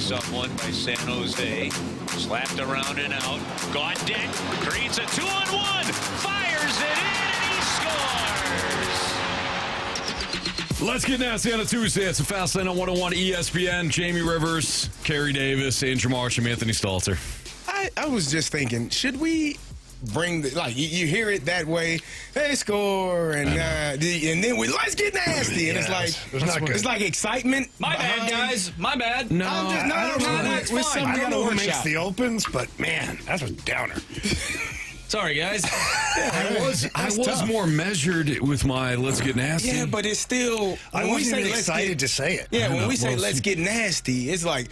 face-off won by San Jose. Slapped around and out. Gauntlet creates a 2-on-1. Fires it in, and he scores. Let's get nasty on a Tuesday. It's a Fast Lane on 101 ESPN. Jamie Rivers, Carey Davis, Andrew Marsham, Anthony Stalter. I was just thinking, should we bring the, like, you hear it that way, they score, and then let's get nasty, and it's like excitement. My bad, guys. My bad. No, that's fine. I don't know who makes the opens, but man, that's a downer. Sorry, guys. I was more measured with my let's get nasty. Yeah, but it's still. I wasn't even excited to say it. Yeah, when we say let's get nasty, it's like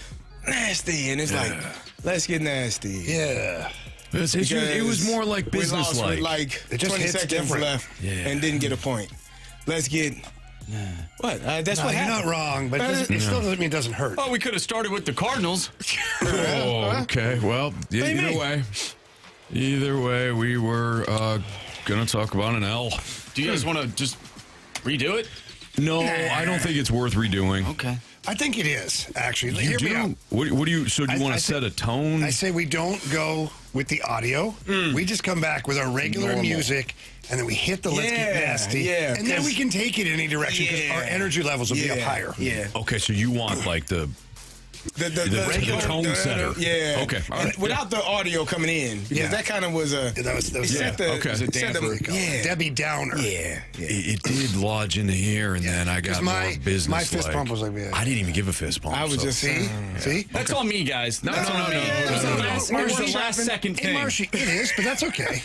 nasty, and it's like let's get nasty. Yeah. It was more like business with like it just 20 seconds different. left and didn't get a point. Let's get. What? That's what happened. You're not wrong, but it still doesn't mean it doesn't hurt. Oh, we could have started with the Cardinals. Oh, okay. Well, either way, we were going to talk about an L. Do you guys want to just redo it? No, I don't think it's worth redoing. Okay. I think it is, actually. You Hear me out. do? What do you? So do you want to set a tone? I say we don't go with the audio. We just come back with our regular music, and then we hit the let's get nasty. And then we can take it in any direction because our energy levels will be up higher. Yeah. Okay, so you want like the regular tone setter. Yeah. Okay. All right. Without the audio coming in, because that kind of was a. That was Yeah. Debbie Downer. Yeah. It did lodge in the air, and then I got more business. My fist pump was like, I didn't even give a fist pump. I was just see. That's on me, guys. No. It was the last second thing. Marshy, it is, but that's okay.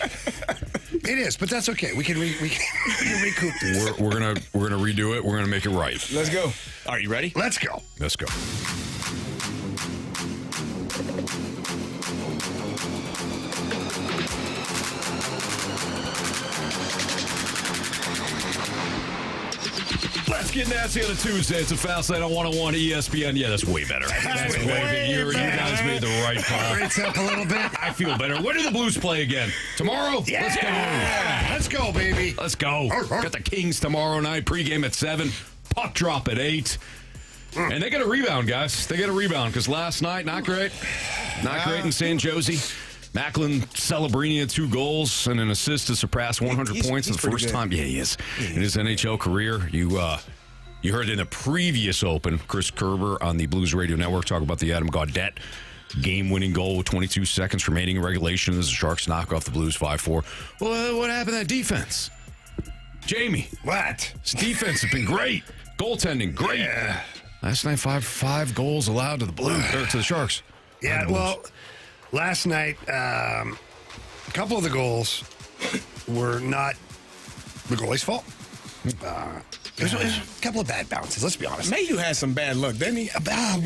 It is, but that's okay. We can recoup this. We're gonna redo it. We're gonna make it right. Let's go. Are you ready? Let's go. Let's go. Let's get nasty on a Tuesday. It's a Fast Lane on 101 ESPN. Yeah, that's way better. That's way better. You guys made the right call. Rates up a little bit. I feel better. When do the Blues play again? Tomorrow? Yeah. Let's go. Let's go, baby. Let's go. Got the Kings tomorrow night. Pregame at 7. Puck drop at 8. And they get a rebound, guys. They get a rebound because last night, not great. Not great in San Jose. Macklin Celebrini had 2 goals and an assist to surpass 100 points for the first time. Yeah, he is. In his NHL career. You heard in the previous Open, Chris Kerber on the Blues Radio Network talk about the Adam Gauntlet game-winning goal with 22 seconds remaining in regulation as the Sharks knock off the Blues 5-4. Well, what happened to that defense? Jamie. What? His defense has been great. Goaltending, great. Yeah. Last night, five goals allowed to the Blues, or to the Sharks. Yeah, well, last night, a couple of the goals were not the goalie's fault. There's a couple of bad bounces, let's be honest. Mayu had some bad luck, didn't he?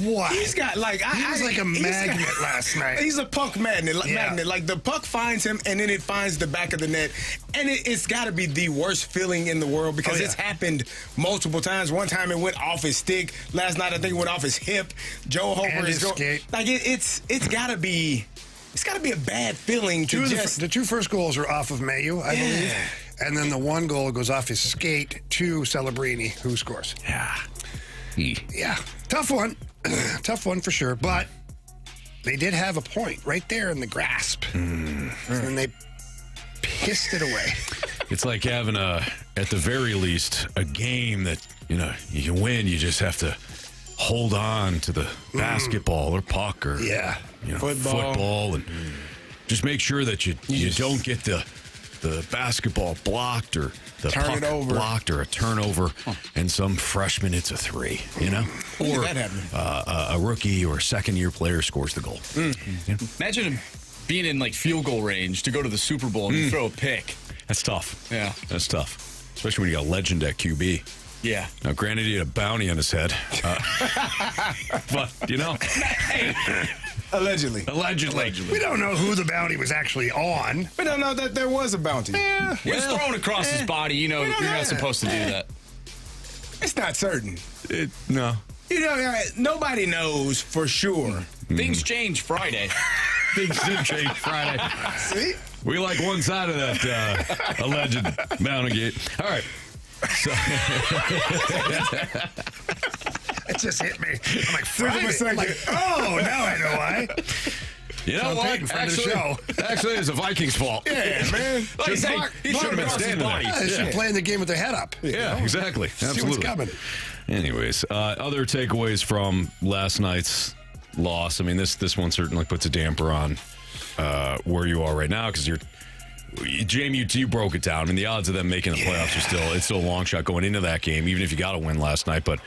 What? He's got like he was like a magnet last night. He's a puck magnet. Like the puck finds him, and then it finds the back of the net, and it's got to be the worst feeling in the world because it's happened multiple times. One time it went off his stick. Last night I think it went off his hip. Joe Hofer is going like it's got to be. It's got to be a bad feeling to the 2 first goals are off of Mayu, I believe. And then the 1 goal goes off his skate to Celebrini, who scores. Yeah. Tough one. Tough one for sure. But they did have a point right there in the grasp. And they pissed it away. It's like having at the very least, a game that, you can win. You just have to hold on to the basketball or puck or football and just make sure that you don't get the basketball blocked or the puck blocked or a turnover and some freshman hits a 3, or a rookie or second-year player scores the goal. Imagine being in like field goal range to go to the Super Bowl and you throw a pick. That's tough. Yeah. That's tough, especially when you got a legend at QB. Yeah. Now, granted, he had a bounty on his head. But, hey. Allegedly. We don't know who the bounty was actually on. We don't know that there was a bounty. It was thrown across his body. You're not supposed to do that. It's not certain. No. Nobody knows for sure. Things change Friday. Things did change Friday. See? We like one side of that alleged bounty gate. All right. So, It just hit me. I'm like, Friday. I'm like, oh, now I know why. You know what? Actually, it's the Vikings' fault. Yeah, man. He should have been standing there. Yeah, they should be playing the game with their head up. Yeah, exactly. Absolutely. See what's coming. Anyways, other takeaways from last night's loss. I mean, this one certainly puts a damper on where you are right now because Jamie, you broke it down. I mean, the odds of them making the playoffs it's still a long shot going into that game, even if you got a win last night. But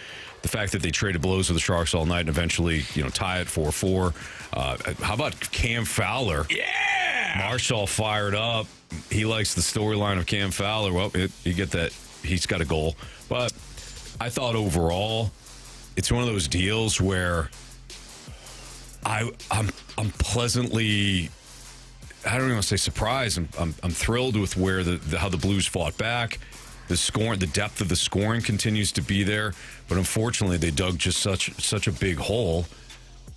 the fact that they traded blows with the Sharks all night and eventually, tie it 4-4. How about Cam Fowler? Yeah! Marshall fired up. He likes the storyline of Cam Fowler. Well, you get that. He's got a goal. But I thought overall, it's one of those deals where I'm pleasantly, I don't even want to say surprised. I'm thrilled with where how the Blues fought back. The depth of the scoring continues to be there, but unfortunately, they dug just such a big hole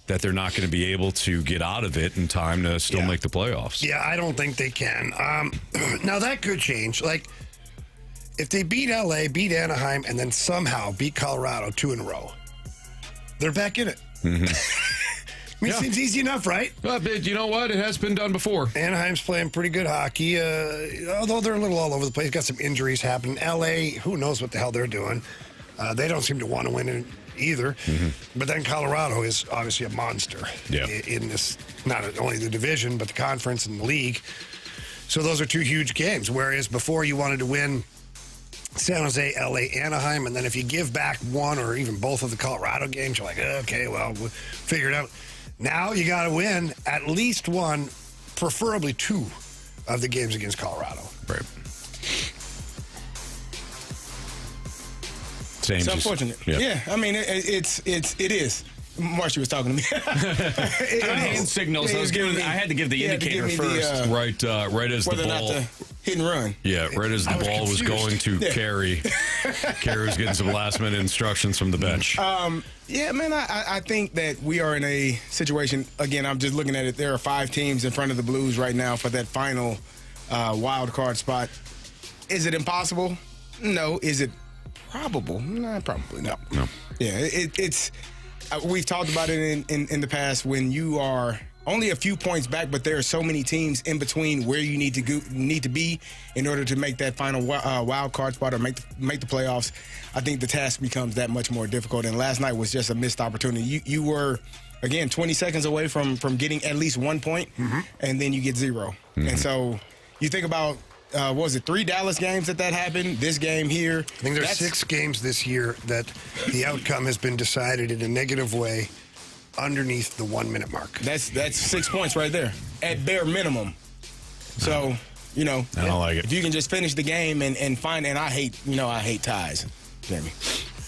that they're not going to be able to get out of it in time to still make the playoffs. Yeah, I don't think they can. Now that could change. Like if they beat LA, beat Anaheim, and then somehow beat Colorado 2 in a row, they're back in it. Mm-hmm. I mean, it seems easy enough, right? But you know what? It has been done before. Anaheim's playing pretty good hockey, although they're a little all over the place. Got some injuries happening. LA, who knows what the hell they're doing. They don't seem to want to win it either. Mm-hmm. But then Colorado is obviously a monster in this, not only the division, but the conference and the league. So those are 2 huge games. Whereas before you wanted to win San Jose, LA, Anaheim, and then if you give back one or even both of the Colorado games, you're like, okay, well, we'll figure it out. Now you got to win at least one, preferably 2 of the games against Colorado. Right. It's unfortunate. Yeah, I mean, it is. Marcy was talking to me. Hand signals. I had to give the indicator first. Right as the ball. Hit and run. Yeah, right as the ball was going to Carey. Carey was getting some last-minute instructions from the bench. Yeah, man, I think that we are in a situation, again, I'm just looking at it, there are 5 teams in front of the Blues right now for that final wild card spot. Is it impossible? No. Is it probable? No, probably not. No. Yeah, it's we've talked about it in the past when you are only a few points back, but there are so many teams in between where you need to be in order to make that final wild card spot or make the playoffs. I think the task becomes that much more difficult. And last night was just a missed opportunity. You were, again, 20 seconds away from getting at least 1 point, and then you get 0. Mm-hmm. And so you think about, what was it, 3 Dallas games that happened? This game here. I think there's 6 games this year that the outcome has been decided in a negative way underneath the 1-minute mark. That's 6 points right there at bare minimum. So, I don't like it. If you can just finish the game and find, and I hate ties, Jamie.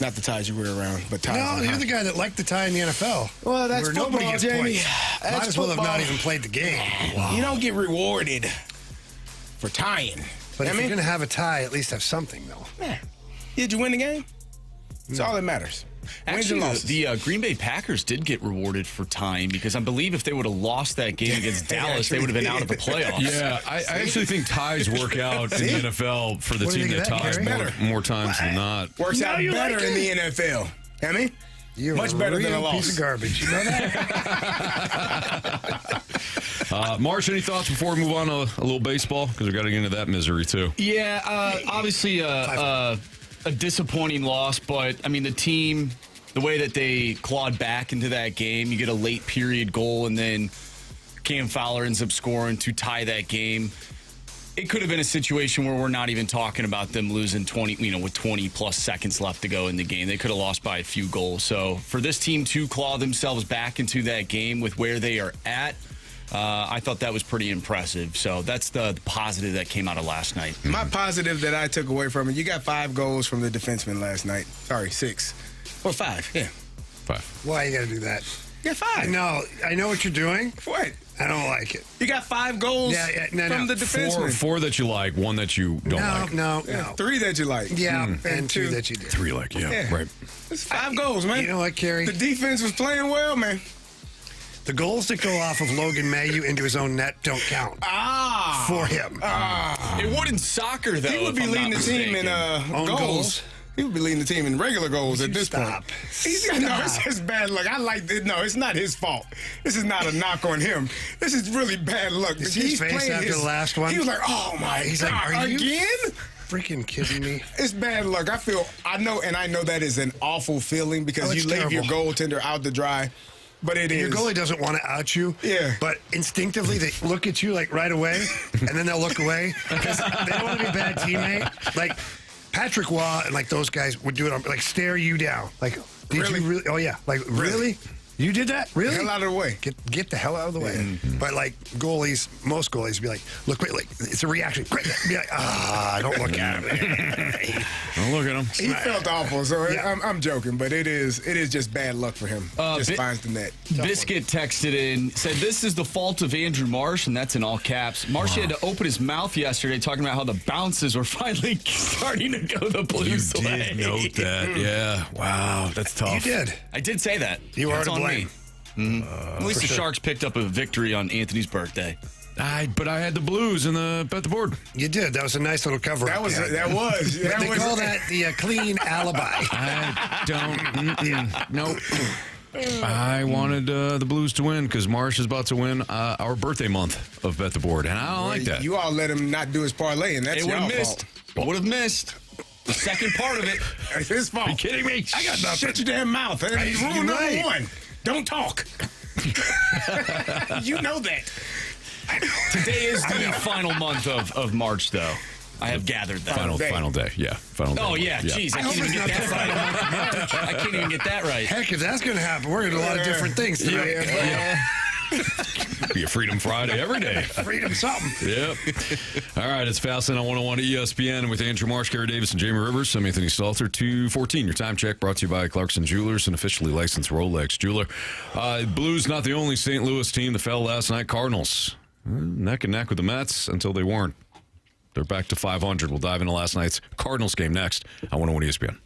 Not the ties you wear around, but ties. No, you're the guy that liked the tie in the NFL. Well, that's where football, nobody gets Jamie. points. That's Might as well football. have not even played the game. Wow. You don't get rewarded for tying. But if you're going to have a tie, at least have something, though. Yeah. Did you win the game? That's all that matters. Actually, the Green Bay Packers did get rewarded for tying because I believe if they would have lost that game against Dallas, they would have been out of the playoffs. Yeah, I actually think ties work out in the NFL for the team that ties more times than not. Works out better in the NFL. I mean, you're much better than a loss. Piece of garbage. You know that? Marsh, any thoughts before we move on to a little baseball? Because we got to get into that misery too. Yeah, obviously a disappointing loss, but I mean the team, the way that they clawed back into that game, you get a late period goal, and then Cam Fowler ends up scoring to tie that game. It could have been a situation where we're not even talking about them losing 20, with 20 plus seconds left to go in the game. They could have lost by a few goals. So for this team to claw themselves back into that game with where they are at, I thought that was pretty impressive. So that's the positive that came out of last night. My positive that I took away from it, you got 5 goals from the defenseman last night. Sorry, 6. Or 5, yeah. 5. Why you got to do that? Yeah, 5. No, I know what you're doing. What? I don't like it. You got 5 goals from the defenseman. 4 that you like, 1 that you don't like. No. 3 that you like. Yeah, and 2 that you did. 3 like, yeah. Right. It's 5 goals, man. You know what, Carey? The defense was playing well, man. The goals that go off of Logan Mailloux into his own net don't count for him. It would in soccer, though. He would be leading the team in Own goals. He would be leading the team in regular goals at this point. No, it's just bad luck. I like it. No, it's not his fault. This is not a knock on him. This is really bad luck. Is his face after the last one? He was like, "Oh my God, are you again?" Freaking kidding me? It's bad luck. I know that is an awful feeling because you leave your goaltender out to dry. But your goalie doesn't want to out you. Yeah. But instinctively, they look at you like right away, and then they'll look away because they don't want to be a bad teammate. Like Patrick Waugh and like those guys would do it, like stare you down. Like, did you really? Oh yeah. Like really? You did that? Really? Get the hell out of the way. Get the hell out of the way. Mm-hmm. But like most goalies be like, look, wait, like it's a reaction. Quick, be like, don't look at him. Don't look at him. He felt awful, so yeah. I'm joking, but it is just bad luck for him. Just finds the net. Biscuit texted in, said this is the fault of Andrew Marsh, and that's in all caps. Marsh had to open his mouth yesterday talking about how the bounces were finally starting to go the Blues way. You did note that, yeah. Wow, that's tough. You did. I did say that. You are to blame. Mm-hmm. At least the Sharks picked up a victory on Anthony's birthday. But I had the Blues in the bet the board. You did. That was a nice little cover. That was. They call that the clean alibi. I don't. Nope. I wanted the Blues to win because Marsh is about to win our birthday month of bet the board, and I don't like that. You all let him not do his parlay, and that's your fault. Would have missed the second part of it. It's his fault. Are you kidding me? I got nothing. Shut your damn mouth. Rule number one. Don't talk. You know that. Today is the final month of March, though. I have gathered that. Final day. Yeah. Final day. Oh, yeah. Jeez. I can't even get that right. I can't even get that right. Heck, if that's going to happen, we're going to do a lot of different things tonight. Yeah. Be a Freedom Friday every day. Freedom something. Yep. All right, it's Fastlane on 101 ESPN with Andrew Marsh, Carey Davis, and Jamie Rivers. I'm Anthony Stalter. 2:14. Your time check brought to you by Clarkson Jewelers, an officially licensed Rolex jeweler. Blues not the only St. Louis team that fell last night. Cardinals neck and neck with the Mets until they weren't. They're back to 500. We'll dive into last night's Cardinals game next on 101 ESPN.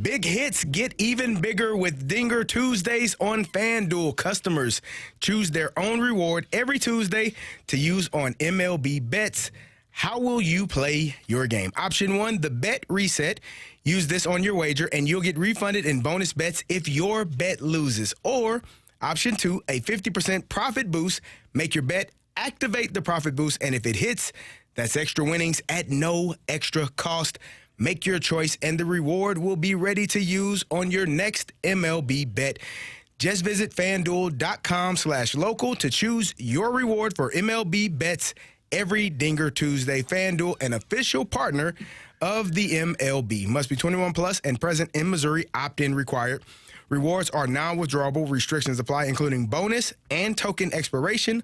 Big hits get even bigger with Dinger Tuesdays on FanDuel. Customers choose their own reward every Tuesday to use on MLB bets. How will you play your game? Option 1, the bet reset. Use this on your wager and you'll get refunded in bonus bets if your bet loses. Or option 2, a 50% profit boost. Make your bet, activate the profit boost, and if it hits, that's extra winnings at no extra cost. Make your choice, and the reward will be ready to use on your next MLB bet. Just visit FanDuel.com/local to choose your reward for MLB bets every Dinger Tuesday. FanDuel, an official partner of the MLB. Must be 21 plus and present in Missouri. Opt-in required. Rewards are non-withdrawable. Restrictions apply, including bonus and token expiration,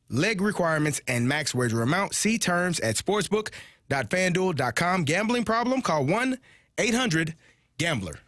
leg requirements, and max wager amount. See terms at sportsbook.fanduel.com. Gambling problem? Call 1-800-GAMBLER.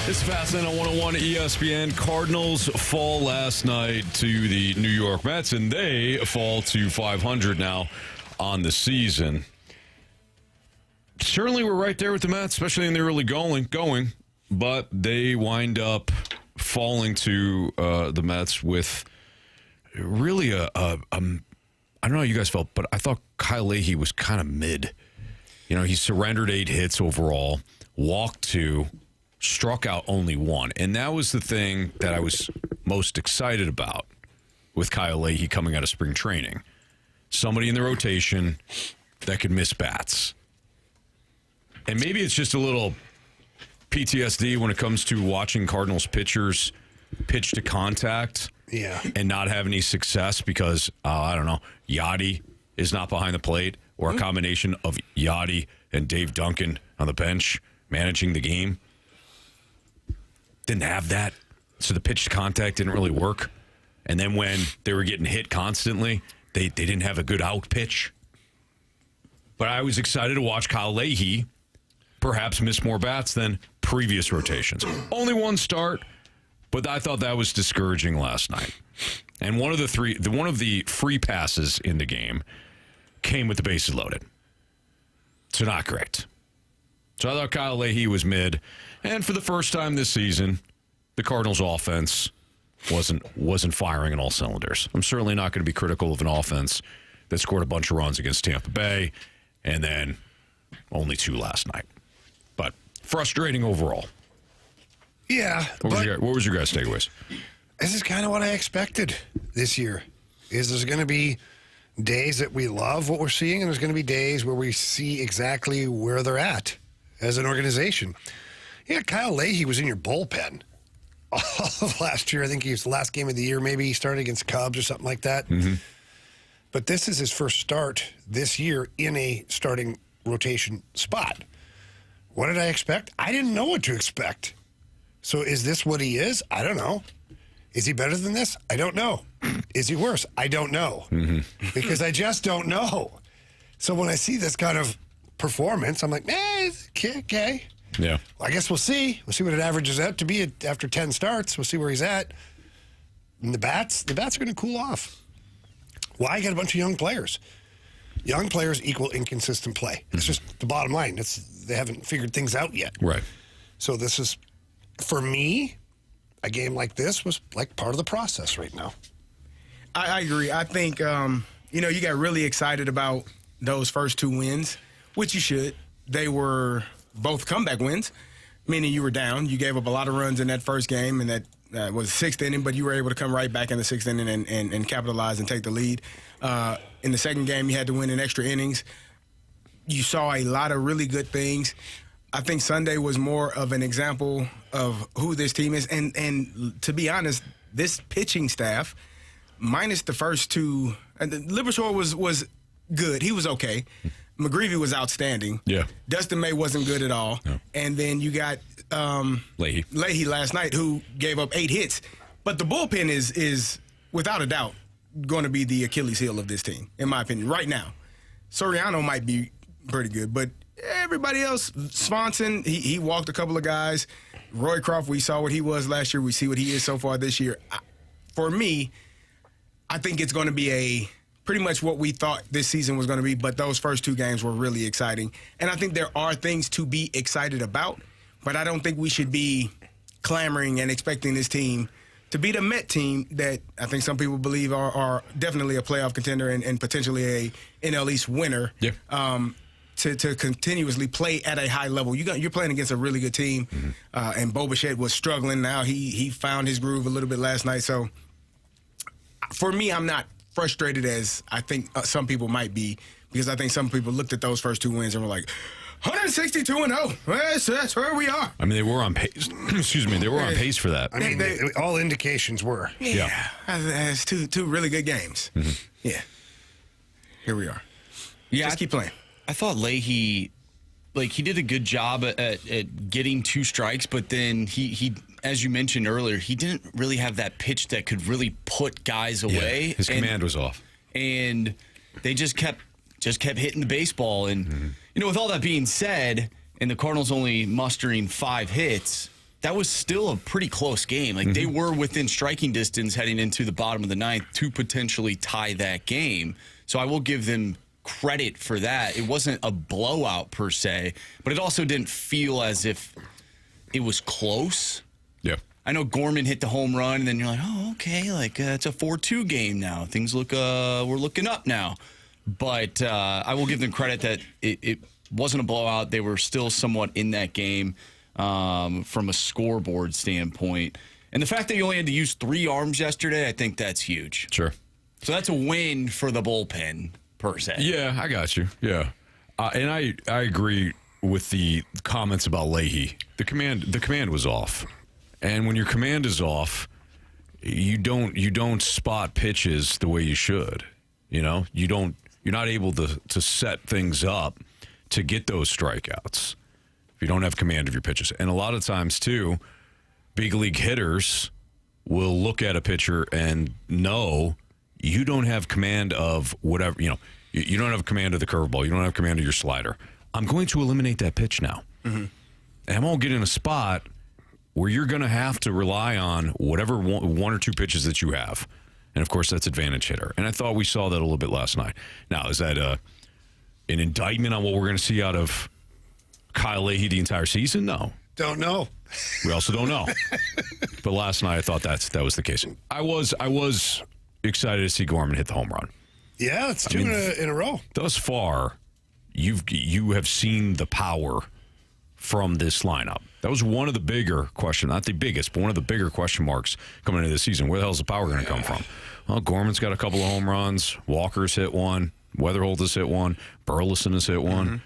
It's Fascinating on 101 ESPN. Cardinals fall last night to the New York Mets, and they fall to 500 now on the season. Certainly we're right there with the Mets, especially in the early going, but they wind up falling to the Mets with really I don't know how you guys felt, but I thought Kyle Leahy was kind of mid. You know, he surrendered 8 hits overall, walked 2, struck out only 1. And that was the thing that I was most excited about with Kyle Leahy coming out of spring training. Somebody in the rotation that could miss bats. And maybe it's just a little PTSD when it comes to watching Cardinals pitchers pitch to contact and not have any success because, I don't know, Yachty is not behind the plate, or a combination of Yachty and Dave Duncan on the bench managing the game. Didn't have that, so the pitch to contact didn't really work. And then when they were getting hit constantly, they didn't have a good out pitch. But I was excited to watch Kyle Leahy perhaps miss more bats than previous rotations. Only 1 start, but I thought that was discouraging last night. And one of the free passes in the game came with the bases loaded. So not great. So I thought Kyle Leahy was mid. And for the first time this season, the Cardinals' offense wasn't firing on all cylinders. I'm certainly not going to be critical of an offense that scored a bunch of runs against Tampa Bay and then only 2 last night. But frustrating overall. Yeah. What was your guys' takeaways? This is kind of what I expected this year. There's going to be days that we love what we're seeing, and there's going to be days where we see exactly where they're at as an organization. Yeah, Kyle Leahy was in your bullpen all of last year. I think he was the last game of the year. Maybe he started against Cubs or something like that. Mm-hmm. But this is his first start this year in a starting rotation spot. What did I expect? I didn't know what to expect. So is this what he is? I don't know. Is he better than this? I don't know. Is he worse? I don't know. Mm-hmm. Because I just don't know. So when I see this kind of performance, I'm like, okay. Yeah. Well, I guess we'll see. We'll see what it averages out to be after 10 starts. We'll see where he's at. And the bats are going to cool off. Why? You got a bunch of young players. Young players equal inconsistent play. It's just the bottom line. They haven't figured things out yet. Right. So this is, for me, a game like this was like part of the process right now. I agree. I think, you got really excited about those first 2 wins, which you should. They were both comeback wins, meaning you were down. You gave up a lot of runs in that first game, and that was the 6th inning, but you were able to come right back in the 6th inning and capitalize and take the lead. In the second game, you had to win in extra innings. You saw a lot of really good things. I think Sunday was more of an example of who this team is. And to be honest, this pitching staff, minus the first 2, Liberatore was good. He was okay. McGreevy was outstanding. Yeah. Dustin May wasn't good at all. No. And then you got Leahy last night, who gave up 8 hits. But the bullpen is without a doubt going to be the Achilles heel of this team, in my opinion, right now. Soriano might be pretty good, but everybody else, Swanson, he walked a couple of guys. Roycroft, we saw what he was last year. We see what he is so far this year. For me, I think it's going to be pretty much what we thought this season was going to be, but those first 2 games were really exciting. And I think there are things to be excited about, but I don't think we should be clamoring and expecting this team to beat a Met team that I think some people believe are definitely a playoff contender and potentially a NL East winner. Yeah. To continuously play at a high level. You're playing against a really good team, and Bo Bichette was struggling. Now he found his groove a little bit last night. So for me, I'm not frustrated as I think some people might be, because I think some people looked at those first 2 wins and were like, 162-0. That's where we are. I mean, they were on pace. Excuse me, they were on pace for that. I mean, all indications were. Yeah. It's two really good games. Mm-hmm. Yeah. Here we are. Yeah, just keep playing. I thought Leahy, he did a good job at getting 2 strikes, but then he, as you mentioned earlier, he didn't really have that pitch that could really put guys away. Yeah, his command was off. And they just kept hitting the baseball. And, with all that being said, and the Cardinals only mustering 5 hits, that was still a pretty close game. Like, they were within striking distance heading into the bottom of the ninth to potentially tie that game. So I will give them credit for that. It wasn't a blowout per se, but it also didn't feel as if it was close. Yeah. I know Gorman hit the home run, and then you're like, oh, okay, like it's a 4-2 game now. Things look, we're looking up now. But I will give them credit that it wasn't a blowout. They were still somewhat in that game from a scoreboard standpoint. And the fact that you only had to use 3 arms yesterday, I think that's huge. Sure. So that's a win for the bullpen, per se. Yeah, I got you. Yeah. And I agree with the comments about Leahy. The command was off. And when your command is off, you don't spot pitches the way you should. You know, you're not able to set things up to get those strikeouts if you don't have command of your pitches. And a lot of times too, big league hitters will look at a pitcher and know you don't have command of whatever, you don't have command of the curveball. You don't have command of your slider. I'm going to eliminate that pitch now. Mm-hmm. And I won't get in a spot where you're going to have to rely on whatever one or two pitches that you have. And, of course, that's advantage hitter. And I thought we saw that a little bit last night. Now, is that an indictment on what we're going to see out of Kyle Leahy the entire season? No. Don't know. We also don't know. But last night I thought that was the case. I was excited to see Gorman hit the home run. Yeah, it's two in a row. Thus far, you have seen the power from this lineup. That was one of the bigger not the biggest, but one of the bigger question marks coming into the season. Where the hell is the power going to come from? Well, Gorman's got a couple of home runs. Walker's hit one. Weatherholt has hit one. Burleson has hit one. Mm-hmm.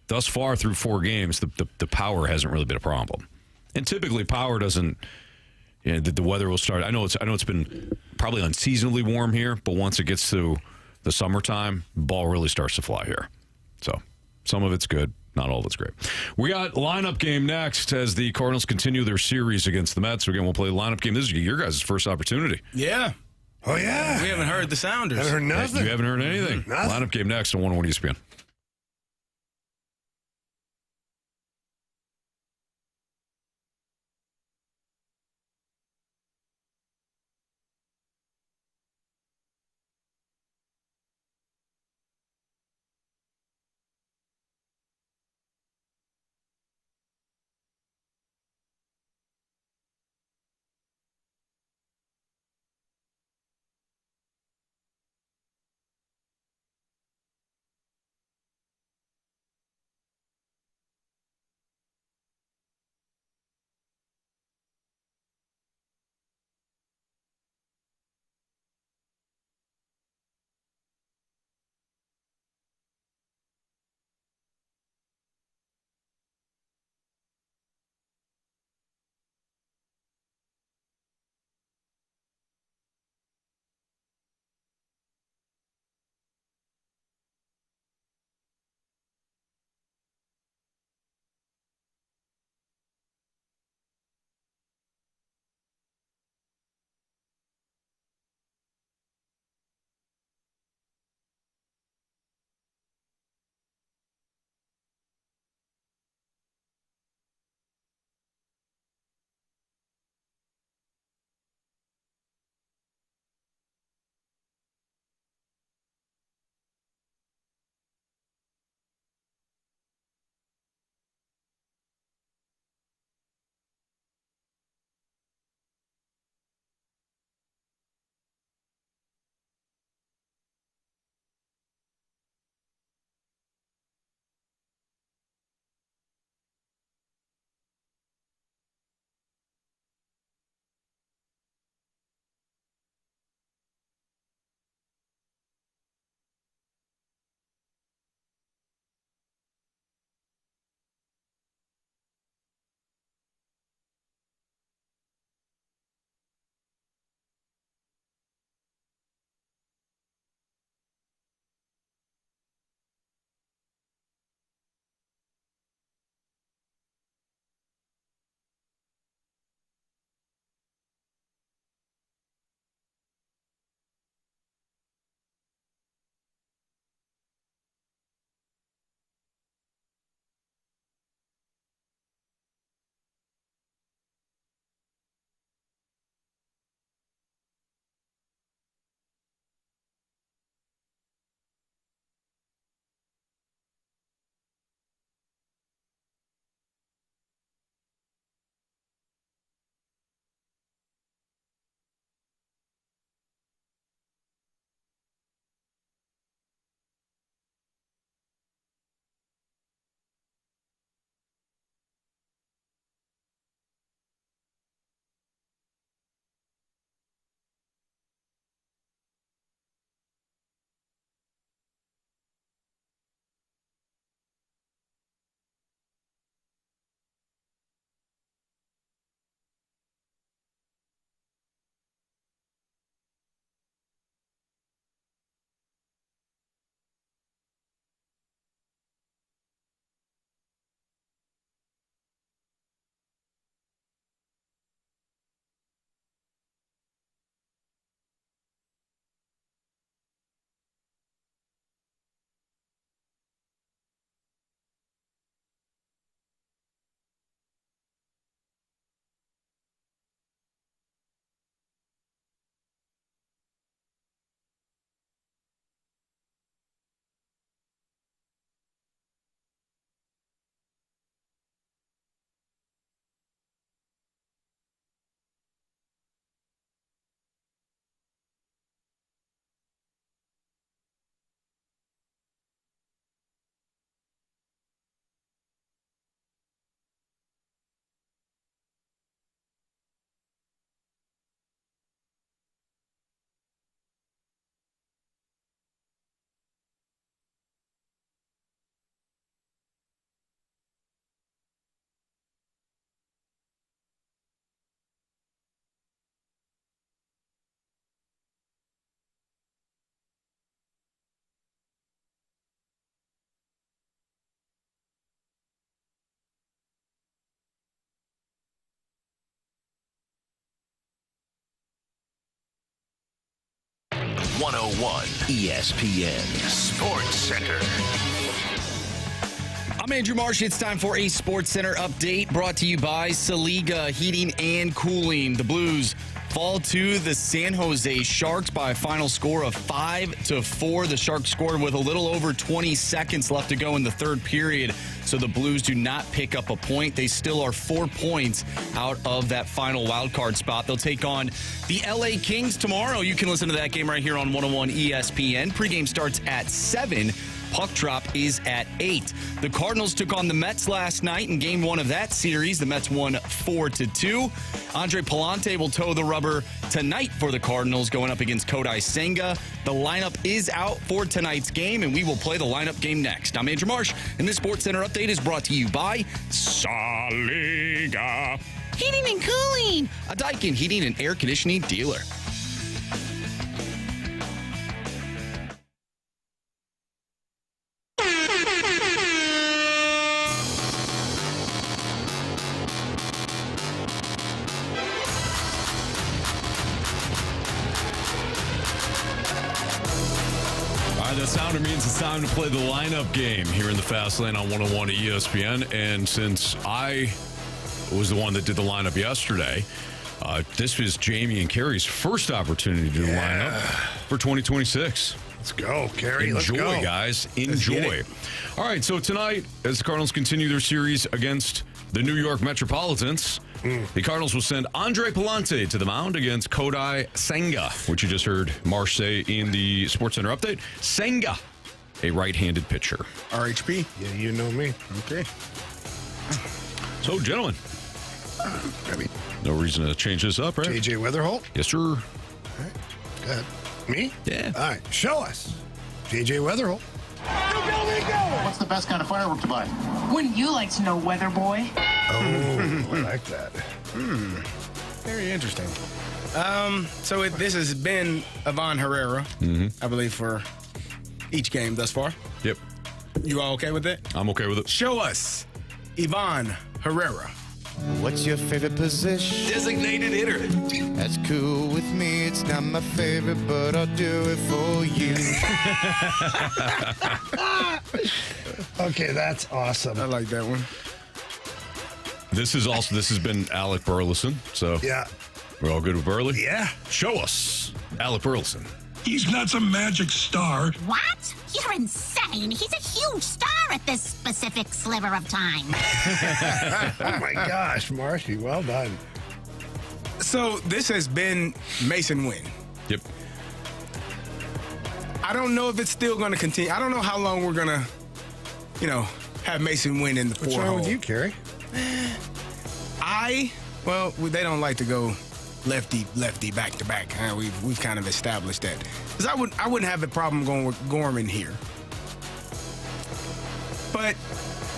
Thus far, through 4 games, the power hasn't really been a problem. And typically, power doesn't. The weather will start. I know it's been probably unseasonably warm here, but once it gets to the summertime, the ball really starts to fly here. So some of it's good. Not all of it's great. We got lineup game next as the Cardinals continue their series against the Mets. Again, we'll play the lineup game. This is your guys' first opportunity. Yeah. Oh, yeah. We haven't heard the Sounders. Haven't heard nothing. You haven't heard anything. Nothing. Lineup game next on 101 ESPN. 101 ESPN Sports Center. I'm Andrew Marsh. It's time for a Sports Center update brought to you by Saliga Heating and Cooling. The Blues fall to the San Jose Sharks by a final score of 5-4. The Sharks scored with a little over 20 seconds left to go in the third period, so the Blues do not pick up a point. They still are 4 points out of that final wild card spot. They'll take on the LA Kings tomorrow. You can listen to that game right here on 101 ESPN. Pregame starts at 7. Puck drop is at 8. The Cardinals took on the Mets last night in game 1 of that series. The Mets won 4-2. Andre Palante will toe the rubber tonight for the Cardinals, going up against Kodai Senga. The lineup is out for tonight's game, and we will play the lineup game next. I'm Andrew Marsh, and this Sports Center update is brought to you by Saliga Heating and Cooling, a Daikin heating and air conditioning dealer. The sounder means it's time to play the lineup game here in the Fast Lane on 101 ESPN. And since I was the one that did the lineup yesterday, this was Jamie and Carey's first opportunity to do the lineup for 2026. Let's go, Carey. Enjoy, Let's go. guys. Enjoy. All right, so tonight, as the Cardinals continue their series against the New York Metropolitans, the Cardinals will send Andre Palante to the mound against Kodai Senga, which you just heard Marsh say in the Sports Center update. Senga, a right-handed pitcher. RHP. Yeah, you know me. Okay. So, gentlemen, no reason to change this up, right? JJ Weatherholt. Yes, sir. All right. Go ahead. Me? Yeah. All right. Show us. JJ Weatherholt. What's the best kind of firework to buy? Wouldn't you like to know, weather boy? Oh, I like that. Very interesting. So this has been Ivan Herrera, I believe, for each game thus far. Yep. You all okay with that? I'm okay with it. Show us Ivan Herrera. What's your favorite position? Designated hitter. That's cool with me. It's not my favorite, but I'll do it for you. Okay, that's awesome. I like that one. This has been Alec Burleson. So Yeah. we're all good with Burley? Yeah. Show us Alec Burleson. He's not some magic star. What? You're insane. He's a huge star at this specific sliver of time. Oh, my gosh, Marshy. Well done. So this has been Mason Wynn. Yep. I don't know if it's still going to continue. I don't know how long we're going to, have Mason Wynn in the What's four wrong hole. with you, Carey? They don't like to go lefty back to back. We've kind of established that. Because I wouldn't have a problem going with Gorman here. But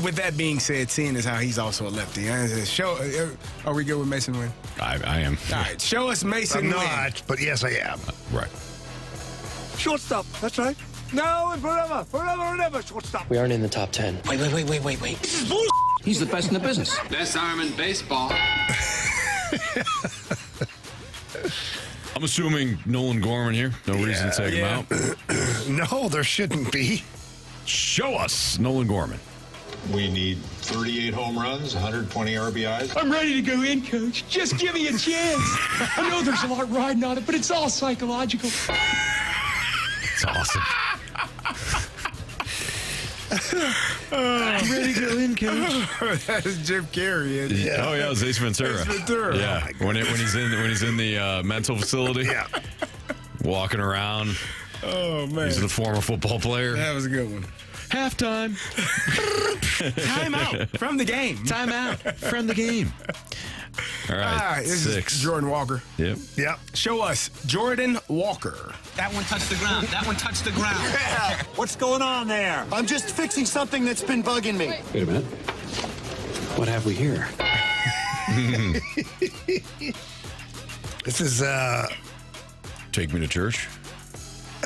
with that being said, seeing as how he's also a lefty, are we good with Mason Wynn? I am. All right, show us Mason I'm Wynn. not, but yes, I am. Right. Shortstop, that's right. Now and forever, shortstop. We aren't in the top 10. Wait. This is bull. He's the best in the business. Best arm in baseball. I'm assuming Nolan Gorman here. No reason to take him out. No, there shouldn't be. Show us Nolan Gorman. We need 38 home runs, 120 RBIs. I'm ready to go in, Coach. Just give me a chance. I know there's a lot riding on it, but it's all psychological. It's awesome. I'm ready to go in, Coach. That is Jim Carrey. Isn't it? Oh yeah, it was Ace Ventura. Ace Ventura. Yeah, when he's in the mental facility. Yeah. Walking around. Oh, man. He's a former football player. That was a good one. Halftime. Time out from the game. Time out from the game. All right, This 6. is Jordan Walker. Yep. Yep. Show us Jordan Walker. That one touched the ground. Yeah. What's going on there? I'm just fixing something that's been bugging me. Wait a minute. What have we here? This is, Take me to church.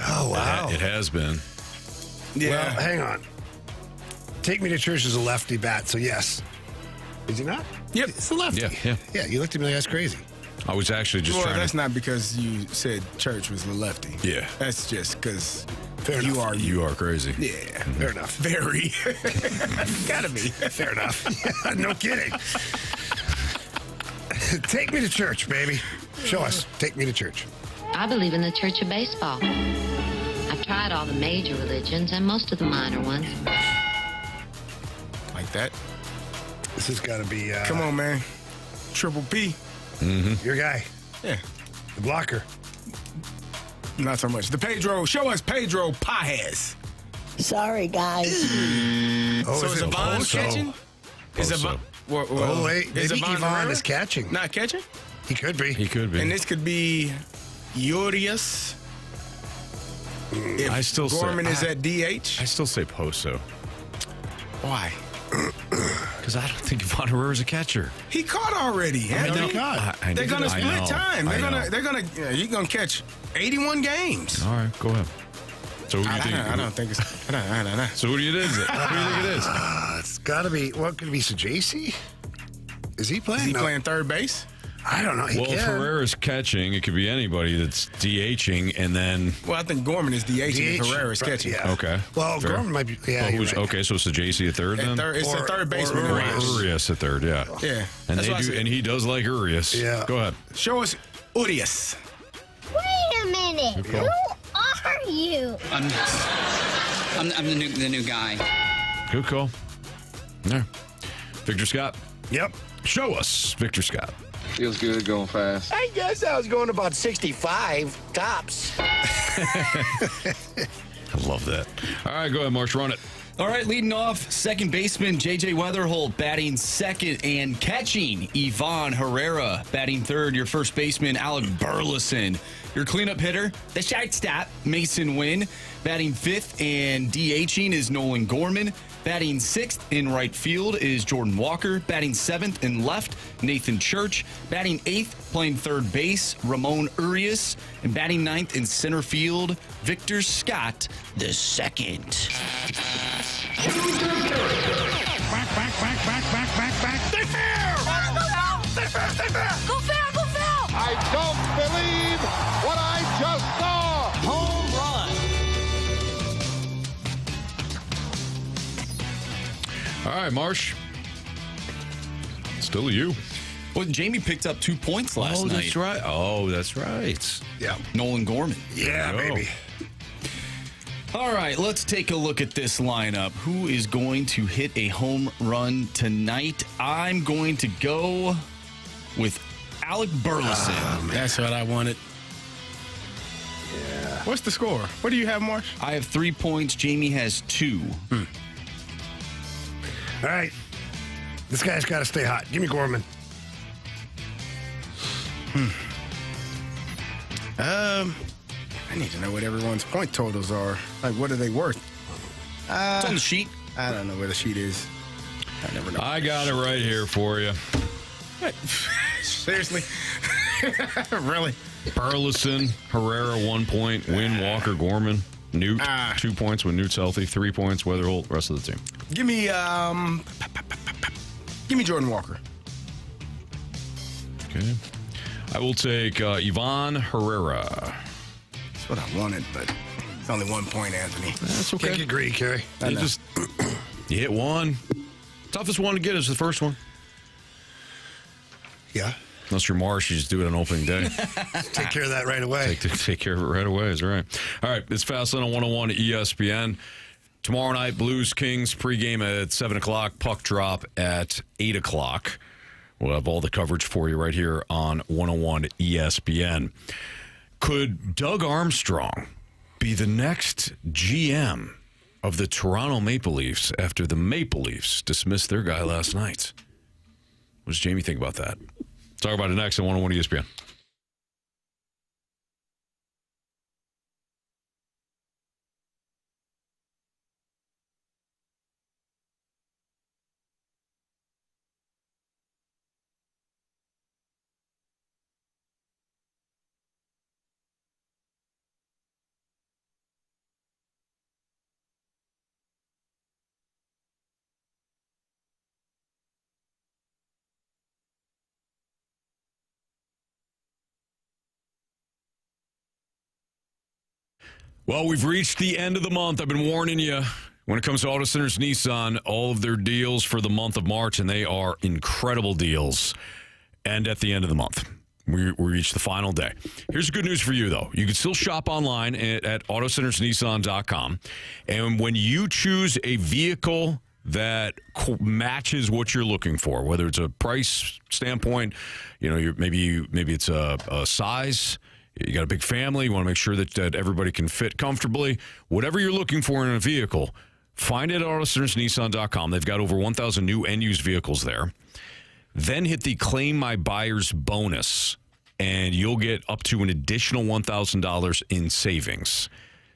oh, wow. It has been. Yeah. Well, hang on. Take Me to Church is a lefty bat, so yes. Is he not? Yep. It's a lefty. Yeah. Yeah, you looked at me like that's crazy. I was actually just Well, trying that's to. not because you said church was the lefty. Yeah. That's just because enough. are You are crazy. Yeah. Fair enough. Very. Gotta be. Fair enough. No kidding. Take me to church, baby. Show us. Take me to church. I believe in the Church of Baseball. I've tried all the major religions and most of the minor ones. Like that. This has got to be. Come on, man. Triple P. Your guy. Yeah. The blocker. Not so much. The Pedro. Show us Pedro Pajes. Sorry, guys. Oh, So is Yvonne catching? Is Yvonne? Oh, wait. Is Maybe Yvonne Herrera is catching. Not catching? He could be. He could be. And this could be Urias. If I still Gorman say, is at DH. I still say Poso. Why? Because I don't think Yvonne Herrera's a catcher. He caught already. I know. They're gonna I split know. time. I know. They're gonna. You're gonna catch 81 games. All right, go ahead. So who do you think? I don't think it's. I don't know. So who do you think? Who do you think it is? It's got to be. What could it be? Sajasi? Is he playing? Is he No. playing third base? I don't know. He Well, if can. Herrera's catching, it could be anybody that's DHing, and then Well, I think Gorman is DH and Herrera's right, catching. yeah. okay. Well, Fair. Gorman might be. Yeah, Well, you're right. okay, so it's a JC at third then. It's a third baseman. or Urias. Urias at third, yeah. Yeah. And That's they what I do, said. and he does like Urias. Yeah. Go ahead. Show us Urias. Wait a minute. Good call. Who are you? I'm the new guy. Good call. Yeah. Victor Scott. Yep. Show us Victor Scott. Feels good going fast. I guess I was going about 65 tops. I love that. All right, go ahead, Marsh. Run it. All right, leading off, second baseman J.J. Weatherholt batting second and catching Yvonne Herrera. Batting third, your first baseman Alec Burleson. Your cleanup hitter, the shortstop Mason Wynn. Batting fifth and DHing is Nolan Gorman. Batting sixth in right field is Jordan Walker. Batting seventh in left, Nathan Church. Batting eighth, playing third base, Ramon Urias. And batting ninth in center field, Victor Scott the second. Go fair, go fair! I don't believe what I just saw. Home run. All right, Marsh. Still you. Well, Jamie picked up 2 points last night. That's right. Oh, that's right. Yeah. Nolan Gorman. Yeah, There you go. baby. All right, let's take a look at this lineup. Who is going to hit a home run tonight? I'm going to go with Alec Burleson. That's what I wanted. Yeah. What's the score? What do you have, Marsh? I have 3 points. Jamie has 2. All right. This guy's got to stay hot. Give me Gorman. I need to know what everyone's point totals are. Like, what are they worth? It's on the sheet. I don't know where the sheet is. I never know. I got it right here for you. What? Seriously? Really? Burleson, Herrera, 1 point. Wynn, Walker, Gorman. Newt, 2 points when Newt's healthy. 3 points, Weatherholt, rest of the team. Give me Jordan Walker. Okay. I will take Yvonne Herrera. That's what I wanted, but it's only 1 point, Anthony. That's okay. Can't agree, Carey. You hit one. Toughest one to get is the first one. Yeah. Unless you're Marsh, you just do it on opening day. Take care of that right away. Take care of it right away. Is right. All right, it's Fastlane on 101 at ESPN. Tomorrow night, Blues Kings pregame at 7 o'clock, puck drop at 8 o'clock. We'll have all the coverage for you right here on 101 at ESPN. Could Doug Armstrong be the next GM of the Toronto Maple Leafs after the Maple Leafs dismissed their guy last night? What does Jamie think about that? Talk about it next on 101 ESPN. Well, we've reached the end of the month. I've been warning you when it comes to Auto Centers Nissan, all of their deals for the month of March, and they are incredible deals. And at the end of the month, we reached the final day. Here's the good news for you, though. You can still shop online at AutoCentersNissan.com. And when you choose a vehicle that matches what you're looking for, whether it's a price standpoint, maybe it's a size, you got a big family, you want to make sure that everybody can fit comfortably. Whatever you're looking for in a vehicle, find it at AutoCentersNissan.com. They've got over 1,000 new and used vehicles there. Then hit the Claim My Buyer's bonus, and you'll get up to an additional $1,000 in savings.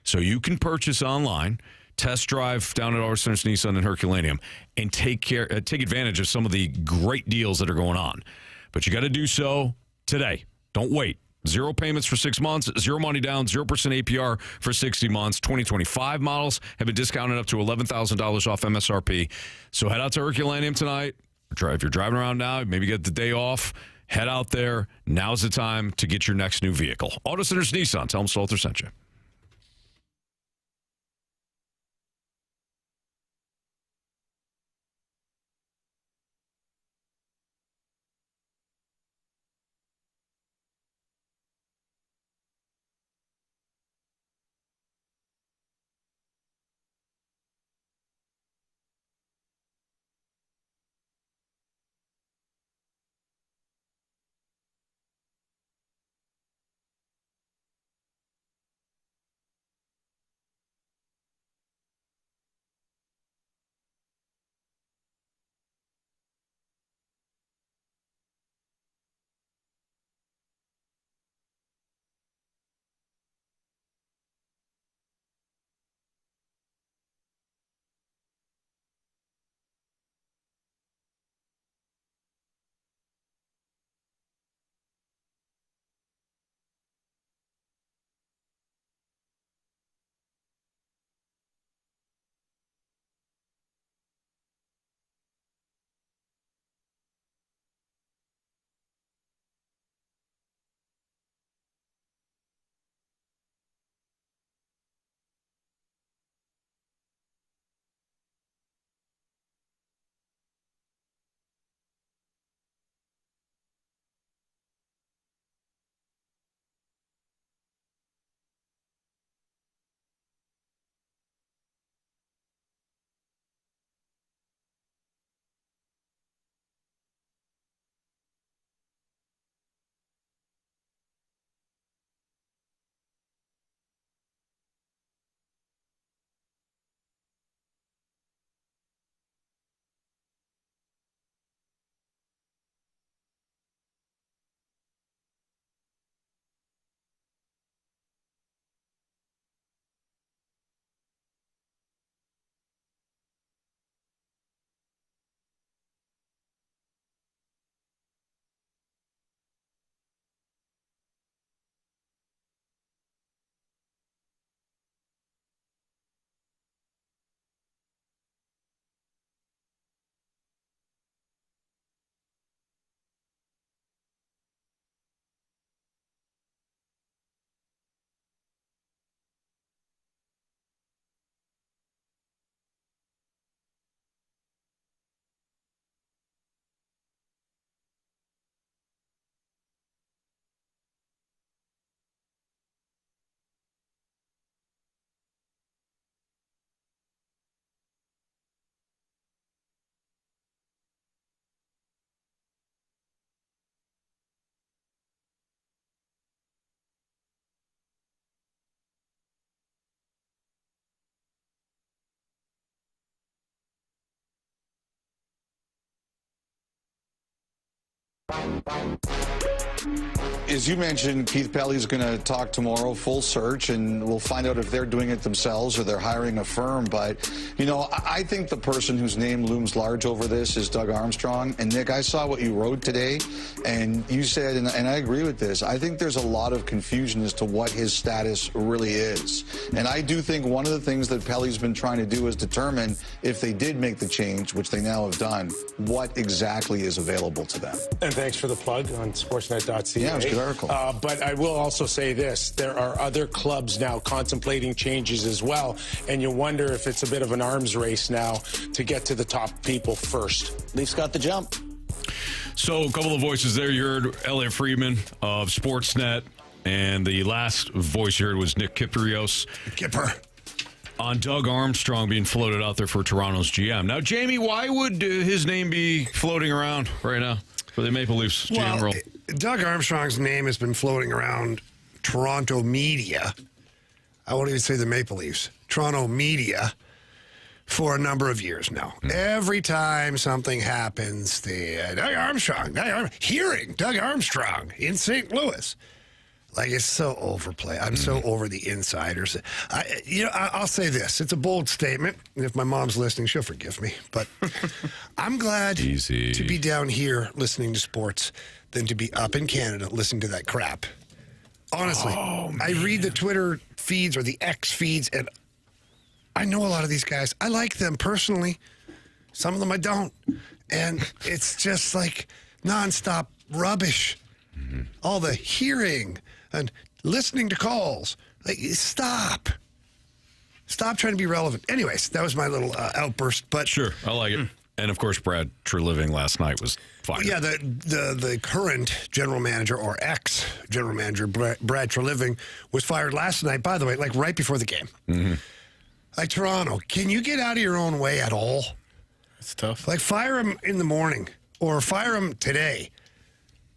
So you can purchase online, test drive down at Auto Centers Nissan in Herculaneum, and take advantage of some of the great deals that are going on. But you got to do so today. Don't wait. 0 payments for 6 months, 0 money down, 0% APR for 60 months. 2025 models have been discounted up to $11,000 off MSRP. So head out to Herculaneum tonight. If you're driving around now, maybe get the day off, head out there. Now's the time to get your next new vehicle. Auto Centers Nissan. Tell them Stalter sent you. As you mentioned, Keith Pelly's going to talk tomorrow, full search, and we'll find out if they're doing it themselves or they're hiring a firm. But, you know, I think the person whose name looms large over this is Doug Armstrong. And, Nick, I saw what you wrote today, and you said, and I agree with this, I think there's a lot of confusion as to what his status really is. And I do think one of the things that Pelly's been trying to do is determine if they did make the change, which they now have done, what exactly is available to them. And thanks for the plug on sportsnet.ca. Yeah, it was good. hysterical. But I will also say this. There are other clubs now contemplating changes as well, and you wonder if it's a bit of an arms race now to get to the top people first. Leafs got the jump. So a couple of voices there. You heard Elliot Friedman of Sportsnet, and the last voice you heard was Nick Kypreos. Kipper. On Doug Armstrong being floated out there for Toronto's GM. Now, Jamie, why would his name be floating around right now for the Maple Leafs GM role? Doug Armstrong's name has been floating around Toronto media. I won't even say the Maple Leafs. Toronto media for a number of years now. Every time something happens, Doug Armstrong, hearing Doug Armstrong in St. Louis. Like, it's so overplayed. I'm so over the insiders. I'll say this. It's a bold statement. And if my mom's listening, she'll forgive me. But I'm glad to be down here listening to sports than to be up in Canada listening to that crap. Honestly. I read the Twitter feeds or the X feeds, and I know a lot of these guys. I like them personally. Some of them I don't. And it's just like nonstop rubbish. All the hearing and listening to calls. Like, stop trying to be relevant. Anyways, that was my little outburst. But sure, I like it. And of course, Brad Treliving last night was fine. Yeah, the current general manager or ex general manager Brad Treliving was fired last night. By the way, like right before the game. Like, Toronto, can you get out of your own way at all? It's tough. Like, fire him in the morning or fire him today.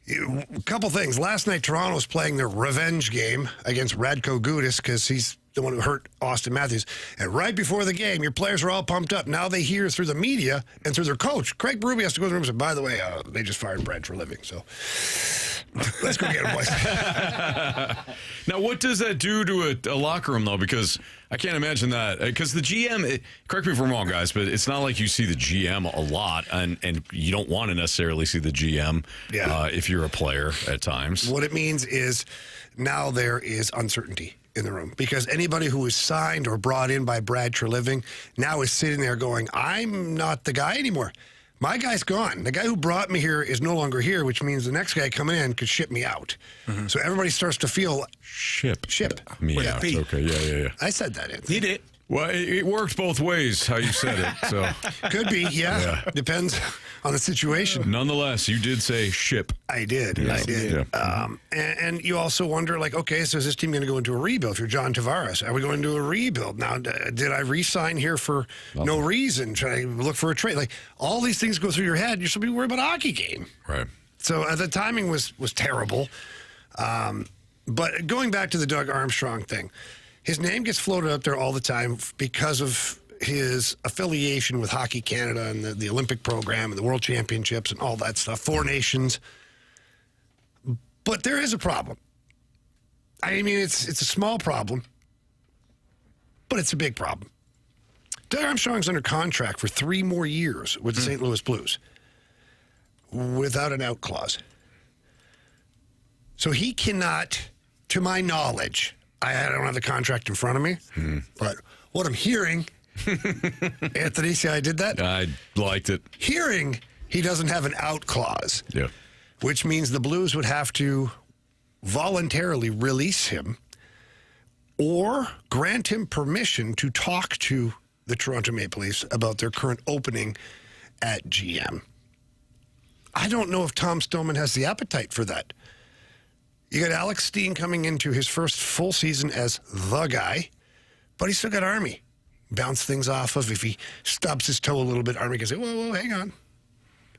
A couple things. Last night, Toronto was playing their revenge game against Radko Gudas because he's the one who hurt Austin Matthews. And right before the game, your players were all pumped up. Now they hear through the media and through their coach. Craig Berube has to go to the room and say, by the way, they just fired Brad Treliving. So let's go get him, boys. Now, what does that do to a locker room, though? Because I can't imagine that. Because the GM, correct me if I'm wrong, guys, but it's not like you see the GM a lot, and you don't want to necessarily see the GM if you're a player at times. What it means is now there is uncertainty in the room because anybody who was signed or brought in by Brad Treliving now is sitting there going, I'm not the guy anymore. My guy's gone. The guy who brought me here is no longer here, which means the next guy coming in could ship me out. So everybody starts to feel ship me out. Okay, yeah. I said that. He did. Well, it worked both ways how you said it. So could be, yeah. Depends on the situation. Nonetheless, you did say ship. I did. Yeah. And you also wonder, like, okay, so is this team going to go into a rebuild? If you're John Tavares, are we going to a rebuild? Now, did I re-sign here for no reason? Should I look for a trade? Like, all these things go through your head. You should be worried about a hockey game. Right. So the timing was terrible. But going back to the Doug Armstrong thing, his name gets floated up there all the time because of his affiliation with Hockey Canada and the Olympic program and the World Championships and all that stuff, 4 nations. But there is a problem. I mean, it's a small problem, but it's a big problem. Doug Armstrong's under contract for 3 more years with the St. Louis Blues without an out clause. So he cannot, to my knowledge, I don't have the contract in front of me, but what I'm hearing, Anthony, see how I did that? I liked it. Hearing he doesn't have an out clause, which means the Blues would have to voluntarily release him or grant him permission to talk to the Toronto Maple Leafs about their current opening at GM. I don't know if Tom Stillman has the appetite for that. You got Alex Steen coming into his first full season as the guy, but he's still got Army. Bounce things off of. If he stubs his toe a little bit, Army can say, whoa, hang on.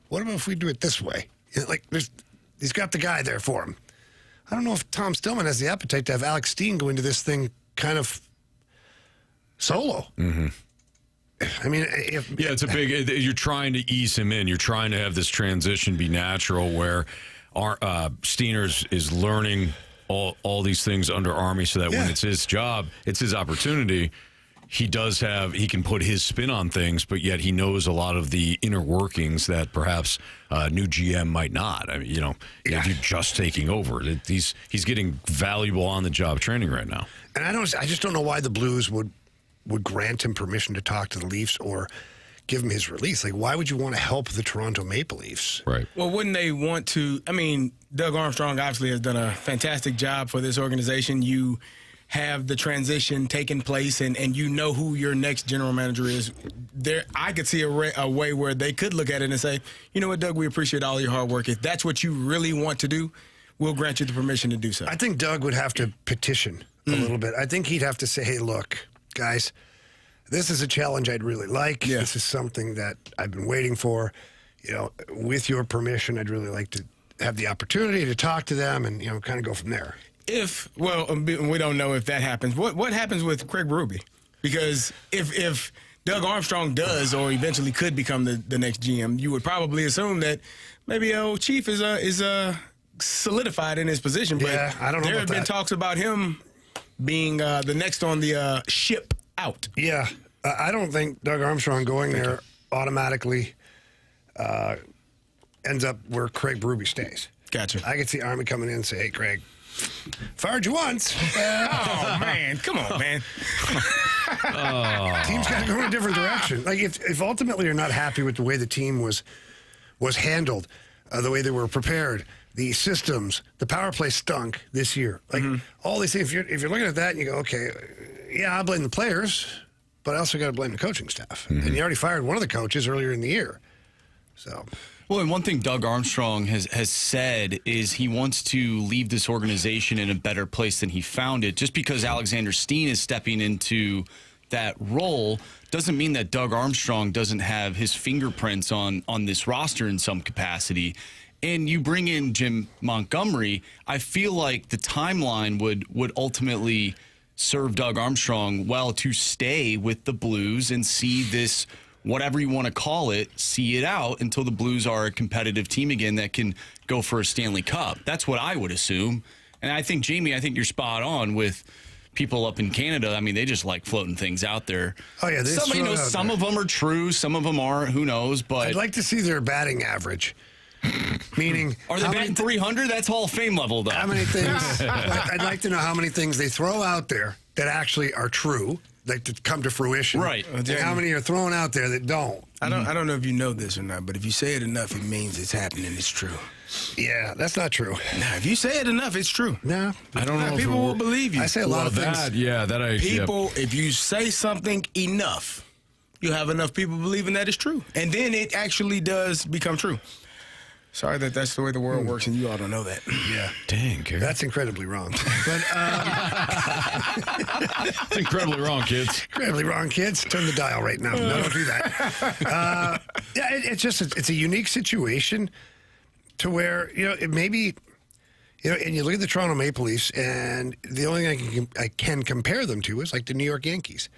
What about if we do it this way? He's got the guy there for him. I don't know if Tom Stillman has the appetite to have Alex Steen go into this thing kind of solo. I mean, it's a big, you're trying to ease him in. You're trying to have this transition be natural where Steeners is learning all these things under Army so that when it's his job, it's his opportunity. He can put his spin on things, but yet he knows a lot of the inner workings that perhaps new GM might not. I mean, if you're just taking over, he's getting valuable on the job training right now. And I just don't know why the Blues would grant him permission to talk to the Leafs or give him his release. Like, why would you want to help the Toronto Maple Leafs? Right. Well, wouldn't they want to? I mean, Doug Armstrong obviously has done a fantastic job for this organization. You have the transition taking place, and you know who your next general manager is. There, I could see a way where they could look at it and say, you know what, Doug, we appreciate all your hard work. If that's what you really want to do, we'll grant you the permission to do so. I think Doug would have to petition a little bit. I think he'd have to say, hey, look, guys, this is a challenge I'd really like. Yeah. This is something that I've been waiting for. You know, with your permission, I'd really like to have the opportunity to talk to them and, you know, kind of go from there. We don't know if that happens. What happens with Craig Berube? Because if Doug Armstrong does or eventually could become the next GM, you would probably assume that maybe Chief is solidified in his position. But yeah, I don't know. There have been that. talks about him being the next on the ship out. Yeah, I don't think Doug Armstrong going there automatically ends up where Craig Berube stays. Gotcha. I could see Army coming in and say, hey, Craig, fired you once. Oh, man. Come on, man. Team's got to go in a different direction. Like, if ultimately you're not happy with the way the team was handled, the way they were prepared, the systems, the power play stunk this year. Like, all these things, if you're looking at that and you go, okay, yeah, I blame the players, but I also got to blame the coaching staff. And you already fired one of the coaches earlier in the year. So... Well, and one thing Doug Armstrong has said is he wants to leave this organization in a better place than he found it. Just because Alexander Steen is stepping into that role doesn't mean that Doug Armstrong doesn't have his fingerprints on this roster in some capacity. And you bring in Jim Montgomery, I feel like the timeline would ultimately serve Doug Armstrong well to stay with the Blues and see this, whatever you want to call it, see it out until the Blues are a competitive team again that can go for a Stanley Cup. That's what I would assume. And I think, Jamie, you're spot on with people up in Canada. I mean, they just like floating things out there. Oh, yeah. Some of them are true, some of them aren't. Who knows? But I'd like to see their batting average. Meaning, are they batting 300? That's Hall of Fame level, though. How many things? I'd like to know how many things they throw out there that actually are true, like to come to fruition. Right. And how many are thrown out there that don't? I don't know if you know this or not, but if you say it enough, it means it's happening. It's true. Yeah, that's not true. Nah, if you say it enough, it's true. No, I don't know. People will believe you. I say a lot of things. If you say something enough, you have enough people believing that it's true, and then it actually does become true. Sorry that's the way the world works, and you all don't know that. Yeah. Dang, Carey. That's incredibly wrong. But it's incredibly wrong, kids. Incredibly wrong, kids. Turn the dial right now. No, don't do that. It's a unique situation to where, it maybe, and you look at the Toronto Maple Leafs, and the only thing I can compare them to is like the New York Yankees.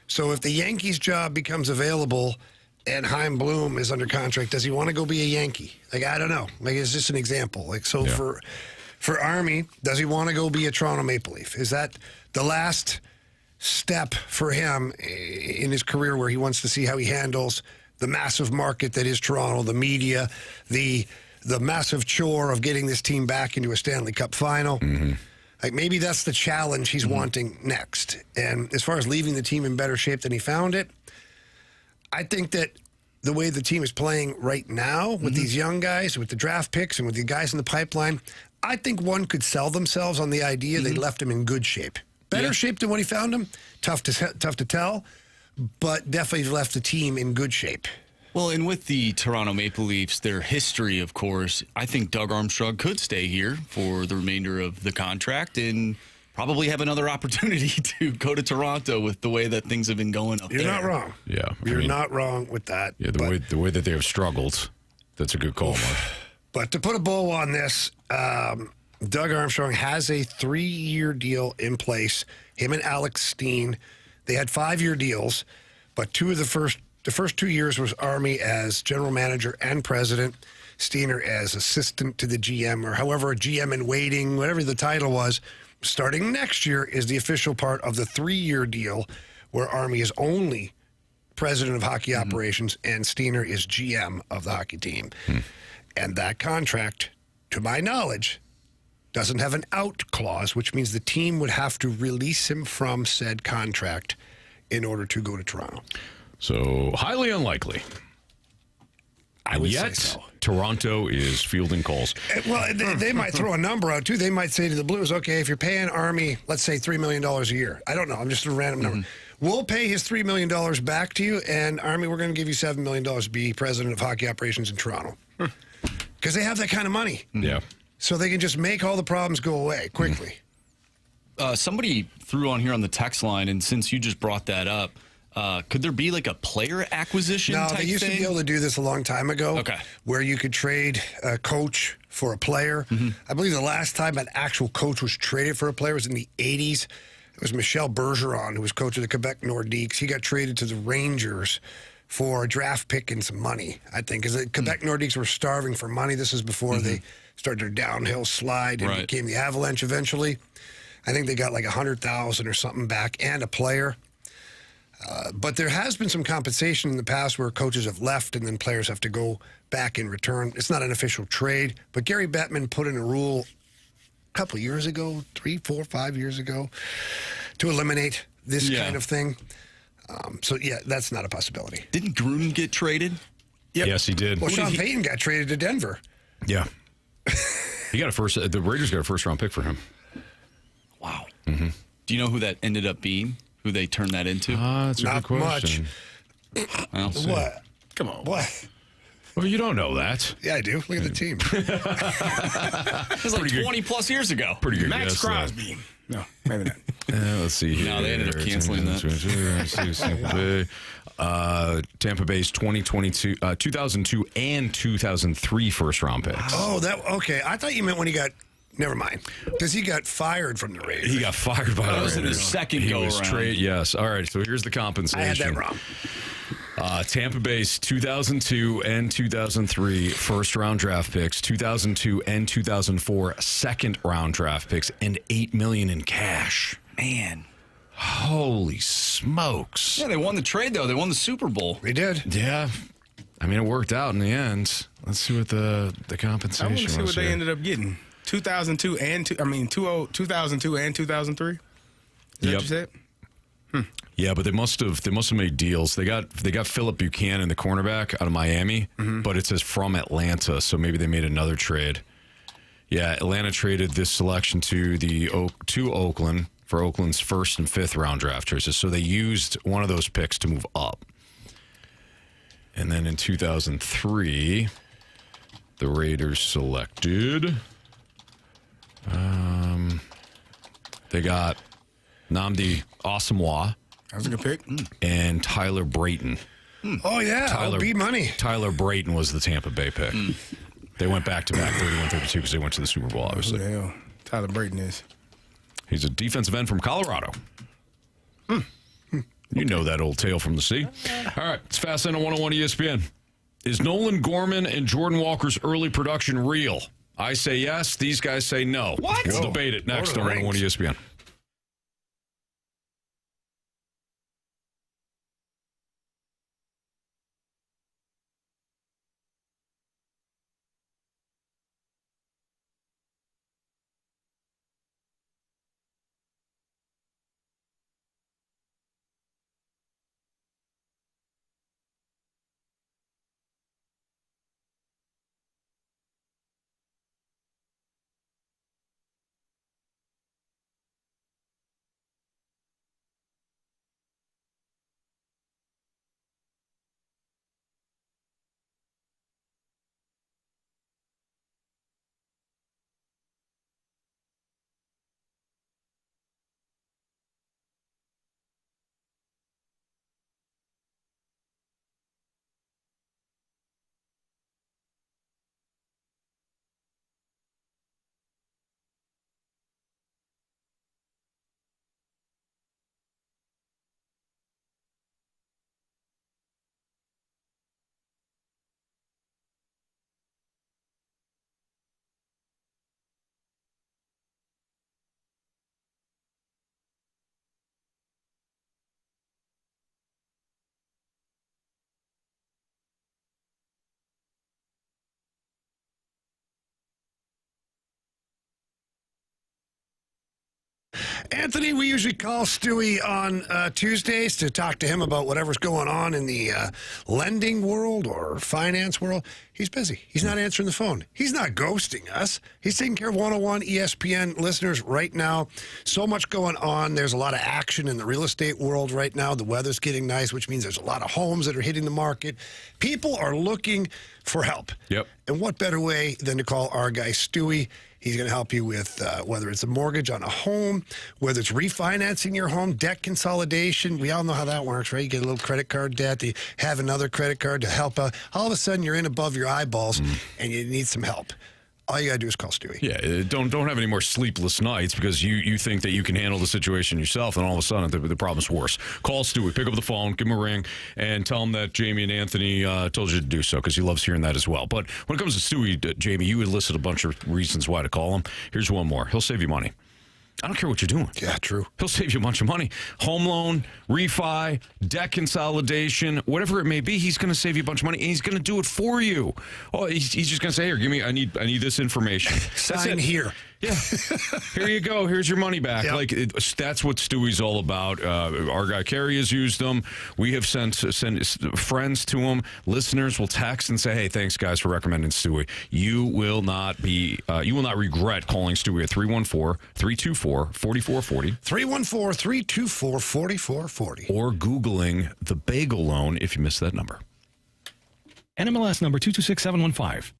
So if the Yankees job becomes available and Chaim Bloom is under contract, does he want to go be a Yankee? Like, I don't know. Like, it's just an example. Like, so for Army, does he want to go be a Toronto Maple Leaf? Is that the last step for him in his career where he wants to see how he handles the massive market that is Toronto, the media, the massive chore of getting this team back into a Stanley Cup final? Like, maybe that's the challenge he's wanting next. And as far as leaving the team in better shape than he found it, I think that the way the team is playing right now with these young guys, with the draft picks and with the guys in the pipeline, I think one could sell themselves on the idea they left him in good shape. Better shape than when he found him. Tough to tell, but definitely left the team in good shape. Well, and with the Toronto Maple Leafs, their history, of course, I think Doug Armstrong could stay here for the remainder of the contract and probably have another opportunity to go to Toronto with the way that things have been going up there. You're not wrong. Yeah. You're not wrong with that. Yeah, the way that they have struggled, that's a good call, Mark. But to put a bow on this, Doug Armstrong has a 3-year deal in place. Him and Alex Steen, they had 5-year deals, but the first 2 years was Army as general manager and president, Steener as assistant to the GM, or however, a GM in waiting, whatever the title was. Starting next year is the official part of the 3-year deal where Army is only president of hockey operations and Steener is GM of the hockey team. And that contract, to my knowledge, doesn't have an out clause, which means the team would have to release him from said contract in order to go to Toronto. So, highly unlikely. And yet, Toronto is fielding calls. Well, they might throw a number out, too. They might say to the Blues, okay, if you're paying Army, let's say $3 million a year. I don't know. I'm just a random number. We'll pay his $3 million back to you, and Army, we're going to give you $7 million to be president of hockey operations in Toronto. Because they have that kind of money. Yeah. So they can just make all the problems go away quickly. Somebody threw on here on the text line, and since you just brought that up, could there be like a player acquisition No, type they used thing? to be able to do this a long time ago. Okay. Where you could trade a coach for a player. I believe the last time an actual coach was traded for a player was in the 80s. It was Michel Bergeron, who was coach of the Quebec Nordiques. He got traded to the Rangers for a draft pick and some money, I think, because the Quebec Nordiques were starving for money. This is before they started their downhill slide and became the Avalanche eventually. I think they got like $100,000 or something back and a player. But there has been some compensation in the past where coaches have left and then players have to go back in return. It's not an official trade, but Gary Bettman put in a rule a couple of years ago, 3, 4, 5 years ago, to eliminate this kind of thing. So, that's not a possibility. Didn't Gruden get traded? Yep. Yes, he did. Well, Sean Payton got traded to Denver. Yeah. He got the Raiders got a first-round pick for him. Wow. Do you know who that ended up being? Who they turned that into? That's a good question. Well, What? Come on. What? Well, you don't know that. Yeah, I do. Look at the team. It was like 20 plus years ago. Pretty good Max guess. Crosby. No, maybe not. Let's see here. No, they ended up canceling that. Tampa Bay's 2002 and 2003 first-round picks. Oh, okay. I thought you meant when he got. Never mind, because he got fired from the Raiders. He got fired by the Raiders. That was in his second he go was around. Yes. All right. So here's the compensation. I had that wrong. Tampa Bay's 2002 and 2003 first-round draft picks, 2002 and 2004 second-round draft picks, and $8 million in cash. Man. Holy smokes. Yeah, they won the trade, though. They won the Super Bowl. They did. Yeah. I mean, it worked out in the end. Let's see what the compensation I want to see was what they here. ended up getting. 2002 and 2002 and 2003. Is that what you said? Yeah, but they must have made deals. They got Phillip Buchanan, the cornerback, out of Miami, but it says from Atlanta, so maybe they made another trade. Yeah, Atlanta traded this selection to Oakland for Oakland's first and fifth round draft choices. So they used one of those picks to move up. And then in 2003, the Raiders selected. They got Nnamdi Asomugha. That was a good pick. And Tyler Brayton. Oh, yeah. B money. Tyler Brayton was the Tampa Bay pick. They went back-to-back 31-32 because they went to the Super Bowl, obviously. Who the hell Tyler Brayton is? He's a defensive end from Colorado. You know that old tale from the sea. All right, it's Fast Lane on 101 ESPN. Is Nolan, Gorman, and Jordan Walker's early production real? I say yes. These guys say no. What? We'll debate it next on 101 ESPN. Anthony, we usually call Stewie on Tuesdays to talk to him about whatever's going on in the lending world or finance world. He's busy. He's not answering the phone. He's not ghosting us. He's taking care of 101 ESPN listeners right now. So much going on. There's a lot of action in the real estate world right now. The weather's getting nice, which means there's a lot of homes that are hitting the market. People are looking for help. Yep. And what better way than to call our guy Stewie? He's going to help you with whether it's a mortgage on a home, whether it's refinancing your home, debt consolidation. We all know how that works, right? You get a little credit card debt, you have another credit card to help out. All of a sudden, you're in above your eyeballs, and you need some help. All you got to do is call Stewie. Yeah, don't have any more sleepless nights because you think that you can handle the situation yourself, and all of a sudden the problem's worse. Call Stewie, pick up the phone, give him a ring, and tell him that Jamie and Anthony told you to do so because he loves hearing that as well. But when it comes to Stewie, Jamie, you had listed a bunch of reasons why to call him. Here's one more. He'll save you money. I don't care what you're doing. Yeah, true. He'll save you a bunch of money. Home loan, refi, debt consolidation, whatever it may be, he's going to save you a bunch of money, and he's going to do it for you. Oh, he's just going to say, here, I need this information. Sign here. Yeah. Here you go. Here's your money back. Yep. That's what Stewie's all about. Our guy Carey has used them. We have sent friends to him. Listeners will text and say, "Hey, thanks guys for recommending Stewie." You will not regret calling Stewie at 314-324-4440. 314-324-4440. Or Googling the bagel loan if you missed that number. NMLS number 226715.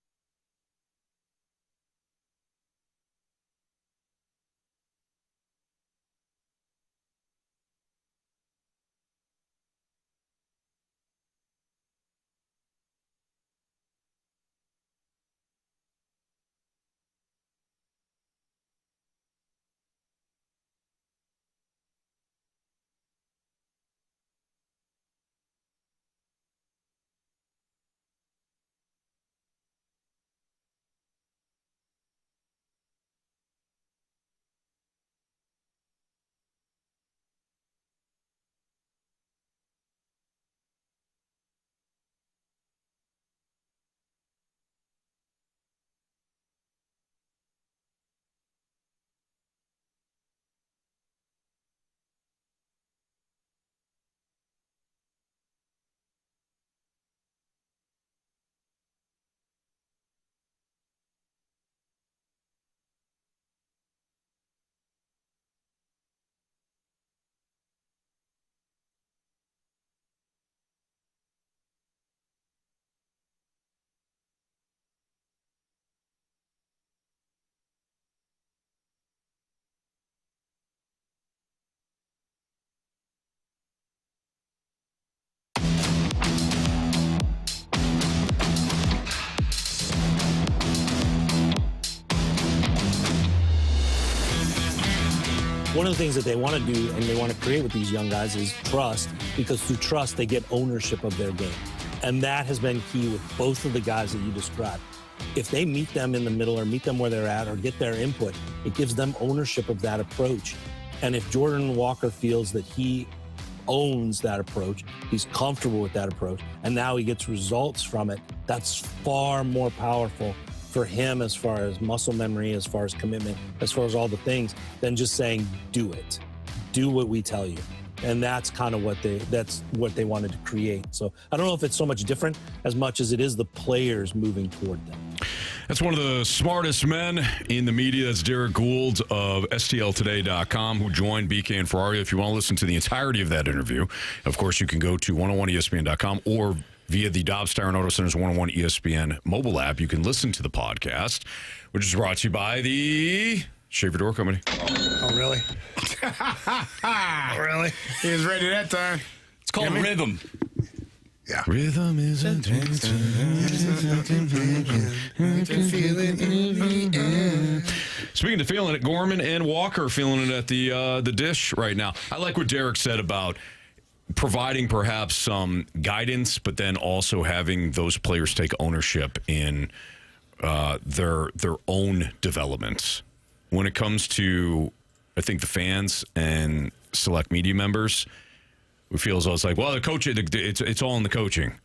One of the things that they want to do and they want to create with these young guys is trust, because through trust, they get ownership of their game. And that has been key with both of the guys that you described. If they meet them in the middle or meet them where they're at or get their input, it gives them ownership of that approach. And if Jordan Walker feels that he owns that approach, he's comfortable with that approach, and now he gets results from it, that's far more powerful for him as far as muscle memory, as far as commitment, as far as all the things, than just saying, do it. Do what we tell you. And that's kind of what they wanted to create. So I don't know if it's so much different as much as it is the players moving toward them. That's one of the smartest men in the media. That's Derek Gould of STLtoday.com, who joined BK and Ferrari. If you want to listen to the entirety of that interview, of course, you can go to 101ESPN.com or via the Dobbs Tire and Auto Center's 101 ESPN mobile app. You can listen to the podcast, which is brought to you by the Shave Door Company. Oh, really? Really? He was ready that time. It's called Rhythm. Yeah. Rhythm is a dance. Speaking of feeling it, Gorman and Walker feeling it at the dish right now. I like what Derek said about providing perhaps some guidance, but then also having those players take ownership in their own developments. When it comes to, I think, the fans and select media members, we feel as though it's like, well, the coach, it's all in the coaching.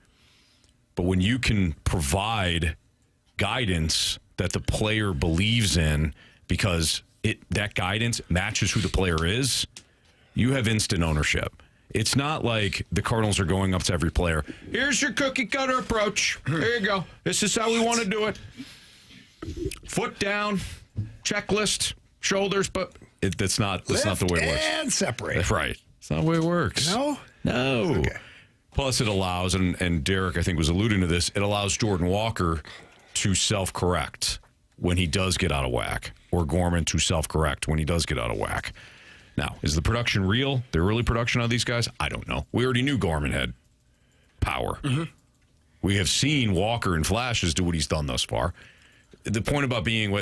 But when you can provide guidance that the player believes in, because that guidance matches who the player is, you have instant ownership. It's not like the Cardinals are going up to every player. Here's your cookie cutter approach. Here you go. This is how we want to do it. Foot down, checklist, shoulders, but that's not the way it works. And separate. Right. It's not the way it works. No? No. Okay. Plus, it allows, and Derek, I think, was alluding to this, it allows Jordan Walker to self-correct when he does get out of whack, or Gorman to self-correct when he does get out of whack. Now, is the production real? The early production of these guys? I don't know. We already knew Gorman had power. Mm-hmm. We have seen Walker in flashes do what he's done thus far. The point about being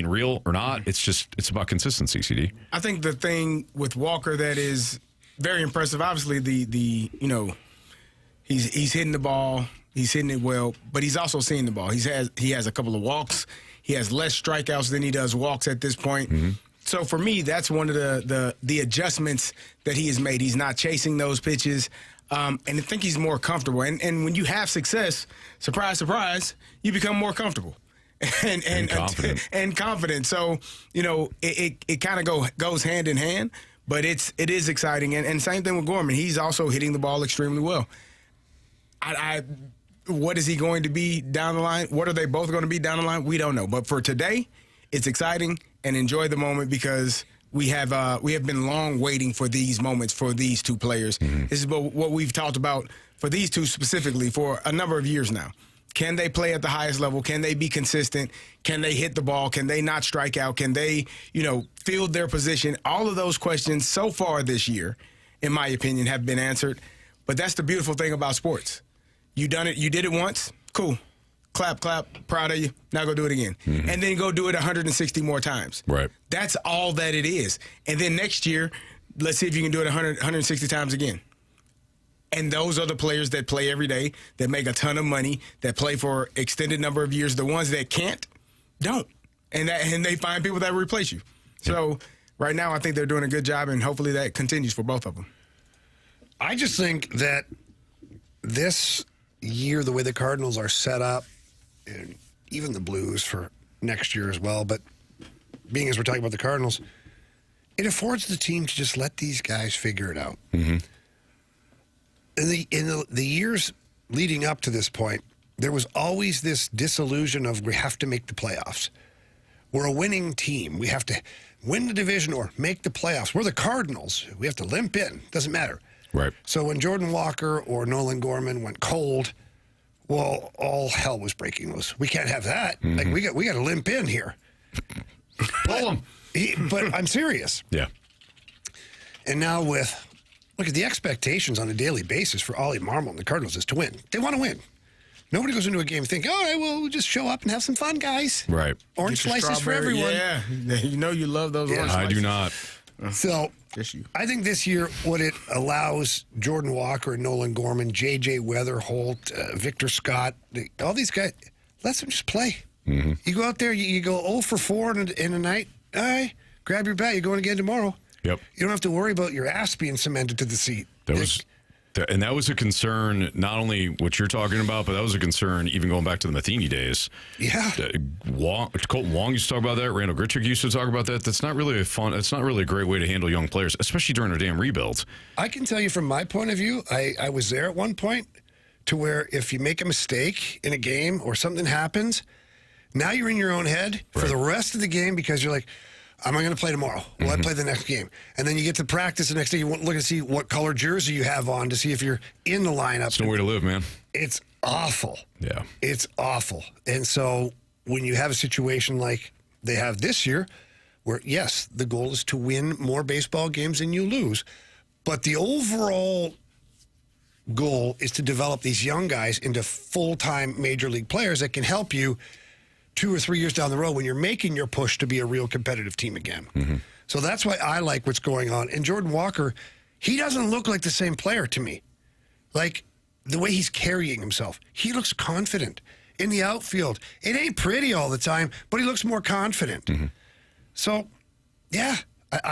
real or not, it's about consistency, CD. I think the thing with Walker that is very impressive, obviously he's hitting the ball, he's hitting it well, but he's also seeing the ball. He has a couple of walks. He has less strikeouts than he does walks at this point. Mm-hmm. So for me, that's one of the adjustments that he has made. He's not chasing those pitches, and I think he's more comfortable. And when you have success, surprise, surprise, you become more comfortable and confident. And confident. So it kind of goes hand in hand, but it is exciting. And same thing with Gorman. He's also hitting the ball extremely well. What is he going to be down the line? What are they both going to be down the line? We don't know. But for today, it's exciting. And enjoy the moment because we have been long waiting for these moments for these two players. Mm-hmm. This is what we've talked about for these two specifically for a number of years now. Can they play at the highest level? Can they be consistent? Can they hit the ball? Can they not strike out? Can they, field their position? All of those questions so far this year, in my opinion, have been answered. But that's the beautiful thing about sports. You did it once, cool. Clap, proud of you. Now go do it again. Mm-hmm. And then go do it 160 more times. Right. That's all that it is. And then next year, let's see if you can do it 160 times again. And those are the players that play every day, that make a ton of money, that play for extended number of years. The ones that can't, don't. And they find people that replace you. So right now I think they're doing a good job, and hopefully that continues for both of them. I just think that this year, the way the Cardinals are set up, and even the Blues for next year as well, but being as we're talking about the Cardinals, it affords the team to just let these guys figure it out. Mm-hmm. In the years leading up to this point, there was always this disillusion of we have to make the playoffs. We're a winning team. We have to win the division or make the playoffs. We're the Cardinals. We have to limp in. Doesn't matter. Right. So when Jordan Walker or Nolan Gorman went cold, well, all hell was breaking loose. We can't have that. Mm-hmm. Like we got to limp in here. Pull him. But I'm serious. Yeah. And now look at the expectations on a daily basis for Ollie Marmol and the Cardinals is to win. They want to win. Nobody goes into a game thinking, all right, well, we'll just show up and have some fun, guys. Right. Orange slices for everyone. Yeah. You love those orange slices. I do not. So I think this year what it allows Jordan Walker, Nolan Gorman, J.J. Weatherholt, Victor Scott, all these guys, let them just play. Mm-hmm. You go out there, you go 0 for 4 in a night. All right, grab your bat. You're going again tomorrow. Yep. You don't have to worry about your ass being cemented to the seat. That was a concern, not only what you're talking about, but that was a concern even going back to the Matheny days. Yeah. Colton Wong used to talk about that. Randall Grichuk used to talk about that. That's not really it's not really a great way to handle young players, especially during a damn rebuild. I can tell you from my point of view, I was there at one point to where if you make a mistake in a game or something happens, now you're in your own head for the rest of the game because you're like, am I going to play tomorrow? Will I play the next game? And then you get to practice the next day. You want to look and see what color jersey you have on to see if you're in the lineup. It's no way to live, man. It's awful. Yeah. It's awful. And so when you have a situation like they have this year, where, yes, the goal is to win more baseball games than you lose, but the overall goal is to develop these young guys into full-time major league players that can help you 2 or 3 years down the road when you're making your push to be a real competitive team again. Mm-hmm. So that's why I like what's going on. And Jordan Walker, he doesn't look like the same player to me. Like the way he's carrying himself, he looks confident in the outfield. It ain't pretty all the time, but he looks more confident. Mm-hmm. So, yeah,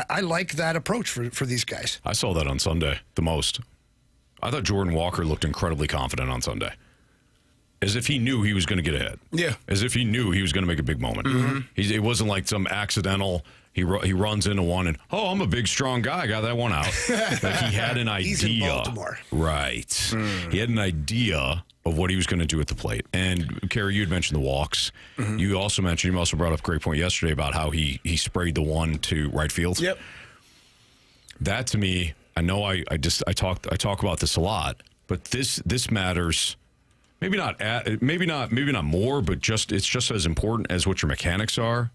I like that approach for these guys. I saw that on Sunday the most. I thought Jordan Walker looked incredibly confident on Sunday. as if he knew he was going to get ahead. Yeah. As if he knew he was going to make a big moment. It wasn't like some accidental, he runs into one and, I'm a big, strong guy. I got that one out. Like he had an idea. He's in Baltimore. Right. He had an idea of what he was going to do at the plate. And, Carey, you had mentioned the walks. You also brought up a great point yesterday about how he sprayed the one to right field. Yep. That, to me, I know I talk about this a lot, but this matters. Maybe not more, but it's just as important as what your mechanics are.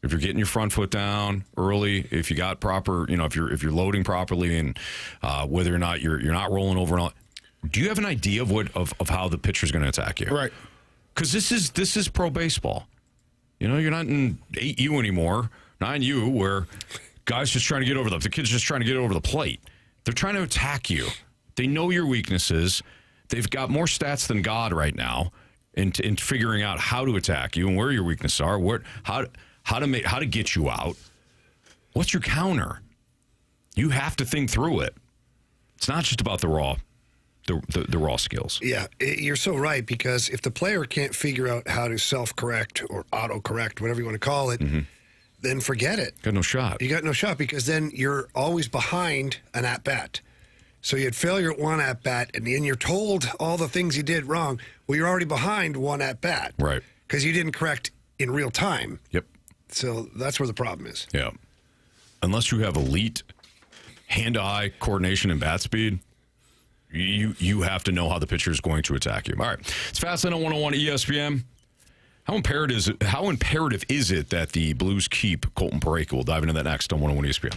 If you're getting your front foot down early, if you got proper, if you're loading properly, and whether or not you're not rolling over and all. Do you have an idea of how the pitcher's going to attack you? Right. Because this is pro baseball. You're not in 8U anymore, 9U, where guys just trying to get over the kid's just trying to get over the plate. They're trying to attack you. They know your weaknesses. They've got more stats than God right now in figuring out how to attack you and where your weaknesses are, how to get you out. What's your counter? You have to think through it. It's not just about the raw skills. Yeah, you're so right, because if the player can't figure out how to self-correct or auto-correct, whatever you want to call it, then forget it. Got no shot. You got no shot, because then you're always behind an at-bat. So you had failure at one at-bat, and then you're told all the things you did wrong. Well, you're already behind one at-bat. Right. Because you didn't correct in real time. Yep. So that's where the problem is. Yeah. Unless you have elite hand-eye coordination and bat speed, you have to know how the pitcher is going to attack you. All right. It's Fast Lane on 101 ESPN. How imperative is it that the Blues keep Colton Parayko? We'll dive into that next on 101 ESPN.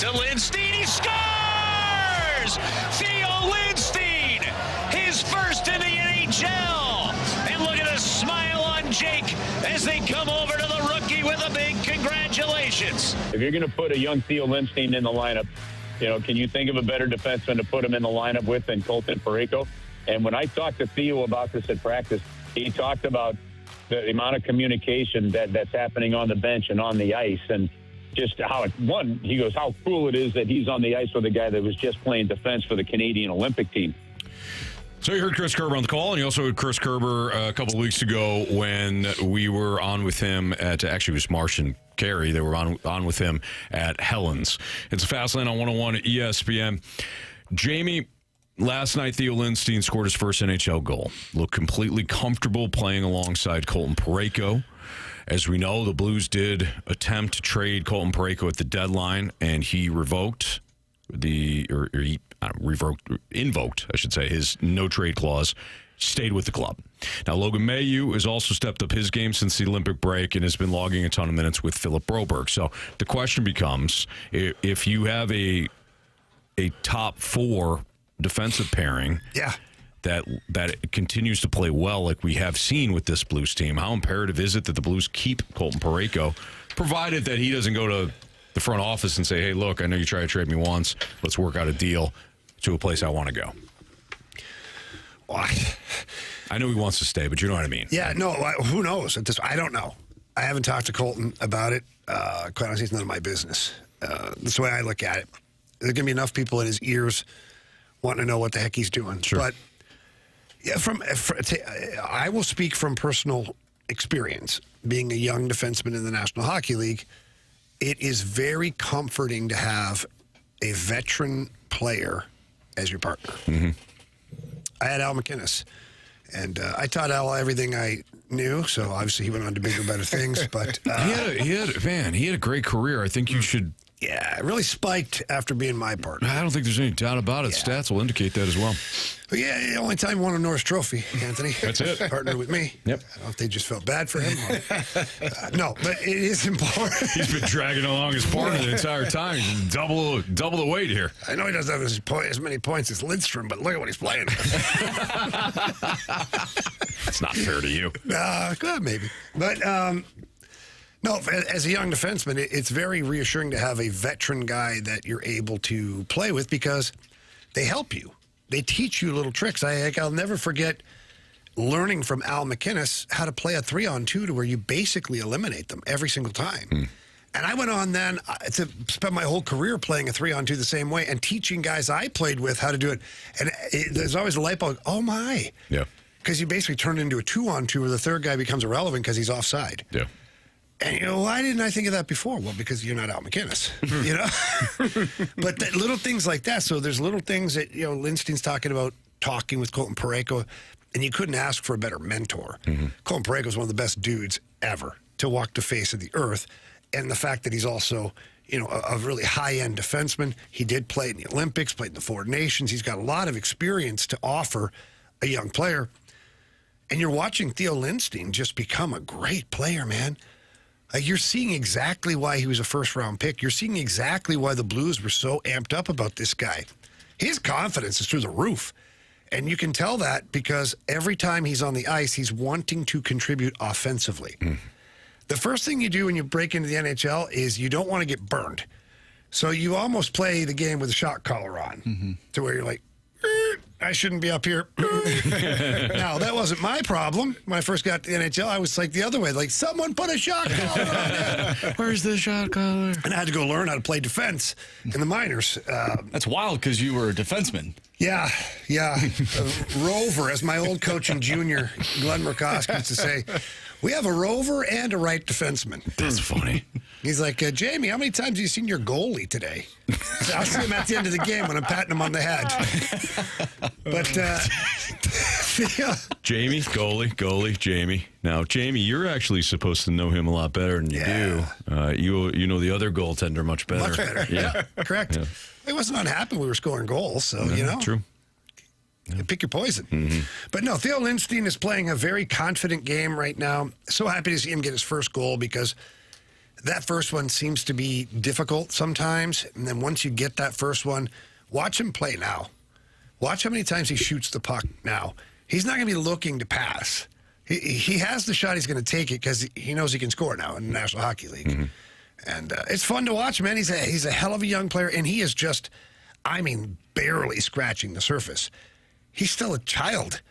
to Lindstein. He scores! Theo Lindstein, his first in the NHL. And look at the smile on Jake as they come over to the rookie with a big congratulations. If you're going to put a young Theo Lindstein in the lineup, can you think of a better defenseman to put him in the lineup with than Colton Parayko? And when I talked to Theo about this at practice, he talked about the amount of communication that's happening on the bench and on the ice, and just how he goes, how cool it is that he's on the ice with a guy that was just playing defense for the Canadian Olympic team. So you heard Chris Kerber on the call, and you also heard Chris Kerber a couple of weeks ago when we were on with him at, actually it was Marsh and Carey. They were on with him at Helen's. It's a Fast Lane on 101 at ESPN. Jamie, last night Theo Lindstein scored his first NHL goal. Looked completely comfortable playing alongside Colton Parayko. As we know, the Blues did attempt to trade Colton Parayko at the deadline, and he invoked, I should say, his no-trade clause, stayed with the club. Now, Logan Mailloux has also stepped up his game since the Olympic break and has been logging a ton of minutes with Philip Broberg. So the question becomes, if you have a top four defensive pairing that continues to play well like we have seen with this Blues team, how imperative is it that the Blues keep Colton Parayko, provided that he doesn't go to the front office and say, hey, look, I know you tried to trade me once. Let's work out a deal to a place I want to go. What? I know he wants to stay, but you know what I mean. Yeah, no, who knows? I don't know. I haven't talked to Colton about it. Quite honestly, it's none of my business. That's the way I look at it. There's going to be enough people in his ears wanting to know what the heck he's doing. Sure. But yeah, I will speak from personal experience. Being a young defenseman in the National Hockey League, it is very comforting to have a veteran player as your partner. Mm-hmm. I had Al McInnes, and I taught Al everything I knew, so obviously he went on to bigger, better things. But he had a great career. I think you should. Yeah, it really spiked after being my partner. I don't think there's any doubt about it. Yeah. Stats will indicate that as well. But yeah, the only time he won a Norris Trophy, Anthony. That's it. Partnered with me. Yep. I don't know if they just felt bad for him. No, but it is important. He's been dragging along his partner the entire time. Double the weight here. I know he doesn't have as many points as Lidstrom, but look at what he's playing. It's not fair to you. Maybe. But no, as a young defenseman, it's very reassuring to have a veteran guy that you're able to play with because they help you. They teach you little tricks. I'll never forget learning from Al McInnes how to play a 3-on-2 to where you basically eliminate them every single time. And I went on then to spend my whole career playing a 3-on-2 the same way and teaching guys I played with how to do it. And there's always a light bulb, oh my. Yeah. Because you basically turn it into a 2-on-2 where the third guy becomes irrelevant because he's offside. Yeah. And, why didn't I think of that before? Well, because you're not Al McInnes, But little things like that. So there's little things that, Lindstein's talking with Colton Parayko, and you couldn't ask for a better mentor. Mm-hmm. Colton Parayko is one of the best dudes ever to walk the face of the earth. And the fact that he's also, a really high-end defenseman. He did play in the Olympics, played in the Four Nations. He's got a lot of experience to offer a young player. And you're watching Theo Lindstein just become a great player, man. You're seeing exactly why he was a first-round pick. You're seeing exactly why the Blues were so amped up about this guy. His confidence is through the roof. And you can tell that because every time he's on the ice, he's wanting to contribute offensively. The first thing you do when you break into the NHL is you don't want to get burned. So you almost play the game with a shot collar on to where you're like, I shouldn't be up here. Now, that wasn't my problem. When I first got to the NHL, I was like the other way. Like, someone put a shot collar on it. Where's the shot collar? And I had to go learn how to play defense in the minors. That's wild because you were a defenseman. Yeah. Rover, as my old coach in junior, Glenn Murkowski, used to say, we have a rover and a right defenseman. That's funny. He's like, Jamie, how many times have you seen your goalie today? So I'll see him at the end of the game when I'm patting him on the head. But, Jamie, goalie, Jamie. Now, Jamie, you're actually supposed to know him a lot better than you do. You know the other goaltender much better. Much better. Yeah. Correct. Yeah. He wasn't unhappy we were scoring goals, so, True. Pick your poison. But no, Theo Lindstein is playing a very confident game right now. So happy to see him get his first goal because that first one seems to be difficult sometimes. And then once you get that first one, watch him play now. Watch how many times he shoots the puck now. He's not going to be looking to pass. He has the shot. He's going to take it because he knows he can score now in the National Hockey League. Mm-hmm. And it's fun to watch, man. He's a hell of a young player, and he is just, barely scratching the surface. He's still a child.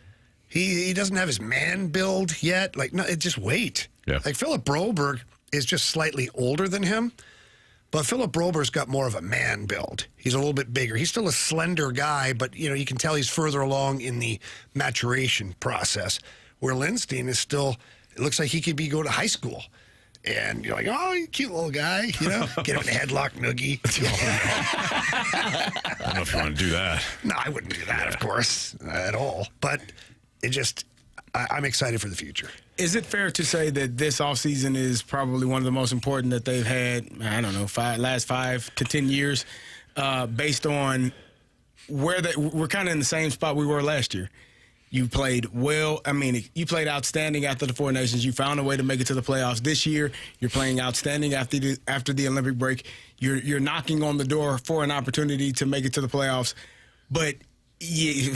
He doesn't have his man build yet. Just wait. Yeah. Philip Broberg is just slightly older than him, but Philip Broberg's got more of a man build. He's a little bit bigger. He's still a slender guy, but you can tell he's further along in the maturation process. Where Lindstein is still, it looks like he could go to high school. And you're like, oh, you cute little guy, Get him in a headlock noogie. I don't know if you want to do that. No, I wouldn't do that, of course, at all. But I'm excited for the future. Is it fair to say that this offseason is probably one of the most important that they've had, last 5 to 10 years, based on where we're kind of in the same spot we were last year? You played well. You played outstanding after the Four Nations. You found a way to make it to the playoffs. This year, you're playing outstanding after the Olympic break. You're knocking on the door for an opportunity to make it to the playoffs. But you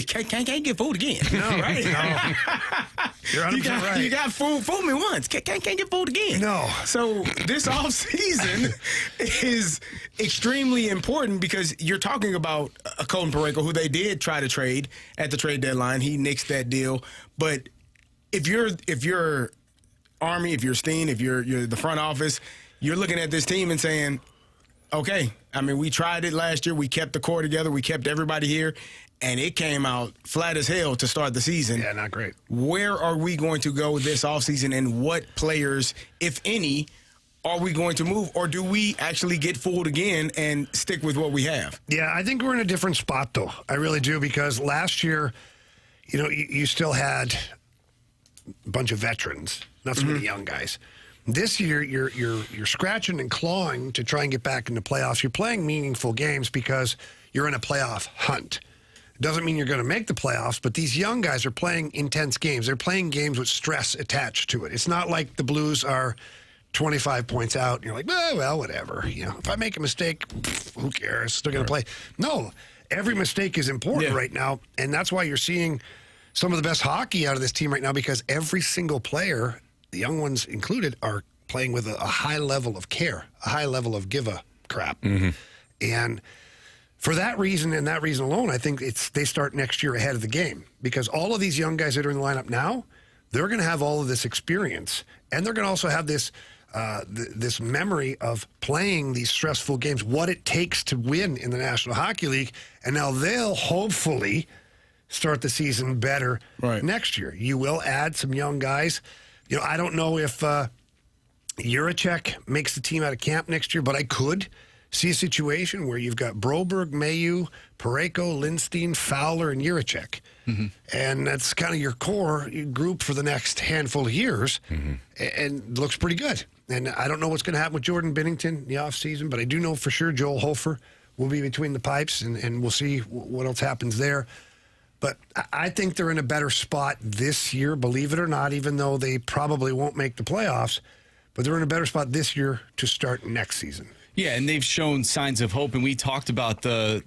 can't get fooled again. No, right? No. You're 100% right. You got fooled me once. Can't get fooled again. No. So this offseason is extremely important because you're talking about a Colton Parayko who they did try to trade at the trade deadline. He nixed that deal. But if you're Army, if you're Steen, if you're the front office, you're looking at this team and saying, okay, we tried it last year. We kept the core together. We kept everybody here. And it came out flat as hell to start the season. Yeah, not great. Where are we going to go this offseason, and what players, if any, are we going to move? Or do we actually get fooled again and stick with what we have? Yeah, I think we're in a different spot, though. I really do, because last year, you still had a bunch of veterans, not so many young guys. This year, you're scratching and clawing to try and get back into playoffs. You're playing meaningful games because you're in a playoff hunt. It doesn't mean you're going to make the playoffs, but these young guys are playing intense games. They're playing games with stress attached to it. It's not like the Blues are 25 points out, and you're like, well, whatever. If I make a mistake, who cares? They're going to play. No, every mistake is important right now, and that's why you're seeing some of the best hockey out of this team right now, because every single player, the young ones included, are playing with a high level of care, a high level of give a crap. Mm-hmm. And for that reason and that reason alone, I think they start next year ahead of the game, because all of these young guys that are in the lineup now, they're going to have all of this experience, and they're going to also have this this memory of playing these stressful games, what it takes to win in the National Hockey League, and now they'll hopefully start the season better next year. You will add some young guys. I don't know if Juracek makes the team out of camp next year, but I could see a situation where you've got Broberg, Mayu, Parayko, Lindstein, Fowler, and Juracek. Mm-hmm. And that's kind of your core group for the next handful of years, and it looks pretty good. And I don't know what's going to happen with Jordan Binnington in the offseason, but I do know for sure Joel Hofer will be between the pipes, and we'll see what else happens there. But I think they're in a better spot this year, believe it or not, even though they probably won't make the playoffs. But they're in a better spot this year to start next season. Yeah, and they've shown signs of hope. And we talked about the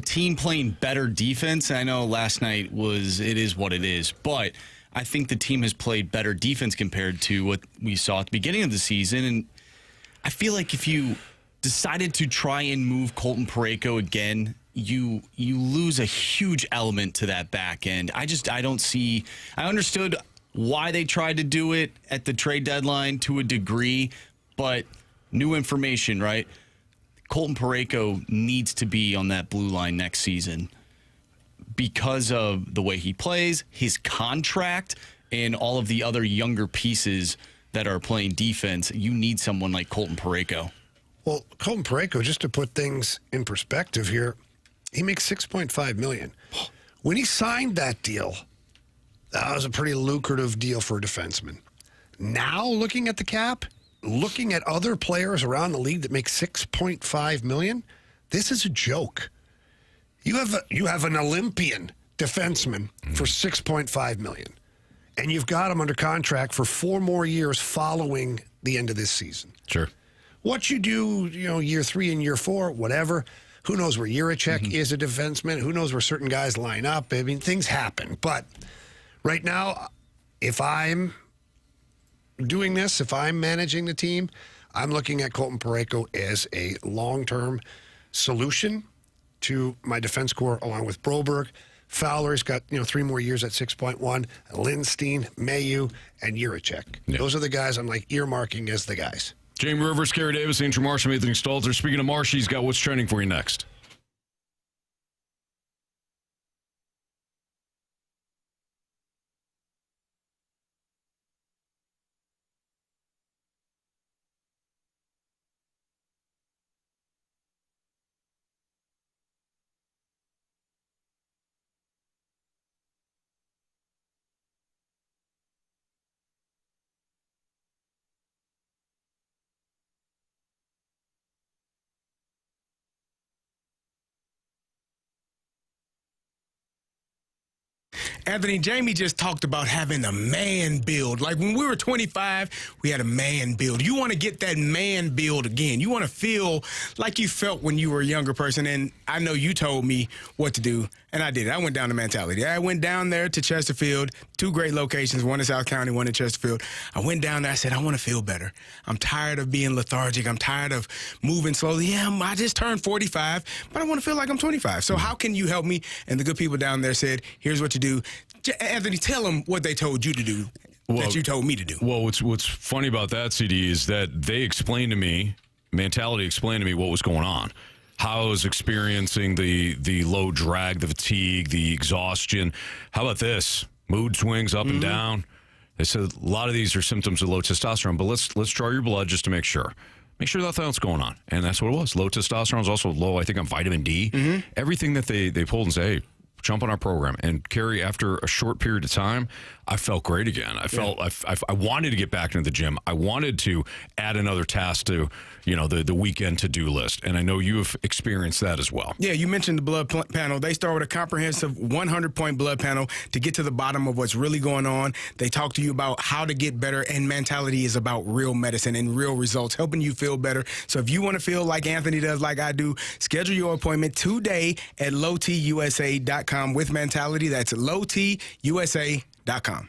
team playing better defense. I know last night it is what it is. But I think the team has played better defense compared to what we saw at the beginning of the season. And I feel like if you decided to try and move Colton Parayko again, you lose a huge element to that back end. I don't see. I understood why they tried to do it at the trade deadline to a degree, but new information, right? Colton Parayko needs to be on that blue line next season because of the way he plays, his contract, and all of the other younger pieces that are playing defense. You need someone like Colton Parayko. Well, Colton Parayko, just to put things in perspective here, he makes $6.5 million. When he signed that deal, that was a pretty lucrative deal for a defenseman. Now, looking at the cap, looking at other players around the league that make $6.5 million, this is a joke. You have an Olympian defenseman for $6.5 million. and you've got him under contract for 4 more years following the end of this season. Sure. What you do, year 3 and year 4, whatever. Who knows where Jiricek is a defenseman? Who knows where certain guys line up? I mean, things happen. But right now, if I'm doing this, if I'm managing the team, I'm looking at Colton Parayko as a long-term solution to my defense core, along with Broberg. Fowler's got 3 more years at 6.1. Lindstein, Mayu, and Jiricek. Yeah. Those are the guys I'm earmarking as the guys. Jamie Rivers, Carey Davis, Andrew Marshall, Anthony Stalter. Speaking of Marsh, he's got what's trending for you next. Anthony, Jamie just talked about having a man build. Like when we were 25, we had a man build. You want to get that man build again. You want to feel like you felt when you were a younger person. And I know you told me what to do, and I did it. I went down to Mentality. I went down there to Chesterfield, 2 great locations, one in South County, one in Chesterfield. I went down there. I said, I want to feel better. I'm tired of being lethargic. I'm tired of moving slowly. Yeah, I just turned 45, but I want to feel like I'm 25. So how can you help me? And the good people down there said, here's what you do. Anthony, tell them what they told you to do that you told me to do. Well, what's funny about that, CD, is that they explained to me, Mentality explained to me what was going on. How I was experiencing the low drag, the fatigue, the exhaustion. How about this? Mood swings up and down. They said a lot of these are symptoms of low testosterone, but let's draw your blood just to make sure. Make sure nothing else going on. And that's what it was. Low testosterone is also low, I think, on vitamin D. Everything that they pulled and say, hey, jump on our program. And Carey, after a short period of time, I felt great again. I felt I wanted to get back into the gym. I wanted to add another task to the weekend to-do list. And I know you have experienced that as well. Yeah, you mentioned the blood panel. They start with a comprehensive 100-point blood panel to get to the bottom of what's really going on. They talk to you about how to get better, and Mentality is about real medicine and real results, helping you feel better. So if you want to feel like Anthony does, like I do, schedule your appointment today at lowtusa.com with Mentality. That's lowtusa.com.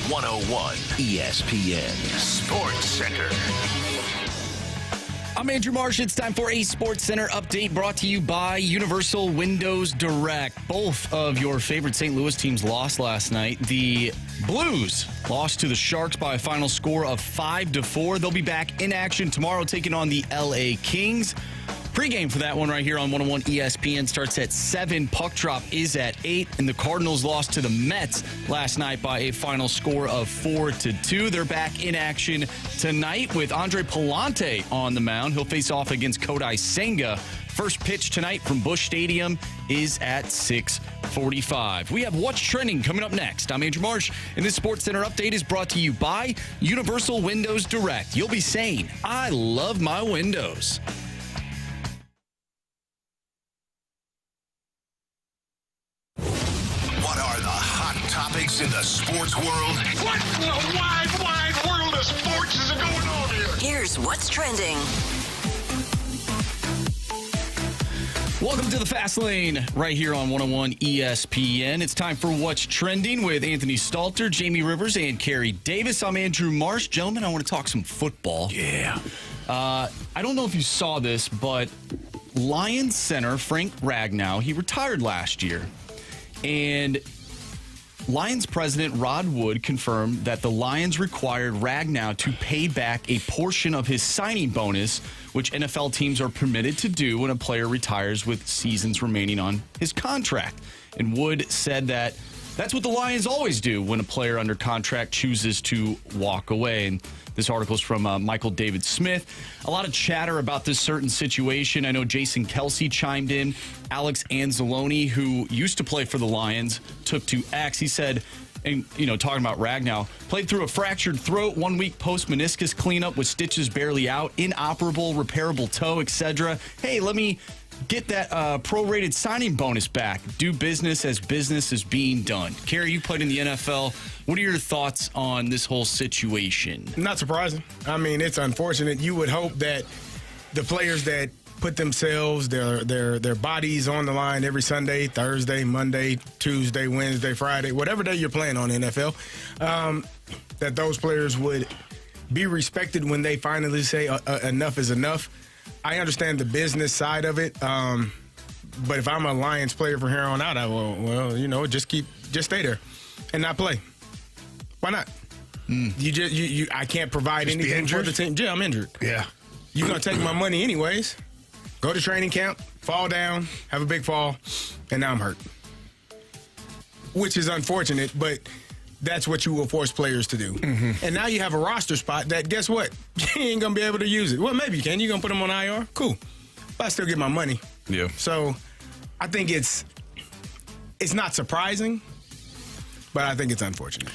101 ESPN Sports Center. I'm Andrew Marsh. It's time for a Sports Center update brought to you by Universal Windows Direct. Both of your favorite St. Louis teams lost last night. The Blues lost to the Sharks by a final score of 5-4. They'll be back in action tomorrow taking on the LA Kings. Pregame for that one right here on 101 ESPN starts at 7. Puck drop is at 8. And the Cardinals lost to the Mets last night by a final score of 4-2. They're back in action tonight with Andre Palante on the mound. He'll face off against Kodai Senga. First pitch tonight from Busch Stadium is at 6:45. We have What's Trending coming up next. I'm Andrew Marsh, and this Sports Center update is brought to you by Universal Windows Direct. You'll be saying, I love my windows. What are the hot topics in the sports world? What in the wide, wide world of sports is going on here? Here's What's Trending. Welcome to the Fast Lane right here on 101 ESPN. It's time for What's Trending with Anthony Stalter, Jamie Rivers, and Carey Davis. I'm Andrew Marsh. Gentlemen, I want to talk some football. Yeah. I don't know if you saw this, but Lions center Frank Ragnow, he retired last year. And Lions president Rod Wood confirmed that the Lions required Ragnow to pay back a portion of his signing bonus, which NFL teams are permitted to do when a player retires with seasons remaining on his contract. And Wood said that that's what the Lions always do when a player under contract chooses to walk away. And this article is from Michael David Smith. A lot of chatter about this certain situation. I know Jason Kelsey chimed in. Alex Anzalone, who used to play for the Lions, took to X. He said, and talking about Ragnow, played through a fractured throat, 1 week post meniscus cleanup with stitches barely out, inoperable, repairable toe, etc. Hey, let me get that prorated signing bonus back. Do business as business is being done. Carey, you played in the NFL. What are your thoughts on this whole situation? Not surprising. I mean, it's unfortunate. You would hope that the players that put themselves, their bodies on the line every Sunday, Thursday, Monday, Tuesday, Wednesday, Friday, whatever day you're playing on NFL, that those players would be respected when they finally say enough is enough. I understand the business side of it, but if I'm a Lions player from here on out, I will, just stay there and not play. Why not? I can't provide anything for the team. Yeah, I'm injured. Yeah. You're going to take my money anyways. Go to training camp, fall down, have a big fall, and now I'm hurt. Which is unfortunate, but that's what you will force players to do. Mm-hmm. And now you have a roster spot that, guess what? You ain't going to be able to use it. Well, maybe you can. You're going to put them on IR? Cool. But I still get my money. Yeah. So I think it's not surprising, but I think it's unfortunate.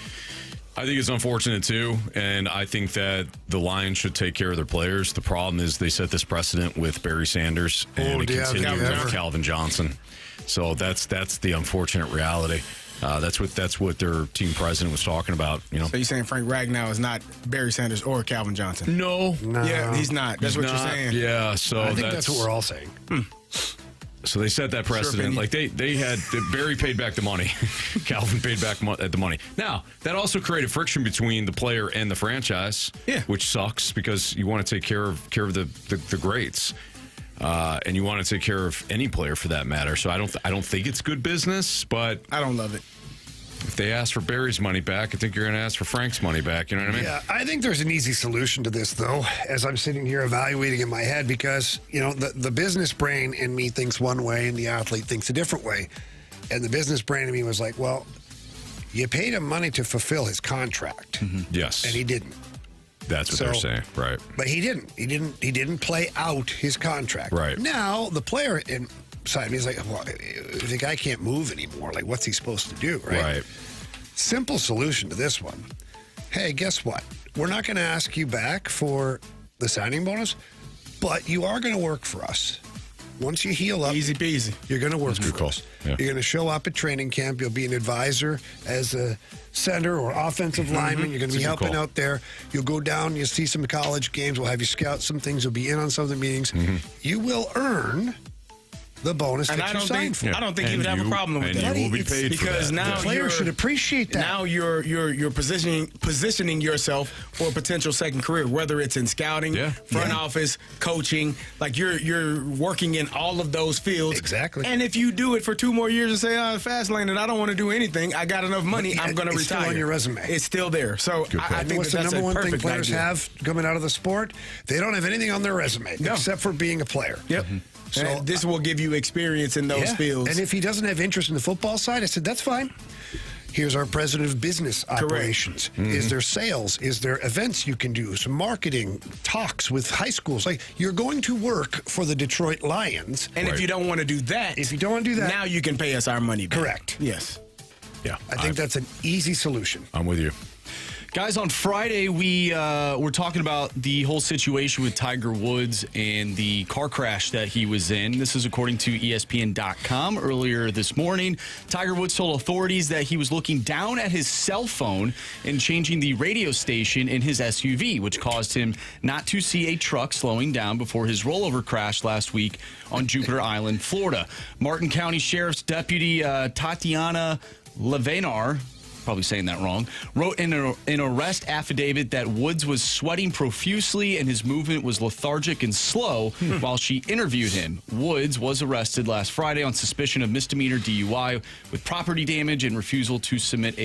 I think it's unfortunate, too, and I think that the Lions should take care of their players. The problem is they set this precedent with Barry Sanders, and it continued with Calvin Johnson. So that's the unfortunate reality. That's what their team president was talking about. So you're saying Frank Ragnow is not Barry Sanders or Calvin Johnson? No. Yeah, he's not. That's what you're saying. Yeah, so I think that's what we're all saying. So they set that precedent. Like they had Barry paid back the money, Calvin paid back the money. Now that also created friction between the player and the franchise, which sucks because you want to take care of the greats, and you want to take care of any player for that matter. So I don't think it's good business, but I don't love it. If they ask for Barry's money back, I think you're going to ask for Frank's money back. You know what I mean? Yeah, I think there's an easy solution to this, though, as I'm sitting here evaluating in my head, because, the business brain in me thinks one way and the athlete thinks a different way. And the business brain in me was like, well, you paid him money to fulfill his contract. Mm-hmm. Yes. And he didn't. That's what they're saying, right? But he didn't. He didn't play out his contract. Right. Now, the player inside me is like, well, the guy can't move anymore. Like, what's he supposed to do, right? Right. Simple solution to this one. Hey, guess what? We're not going to ask you back for the signing bonus, but you are going to work for us. Once you heal up, easy peasy, you're going to work for us. Yeah. You're going to show up at training camp. You'll be an advisor as a center or offensive lineman. You're going to be helping out there. You'll go down. You'll see some college games. We'll have you scout some things. You'll be in on some of the meetings. Mm-hmm. You will earn the bonus And that you signed for. I don't think he would have a problem with that. You will be paid because for that. now the player should appreciate that. Now you're positioning yourself for a potential second career, whether it's in scouting, front office, coaching. Like you're working in all of those fields. Exactly. And if you do it for 2 more years and say, fast lane, and I don't want to do anything, I got enough money, I'm going to retire. It's still on your resume. It's still there. So I think what's the that's number a one thing perfect players idea. have coming out of the sport? They don't have anything on their resume except for being a player. Yep. So and this will give you experience in those fields. And if he doesn't have interest in the football side, I said, that's fine. Here's our president of business operations. Is there sales? Is there events you can do? Some marketing, talks with high schools. Like, you're going to work for the Detroit Lions. And if you don't want to do that, now you can pay us our money back. Correct. Yes. Yeah. I think that's an easy solution. I'm with you. Guys, on Friday, we were talking about the whole situation with Tiger Woods and the car crash that he was in. This is according to ESPN.com. Earlier this morning, Tiger Woods told authorities that he was looking down at his cell phone and changing the radio station in his SUV, which caused him not to see a truck slowing down before his rollover crash last week on Jupiter Island, Florida. Martin County Sheriff's Deputy Tatiana Levanar, probably saying that wrong, wrote in an arrest affidavit that Woods was sweating profusely and his movement was lethargic and slow while she interviewed him. Woods was arrested last Friday on suspicion of misdemeanor DUI with property damage and refusal to submit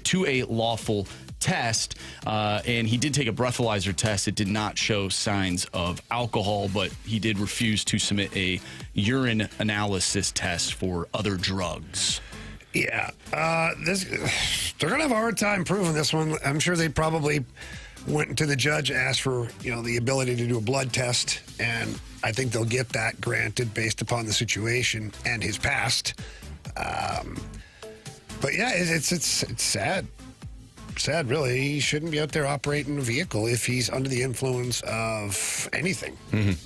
to a lawful test, and he did take a breathalyzer test. It did not show signs of alcohol, but he did refuse to submit a urine analysis test for other drugs. Yeah, they're going to have a hard time proving this one. I'm sure they probably went to the judge, asked for the ability to do a blood test, and I think they'll get that granted based upon the situation and his past. But yeah, it's sad. Sad, really. He shouldn't be out there operating a vehicle if he's under the influence of anything.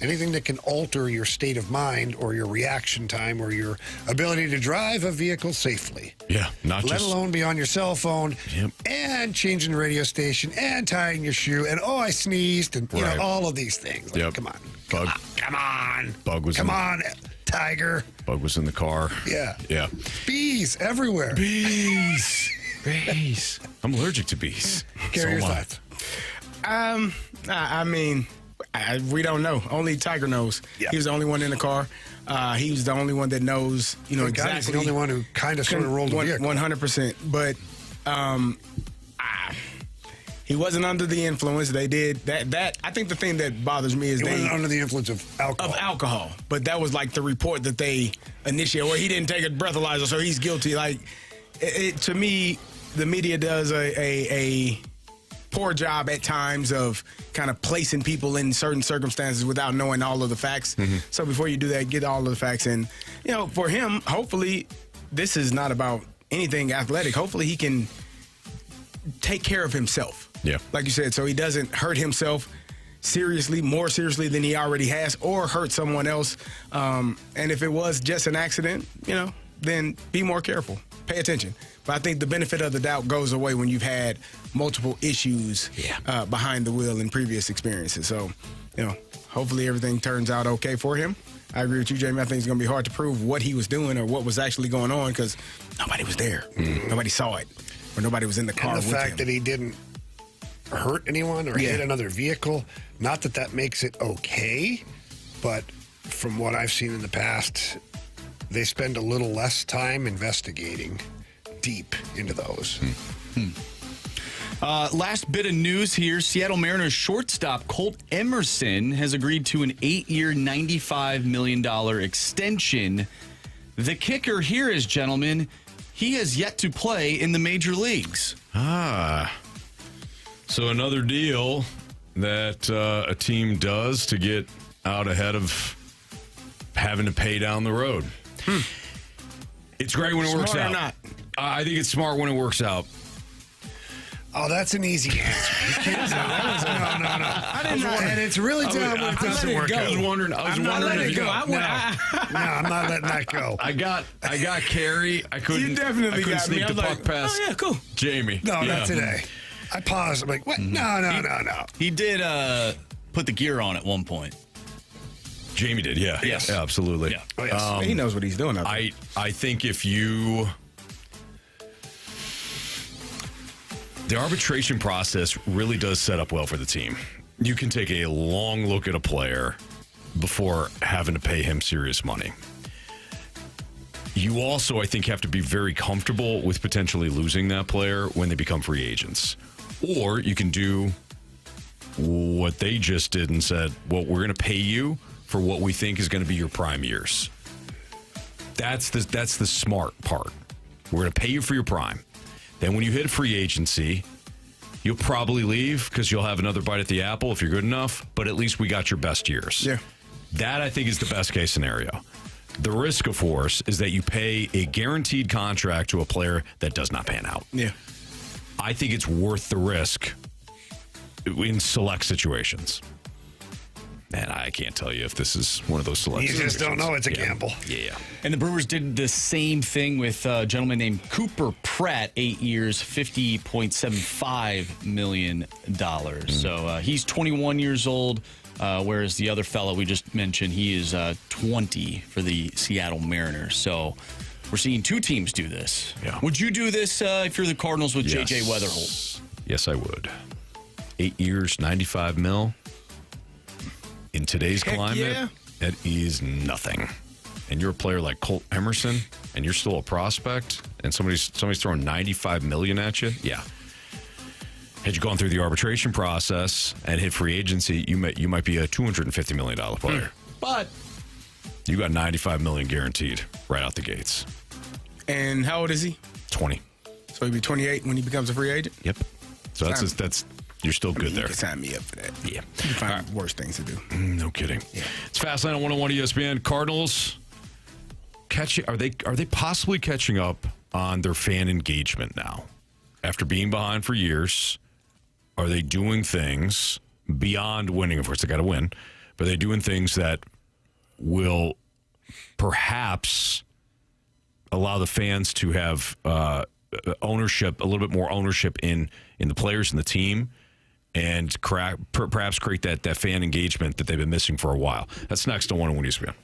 Anything that can alter your state of mind or your reaction time or your ability to drive a vehicle safely. Yeah, Let alone be on your cell phone and changing the radio station and tying your shoe and, I sneezed and, all of these things. Like, come on. Bug. Come on. Bug was Come on, Tiger. Bug was in the car. Yeah. Yeah. Bees everywhere. Bees. I'm allergic to bees. Carey, your thoughts? I mean, we don't know. Only Tiger knows. Yeah. He was the only one in the car. He was the only one that knows, exactly. He's the only one who kind of sort of rolled the vehicle. 100%. But he wasn't under the influence. They did that. I think the thing that bothers me is he wasn't under the influence of alcohol. But that was like the report that they initiated, where he didn't take a breathalyzer, so he's guilty. Like, to me, the media does a poor job at times of kind of placing people in certain circumstances without knowing all of the facts. So before you do that, get all of the facts. And, for him, hopefully, this is not about anything athletic. Hopefully he can take care of himself. Yeah. Like you said, so he doesn't hurt himself more seriously than he already has, or hurt someone else. And if it was just an accident, then be more careful. Pay attention. But I think the benefit of the doubt goes away when you've had multiple issues behind the wheel in previous experiences. So, hopefully everything turns out okay for him. I agree with you, Jamie. I think it's going to be hard to prove what he was doing or what was actually going on because nobody was there. Nobody saw it, or nobody was in the car with him. And the fact that he didn't hurt anyone or hit another vehicle, not that makes it okay, but from what I've seen in the past, they spend a little less time investigating deep into those. Last bit of news here. Seattle Mariners shortstop Colt Emerson has agreed to an 8-year, $95 million extension. The kicker here is, gentlemen, he has yet to play in the major leagues. So another deal that a team does to get out ahead of having to pay down the road. It's great when it works out. Smart or not? I think it's smart when it works out. Oh, that's an easy answer. You can't say that. No. I didn't know. And it's really dumb when it doesn't work out. I was wondering if you No, I'm not letting that go. I got Carey. I couldn't. You definitely got sneak me. I the was puck like, past cool. Jamie. No, not today. I paused. I'm like, what? No. He did put the gear on at one point. Jamie did, yeah. Yes. Yeah, absolutely. Yeah. Oh, yes. He knows what he's doing out there. I think the arbitration process really does set up well for the team. You can take a long look at a player before having to pay him serious money. You also, I think, have to be very comfortable with potentially losing that player when they become free agents. Or you can do what they just did and said, well, we're going to pay you for what we think is going to be your prime years. That's the smart part. We're going to pay you for your prime. Then when you hit free agency, you'll probably leave because you'll have another bite at the apple if you're good enough, but at least we got your best years. Yeah. That, I think, is the best case scenario. The risk, of course, is that you pay a guaranteed contract to a player that does not pan out. Yeah. I think it's worth the risk in select situations. And I can't tell you if this is one of those select You situations. just don't know. It's a gamble. Yeah. And the Brewers did the same thing with a gentleman named Cooper Pratt, 8 years, $50.75 million. So he's 21 years old, whereas the other fellow we just mentioned, he is 20 for the Seattle Mariners. So we're seeing two teams do this. Yeah. Would you do this if you're the Cardinals with Yes. J.J. Weatherholt? Yes, I would. 8 years, $95 million. In today's climate, yeah. That is nothing. And you're a player like Colt Emerson, and you're still a prospect, and somebody's throwing $95 million at you. Yeah. Had you gone through the arbitration process and hit free agency, you might be a $250 million player. But You got $95 million guaranteed right out the gates. And how old is he? 20. So he'll be 28 when he becomes a free agent? Yep. So that's you're still good there. You can sign me up for that. Yeah. You can find worse things to do. No kidding. Yeah. It's Fastlane on 101 ESPN. Cardinals are they possibly catching up on their fan engagement now? After being behind for years, are they doing things beyond winning? Of course, they got to win, but are they doing things that will perhaps allow the fans to have ownership, a little bit more ownership in the players and the team, and perhaps create that fan engagement that they've been missing for a while? That's next on 101 ESPN.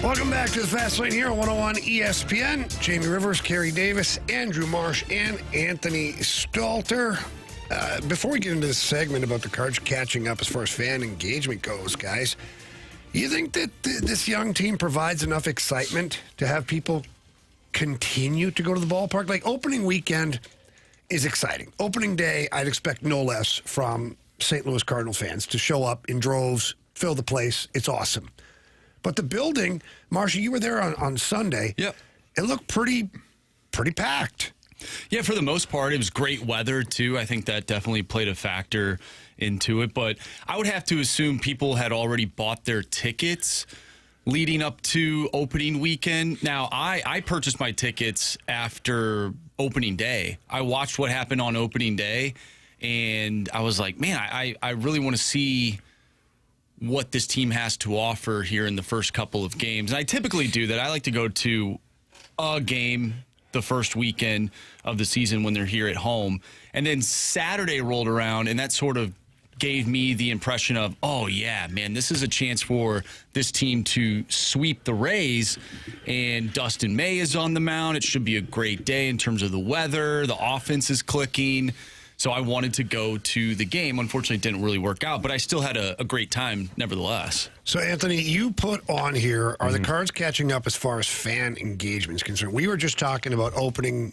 Welcome back to the Fast Lane here on 101 ESPN. Jamie Rivers, Carey Davis, Andrew Marsh, and Anthony Stalter. Before we get into this segment about the Cards catching up as far as fan engagement goes, guys, you think that this young team provides enough excitement to have people continue to go to the ballpark? Like, opening weekend is exciting. Opening day, I'd expect no less from St. Louis Cardinal fans to show up in droves, fill the place. It's awesome. But the building, Marcia, you were there on Sunday. Yep. It looked pretty packed. Yeah, for the most part, it was great weather, too. I think that definitely played a factor into it. But I would have to assume people had already bought their tickets leading up to opening weekend. Now, I purchased my tickets after opening day. I watched what happened on opening day, and I was like, man, I really want to see what this team has to offer here in the first couple of games. And I typically do that. I like to go to a game the first weekend of the season when they're here at home. And then Saturday rolled around, and that sort of gave me the impression of, oh, yeah, man, this is a chance for this team to sweep the Rays. And Dustin May is on the mound. It should be a great day in terms of the weather. The offense is clicking. So I wanted to go to the game. Unfortunately, it didn't really work out, but I still had a great time nevertheless. So, Anthony, you put on here, are the Cards catching up as far as fan engagement is concerned? We were just talking about opening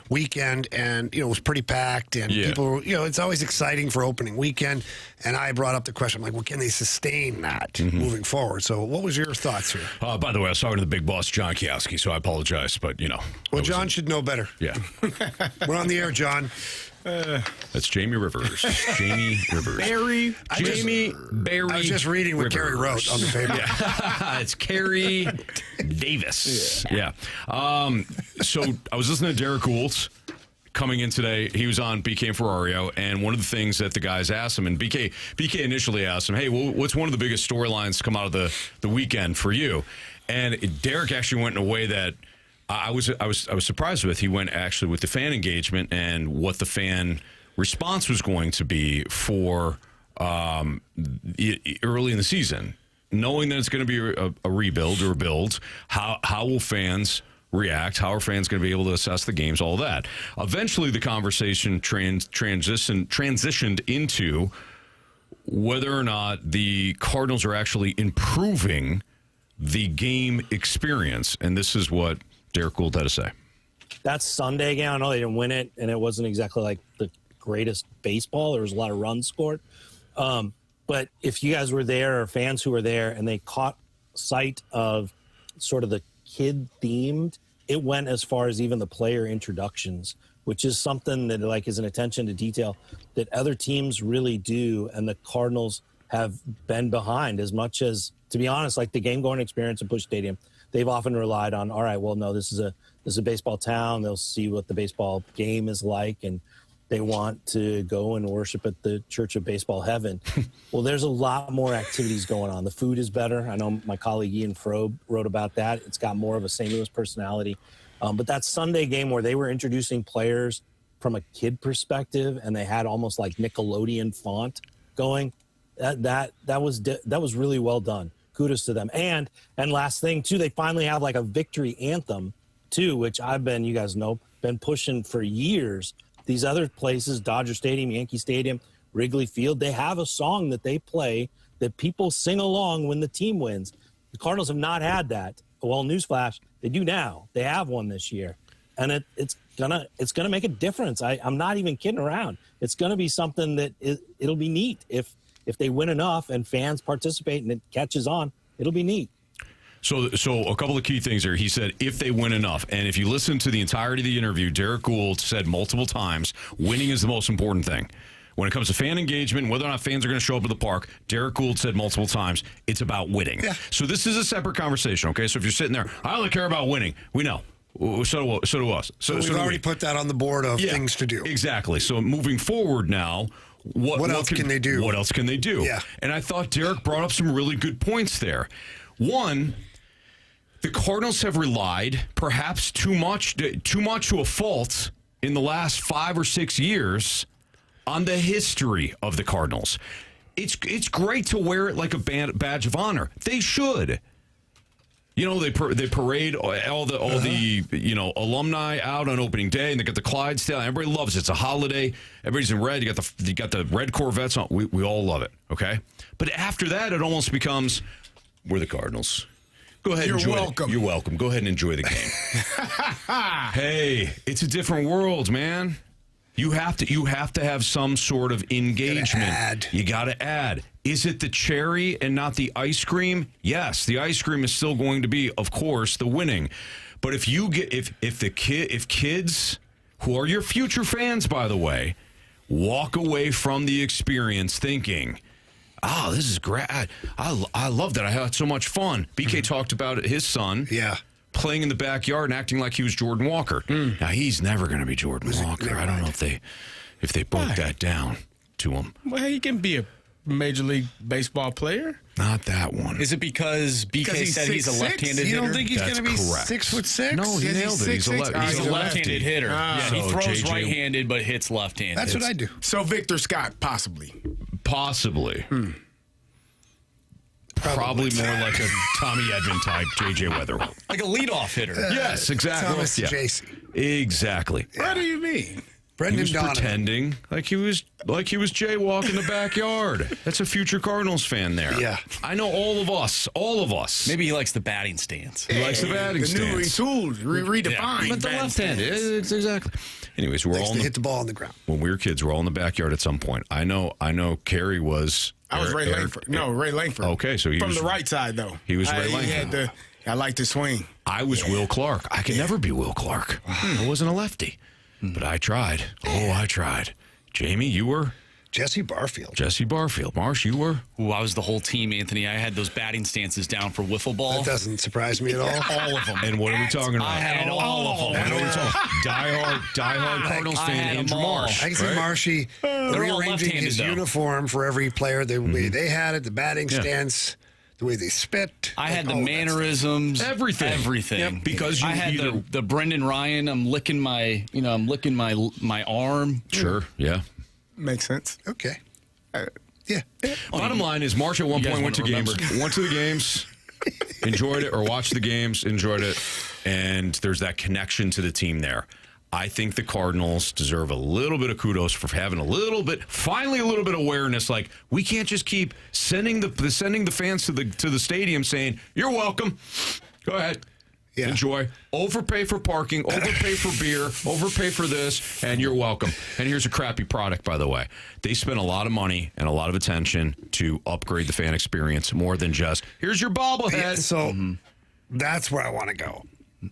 weekend, and, it was pretty packed, and people, it's always exciting for opening weekend. And I brought up the question, I'm like, well, can they sustain that moving forward? So what was your thoughts here? By the way, I was talking to the big boss, John Kiowski, so I apologize, but, Well, John should know better. Yeah. We're on the air, John. That's Jamie Rivers. Jamie Rivers. Barry. Jamie Barry. I was just reading what Carey wrote on the paper. Yeah. It's Carey Davis. Yeah. So I was listening to Derek Gould coming in today. He was on BK and Ferrario, and one of the things that the guys asked him, and BK initially asked him, hey, what's one of the biggest storylines to come out of the weekend for you? And Derek actually went in a way that I was surprised with. He went actually with the fan engagement and what the fan response was going to be for early in the season, knowing that it's going to be a rebuild or a build. How will fans react? How are fans going to be able to assess the games? All that. Eventually, the conversation transitioned into whether or not the Cardinals are actually improving the game experience, and this is what Derek Gould had to say. That Sunday game, I know they didn't win it, and it wasn't exactly like the greatest baseball. There was a lot of runs scored. But if you guys were there, or fans who were there, and they caught sight of sort of the kid-themed, it went as far as even the player introductions, which is something that is an attention to detail that other teams really do, and the Cardinals have been behind as much as, to be honest, like the game-going experience at Busch Stadium. They've often relied on, all right, well, no, this is a baseball town. They'll see what the baseball game is like, and they want to go and worship at the Church of Baseball Heaven. Well, there's a lot more activities going on. The food is better. I know my colleague Ian Frobe wrote about that. It's got more of a St. Louis personality. But that Sunday game where they were introducing players from a kid perspective, and they had almost like Nickelodeon font going, that was really well done. Kudos to them. And last thing, too, they finally have like a victory anthem, too, which you guys know, been pushing for years. These other places, Dodger Stadium, Yankee Stadium, Wrigley Field, they have a song that they play that people sing along when the team wins. The Cardinals have not had that. Well, newsflash, they do now. They have one this year. And it's gonna make a difference. I'm not even kidding around. It's gonna be something that it'll be neat if they win enough and fans participate and it catches on. It'll be neat. So a couple of key things there. He said, if they win enough. And if you listen to the entirety of the interview, Derek Gould said multiple times, winning is the most important thing. When it comes to fan engagement, whether or not fans are going to show up at the park, Derek Gould said multiple times, it's about winning. Yeah. So this is a separate conversation, okay? So if you're sitting there, I only care about winning. We know. So do us. So we've already put that on the board of things to do. Exactly. So moving forward now, what else can they do? What else can they do? Yeah. And I thought Derek brought up some really good points there. One, the Cardinals have relied perhaps too much to a fault in the last 5 or 6 years on the history of the Cardinals. It's great to wear it like a badge of honor. They should. You know, they parade all the alumni out on opening day, and they got the Clydesdale. Everybody loves it. It's a holiday. Everybody's in red. You got the red Corvettes on. We all love it. Okay, but after that, it almost becomes we're the Cardinals. Go ahead. You're welcome. You're welcome. Go ahead and enjoy the game. Hey, it's a different world, man. You have to have some sort of engagement. You got to add. Is it the cherry and not the ice cream? Yes, the ice cream is still going to be, of course, the winning. But if kids who are your future fans, by the way, walk away from the experience thinking, "Oh, this is great. I love that. I had so much fun." BK talked about his son. Yeah. Playing in the backyard and acting like he was Jordan Walker. Now, he's never going to be Jordan Walker. I don't know if they broke that down to him. Well, he can be a Major League Baseball player. Not that one. Is it because BK said he's a left-handed hitter? You don't think he's going to be correct. 6'6"? No, he nailed it. He's a left-handed hitter. Yeah, he throws JJ right-handed but hits left-handed. That's what I do. So Victor Scott, possibly. Probably more like a Tommy Edman type, J.J. Weatherall. Like a leadoff hitter. Yes, exactly. Thomas J.C. Exactly. What do you mean? Brendan he was pretending like he was jaywalking the backyard. That's a future Cardinals fan there. Yeah. I know all of us. Maybe he likes the batting stance. He likes the batting stance. The new tools, redefined. But the left-handed, exactly. Anyways, we're all hit the ball on the ground. When we were kids, we're all in the backyard at some point. I know Carey was. I was Ray Langford. No, Ray Langford. Okay, so he from was the right side though. He was Ray Langford. I like to swing. I was Will Clark. I could never be Will Clark. I wasn't a lefty, but I tried. Oh, I tried. Jamie, you were Jesse Barfield. Marsh, you were? Ooh, I was the whole team, Anthony. I had those batting stances down for wiffle ball. That doesn't surprise me at all. All of them. And what are we talking about? I had all of them. And what are we talking? Diehard Cardinals fan Andrew Marsh. I can see Marshy rearranging his uniform for every player. The way they had it, the batting stance, the way they spit. I had the mannerisms, everything. Yep, because I had the Brendan Ryan. I'm licking my arm. Sure. Yeah. Makes sense. Okay. Yeah. Bottom line is Marsh at one point went to the games, enjoyed it, or watched the games, enjoyed it, and there's that connection to the team there. I think the Cardinals deserve a little bit of kudos for having finally a little bit of awareness. Like, we can't just keep sending the fans to the stadium saying, "You're welcome. Go ahead. Yeah. Enjoy. Overpay for parking, overpay for beer, overpay for this, and you're welcome." And here's a crappy product, by the way. They spent a lot of money and a lot of attention to upgrade the fan experience more than just, here's your bobblehead. Yeah, so that's where I want to go.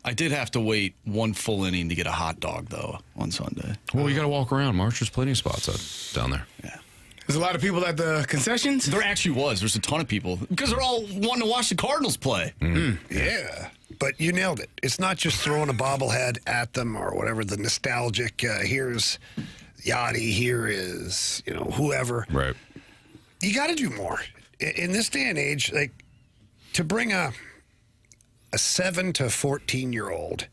I did have to wait one full inning to get a hot dog, though, on Sunday. Well, you got to walk around, Marsh. There's plenty of spots down there. Yeah. There's a lot of people at the concessions? There actually was. There's a ton of people because they're all wanting to watch the Cardinals play. Yeah. But you nailed it. It's not just throwing a bobblehead at them or whatever, the nostalgic, here's Yachty, here is, whoever. Right. You got to do more. In this day and age, like, to bring a 7 to 14-year-old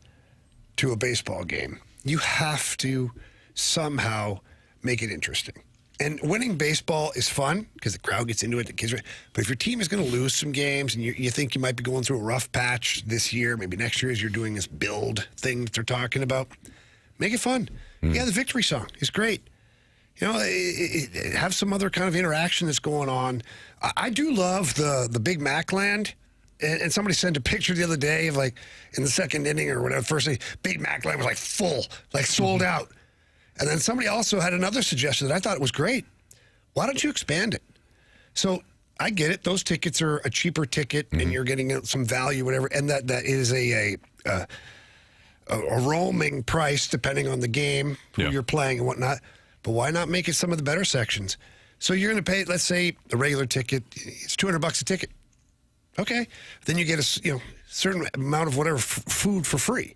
to a baseball game, you have to somehow make it interesting. And winning baseball is fun because the crowd gets into it. The kids are, but if your team is going to lose some games and you think you might be going through a rough patch this year, maybe next year as you're doing this build thing that they're talking about, make it fun. Yeah, the victory song is great. Have some other kind of interaction that's going on. I do love the Big Mac land. And somebody sent a picture the other day of, like, in the second inning or whatever, first inning, Big Mac land was like full, like sold out. And then somebody also had another suggestion that I thought was great. Why don't you expand it? So I get it. Those tickets are a cheaper ticket, and you're getting some value, whatever. And that is a roaming price depending on the game, who you're playing and whatnot. But why not make it some of the better sections? So you're going to pay, let's say, the regular ticket. It's $200 a ticket. Okay. Then you get a certain amount of whatever food for free.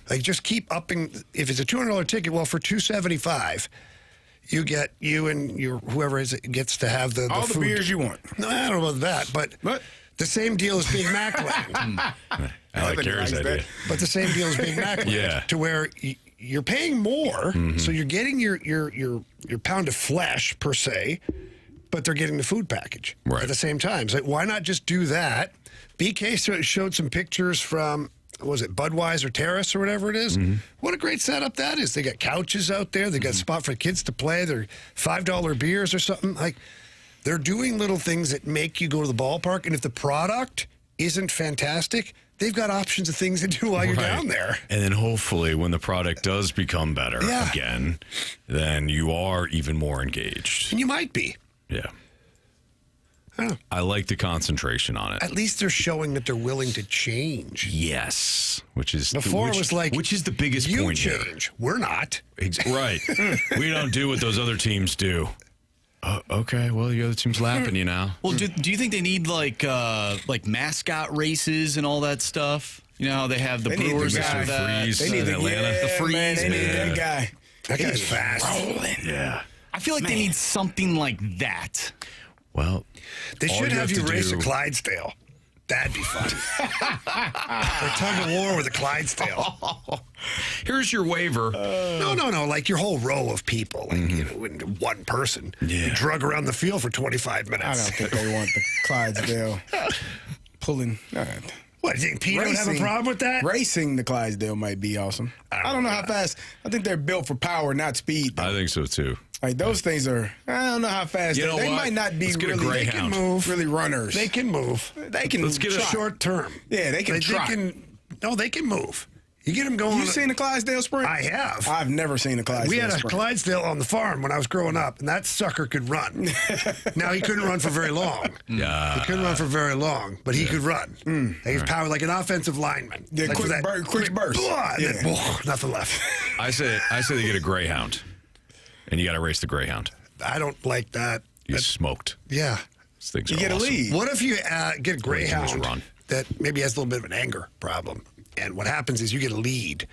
Like, just keep upping. If it's a $200 ticket, well, for $275, you get and whoever gets to have the all food. the beers you want. No, I don't know about that, but the same deal as Big Mac land. I like Carey's idea. But the same deal as Big Mac land, to where you're paying more, so you're getting your pound of flesh per se. but they're getting the food package right. at the same time. So why not just do that? BK showed some pictures from, was it Budweiser Terrace or whatever it is? Mm-hmm. What a great setup that is. They got couches out there. They got a spot for kids to play. They're $5 beers or something. Like, they're doing little things that make you go to the ballpark. And if the product isn't fantastic, they've got options of things to do while you're down there. And then hopefully when the product does become better again, then you are even more engaged. And you might be. Yeah. I like the concentration on it. At least they're showing that they're willing to change. Yes. Which is before it was like, which is the biggest point change. Here. We're not. Right. We don't do what those other teams do. Okay, well, the other team's lapping you now. Well, do you think they need like mascot races and all that stuff? You know how they have the Brewers Mr. Freeze they need in Atlanta. The Freeze. Man, they need that guy. That guy's fast. Rolling. Yeah. I feel like they need something like that. Well, they should have you race a Clydesdale. That'd be fun. Or tug of war with a Clydesdale. Here's your waiver. No. Like your whole row of people. Like, one person. You drug around the field for 25 minutes. I don't think they want the Clydesdale pulling. What, do you think Pete would have a problem with that? Racing the Clydesdale might be awesome. I don't know how fast. I think they're built for power, not speed, though. I think so, too. Like, those things are, I don't know how fast. They might not be really, they can move. Really runners. They can move. They can Let's get a short term. Yeah, they can try. They can move. You get them going. You seen the Clydesdale sprint? I have. I've never seen a Clydesdale sprint. We had a sprint. Clydesdale on the farm when I was growing up, and that sucker could run. Now, he couldn't run for very long. Yeah. He couldn't run for very long, but he could run. He's powered like an offensive lineman. Yeah, like quick burst. Nothing left. I say they get a Greyhound, and you got to race the Greyhound. I don't like that. You smoked. Yeah. These things you are get awesome. a lead. What if you get a Greyhound that maybe has a little bit of an anger problem? And what happens is you get a lead,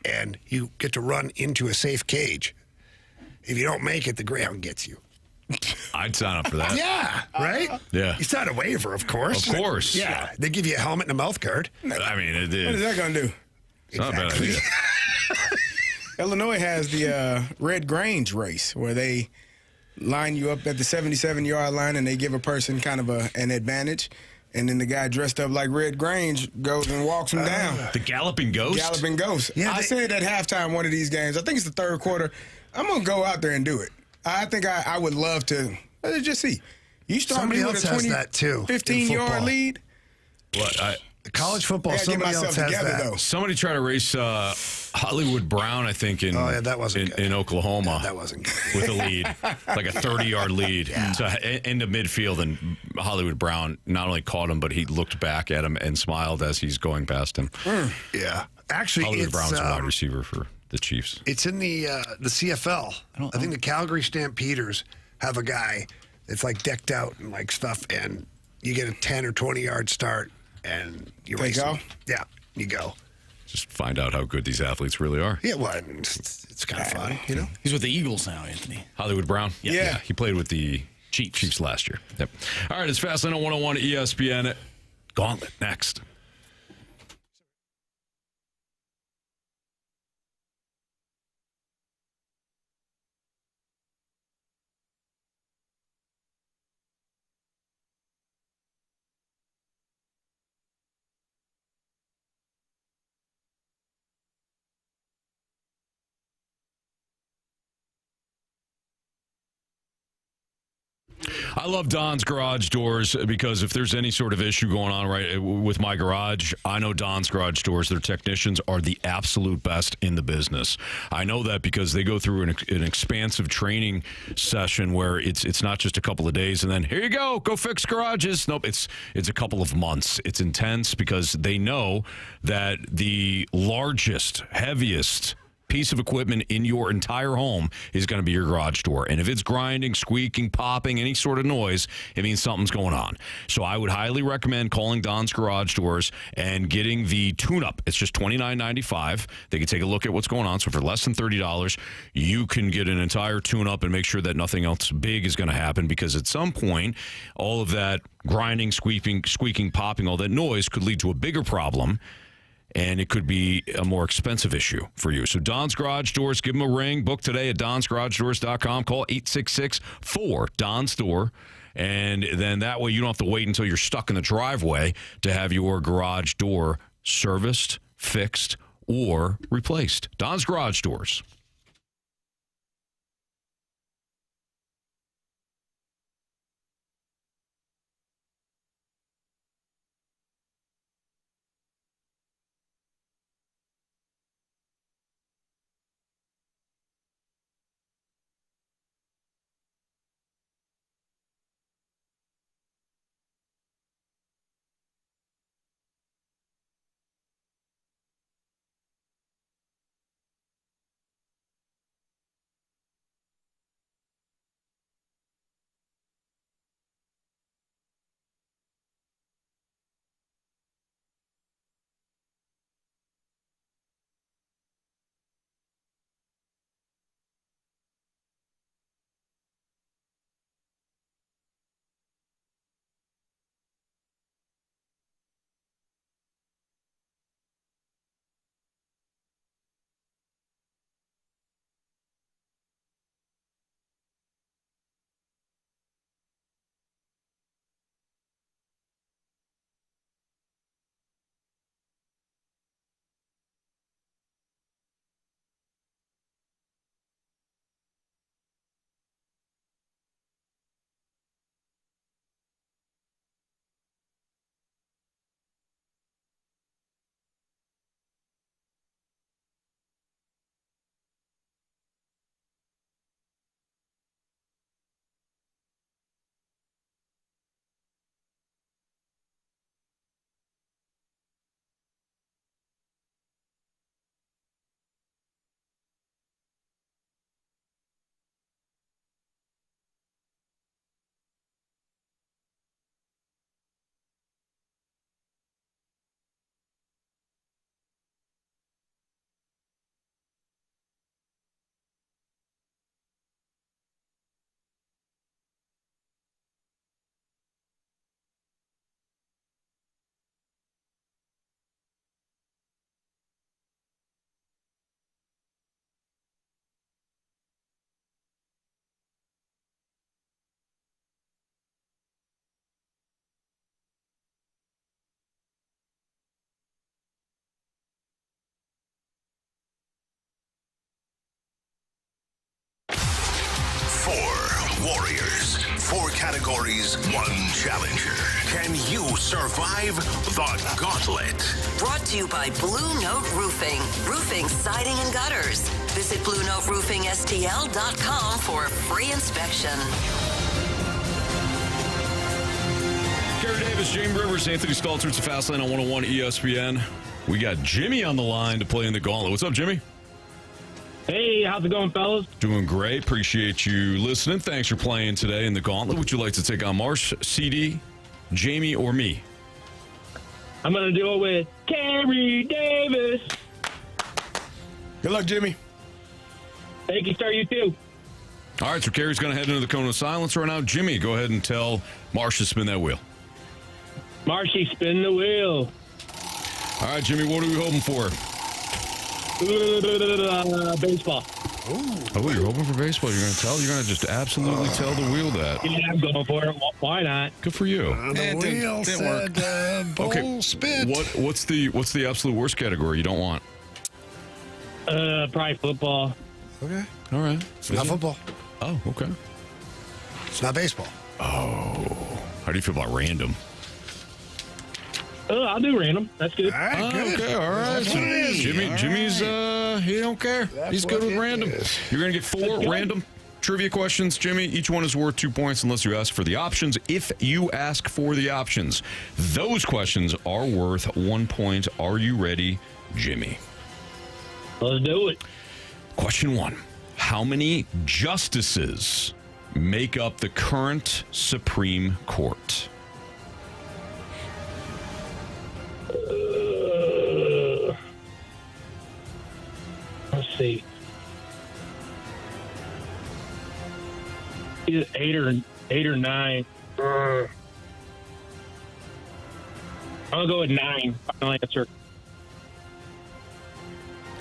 and you get to run into a safe cage. If you don't make it, the Greyhound gets you. I'd sign up for that. Yeah, right? Yeah. You sign a waiver, of course. Of course. Yeah. They give you a helmet and a mouth guard. I mean, What is that going to do? It's not a bad idea. Illinois has the Red Grange race where they line you up at the 77-yard line and they give a person kind of an advantage. And then the guy dressed up like Red Grange goes and walks him down. The Galloping Ghost? Galloping Ghost. Yeah, I said at halftime one of these games, I think it's the third quarter, I'm going to go out there and do it. I think I would love to. Let's just see. You start Somebody me else with a has that too. 15-yard lead. What? College football, somebody else has that. Though. Somebody tried to race Hollywood Brown, I think, in Oklahoma. That wasn't good. With a lead, like a 30-yard lead to into midfield, and Hollywood Brown not only caught him, but he looked back at him and smiled as he's going past him. Yeah. Actually, Hollywood Brown's a wide receiver for the Chiefs. It's in the CFL. I think the Calgary Stampeders have a guy that's like decked out and like stuff, and you get a 10 or 20-yard start. And you race go? Yeah, you go. Just find out how good these athletes really are. Yeah, well, I mean, it's kind of fun, you know? He's with the Eagles now, Anthony. Hollywood Brown? Yeah. He played with the Chiefs last year. Yep. All right, it's Fastlane on 101 ESPN. Gauntlet next. I love Don's Garage Doors because if there's any sort of issue going on right with my garage, I know Don's Garage Doors, their technicians are the absolute best in the business. I know that because they go through an expansive training session where it's not just a couple of days and then here you go fix garages. Nope, it's a couple of months. It's intense because they know that the largest, heaviest piece of equipment in your entire home is going to be your garage door. And if it's grinding, squeaking, popping, any sort of noise, it means something's going on. So I would highly recommend calling Don's Garage Doors and getting the tune-up. It's just $29.95. They can take a look at what's going on. So for less than $30, you can get an entire tune-up and make sure that nothing else big is going to happen, because at some point, all of that grinding, squeaking, popping, all that noise could lead to a bigger problem. and it could be a more expensive issue for you. So Don's Garage Doors, give them a ring. Book today at donsgaragedoors.com. Call 866-4-DON-STORE. And then that way you don't have to wait until you're stuck in the driveway to have your garage door serviced, fixed, or replaced. Don's Garage Doors. Warriors. 4 categories, 1 challenger. Can you survive the Gauntlet? Brought to you by Blue Note Roofing. Roofing, siding, and gutters. Visit BlueNoteRoofingSTL.com for a free inspection. Carey Davis, James Rivers, Anthony Stalter. It's a Fast Lane on 101 ESPN. We got Jimmy on the line to play in the Gauntlet. What's up, Jimmy? Hey, how's it going, fellas? Doing great. Appreciate you listening. Thanks for playing today in the Gauntlet. Would you like to take on Marsh, CD, Jamie, or me? I'm going to do it with Carey Davis. Good luck, Jimmy. Thank you, sir. You too. All right, so Carey's going to head into the cone of silence right now. Jimmy, go ahead and tell Marsh to spin that wheel. Marshy, spin the wheel. All right, Jimmy, what are we hoping for? Baseball. Oh, you're hoping for baseball. You're going to tell? You're going to just absolutely tell the wheel that. Yeah, I'm going for it. Why not? Good for you. The wheel said bowl spit. What's the absolute worst category you don't want? Probably football. Okay. All right. It's not football. Oh, okay. It's not baseball. Oh. How do you feel about random? I'll do random. That's good. All right, good. Okay, all right. That's what it is. Jimmy's, he don't care. He's good with random. You're going to get 4 random trivia questions, Jimmy. Each one is worth 2 points unless you ask for the options. If you ask for the options, those questions are worth 1 point. Are you ready, Jimmy? Let's do it. Question 1. How many justices make up the current Supreme Court? Let's see. Either 8 or 9. I'll go with 9. Final answer.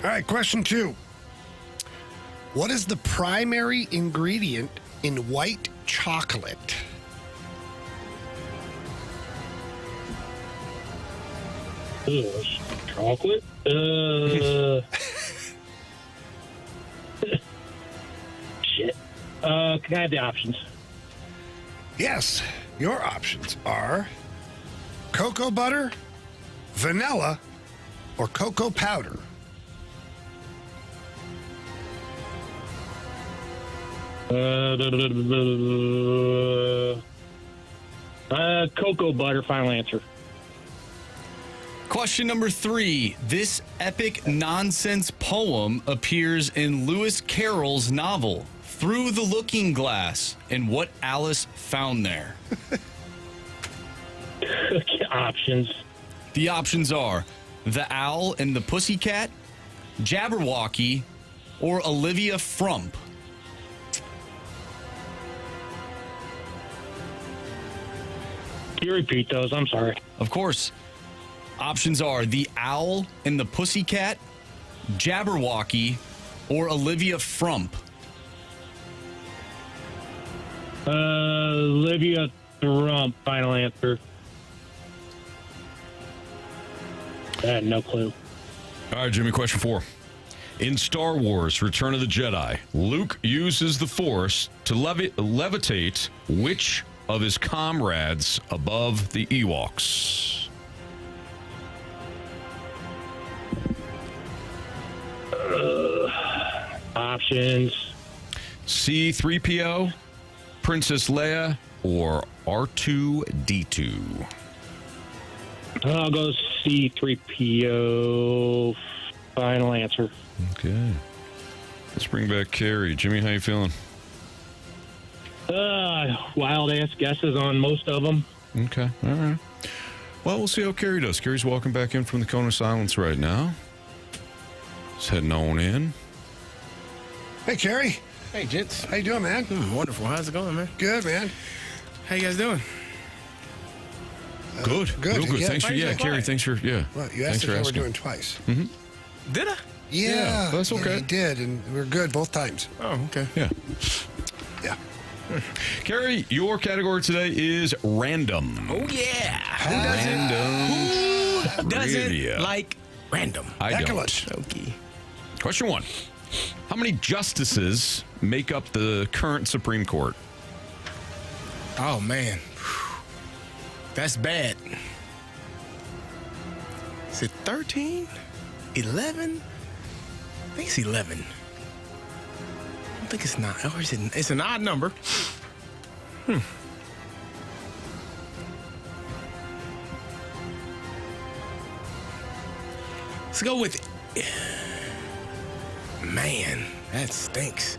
All right, question 2. What is the primary ingredient in white chocolate? Chocolate? Shit. Can I have the options? Yes. Your options are cocoa butter, vanilla, or cocoa powder. Cocoa butter, final answer. Question number 3. This epic nonsense poem appears in Lewis Carroll's novel, Through the Looking Glass, and what Alice found there. Options. The options are The Owl and the Pussycat, Jabberwocky, or Olivia Frump. Can you repeat those? I'm sorry. Of course. Options are The Owl and the Pussycat, Jabberwocky, or Olivia Frump. Olivia Frump, final answer. I had no clue. All right, Jimmy, question 4. In Star Wars Return of the Jedi, Luke uses the Force to levitate which of his comrades above the Ewoks? Options. C-3PO, Princess Leia, or R2-D2? I'll go C-3PO, final answer. Okay. Let's bring back Carey. Jimmy, how you feeling? Wild ass guesses on most of them. Okay, all right. Well, we'll see how Carey does. Carey's walking back in from the Cone of Silence right now. He's heading on in. Hey, Carey. Hey, gents. How you doing, man? Wonderful. How's it going, man? Good, man. How you guys doing? Good. Good. Real good. Yeah, Thanks for, Carey, thanks for, Well, you asked if we were doing twice. Mm-hmm. Did I? Yeah, that's okay. You did, and we were good both times. Oh, okay. Yeah. Yeah. Carey, your category today is random. Oh, yeah. Random. Who doesn't trivia. like random? I don't. Okay. Question 1. How many justices make up the current Supreme Court? Oh, man. That's bad. Is it 13? 11? I think it's 11. I don't think it's 9. Or is it? It's an odd number. Let's go with... Man, that stinks.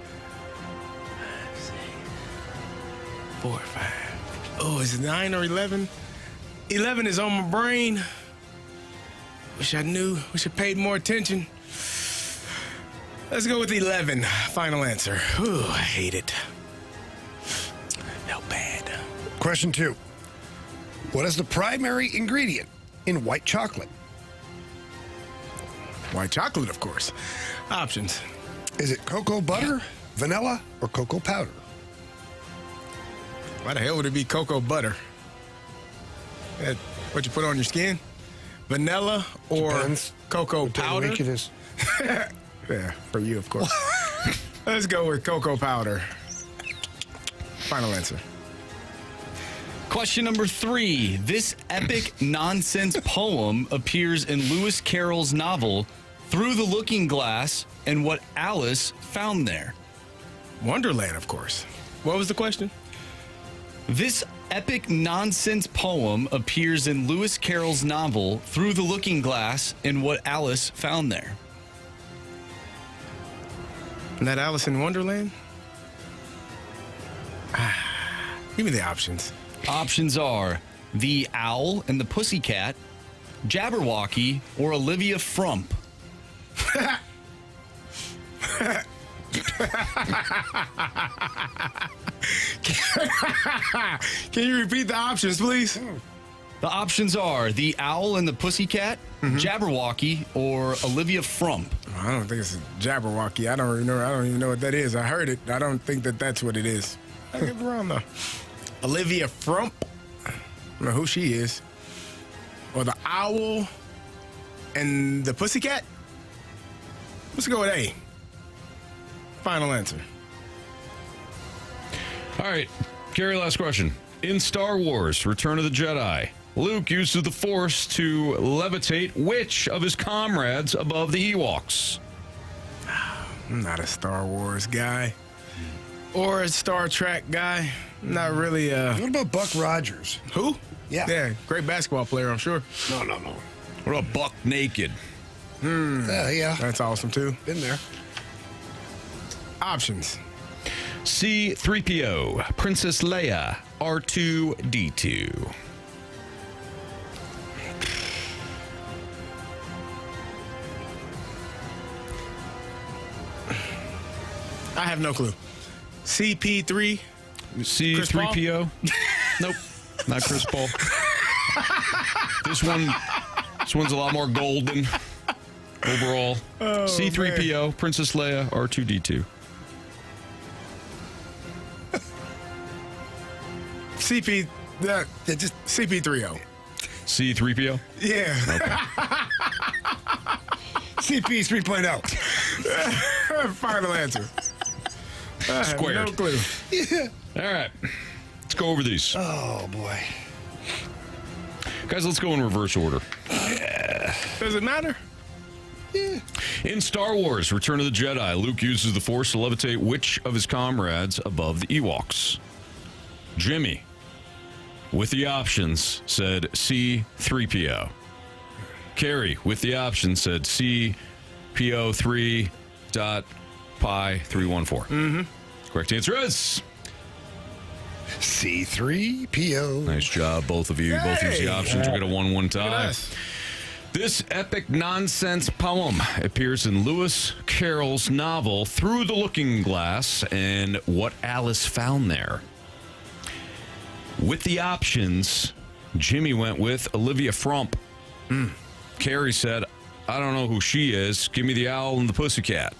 4 or 5. Oh, is it 9 or 11? 11 is on my brain. Wish I knew. Wish I paid more attention. Let's go with 11. Final answer. Ooh, I hate it. No bad. Question 2. What is the primary ingredient in white chocolate? White chocolate, of course. Options. Is it cocoa butter, vanilla, or cocoa powder? Why the hell would it be cocoa butter? That, what you put on your skin? Vanilla or Depends. cocoa What day of the powder? week it is. Yeah, for you, of course. Let's go with cocoa powder. Final answer. Question number 3. This epic nonsense poem appears in Lewis Carroll's novel, Through the Looking Glass, and what Alice found there. Wonderland, of course. What was the question? This epic nonsense poem appears in Lewis Carroll's novel, Through the Looking Glass, and what Alice found there. Isn't that Alice in Wonderland? Give me the options. Options are The Owl and the Pussycat, Jabberwocky, or Olivia Frump. Can you repeat the options, please? The options are the Owl and the Pussycat, Jabberwocky, or Olivia Frump. I don't think it's a Jabberwocky. I don't even know what that is. I heard it. I don't think that's what it is. I get it wrong, though. Olivia Frump. I don't know who she is. Or the Owl and the Pussycat? Let's go with A. Final answer. All right, Carey, last question. In Star Wars, Return of the Jedi, Luke uses the Force to levitate which of his comrades above the Ewoks? I'm not a Star Wars guy. Or a Star Trek guy. Not really. What about Buck Rogers? Who? Yeah. Great basketball player, I'm sure. No. What about Buck Naked? Yeah. That's awesome, too. Been there. Options. C-3PO, Princess Leia, R2-D2. I have no clue. CP3. C-3PO? Nope, not Chris Paul. This one's a lot more golden overall. Oh, C-3PO, man. Princess Leia, R2-D2. Just CP3O. C-3PO? Yeah. Okay. CP 3.0. Final answer. I Squared. have no clue. Yeah. All right. Let's go over these. Oh, boy. Guys, let's go in reverse order. Does it matter? Yeah. In Star Wars, Return of the Jedi, Luke uses the Force to levitate which of his comrades above the Ewoks? Jimmy, with the options, said C-3PO. Carey, with the options, said C-PO3.Pi314. Correct answer is C-3PO. Nice job, both of you. Both use the options. We got a 1-1 tie. This epic nonsense poem appears in Lewis Carroll's novel Through the Looking Glass and What Alice Found There. With the options, Jimmy went with Olivia Frump. Carey said, I don't know who she is. Give me the Owl and the Pussycat.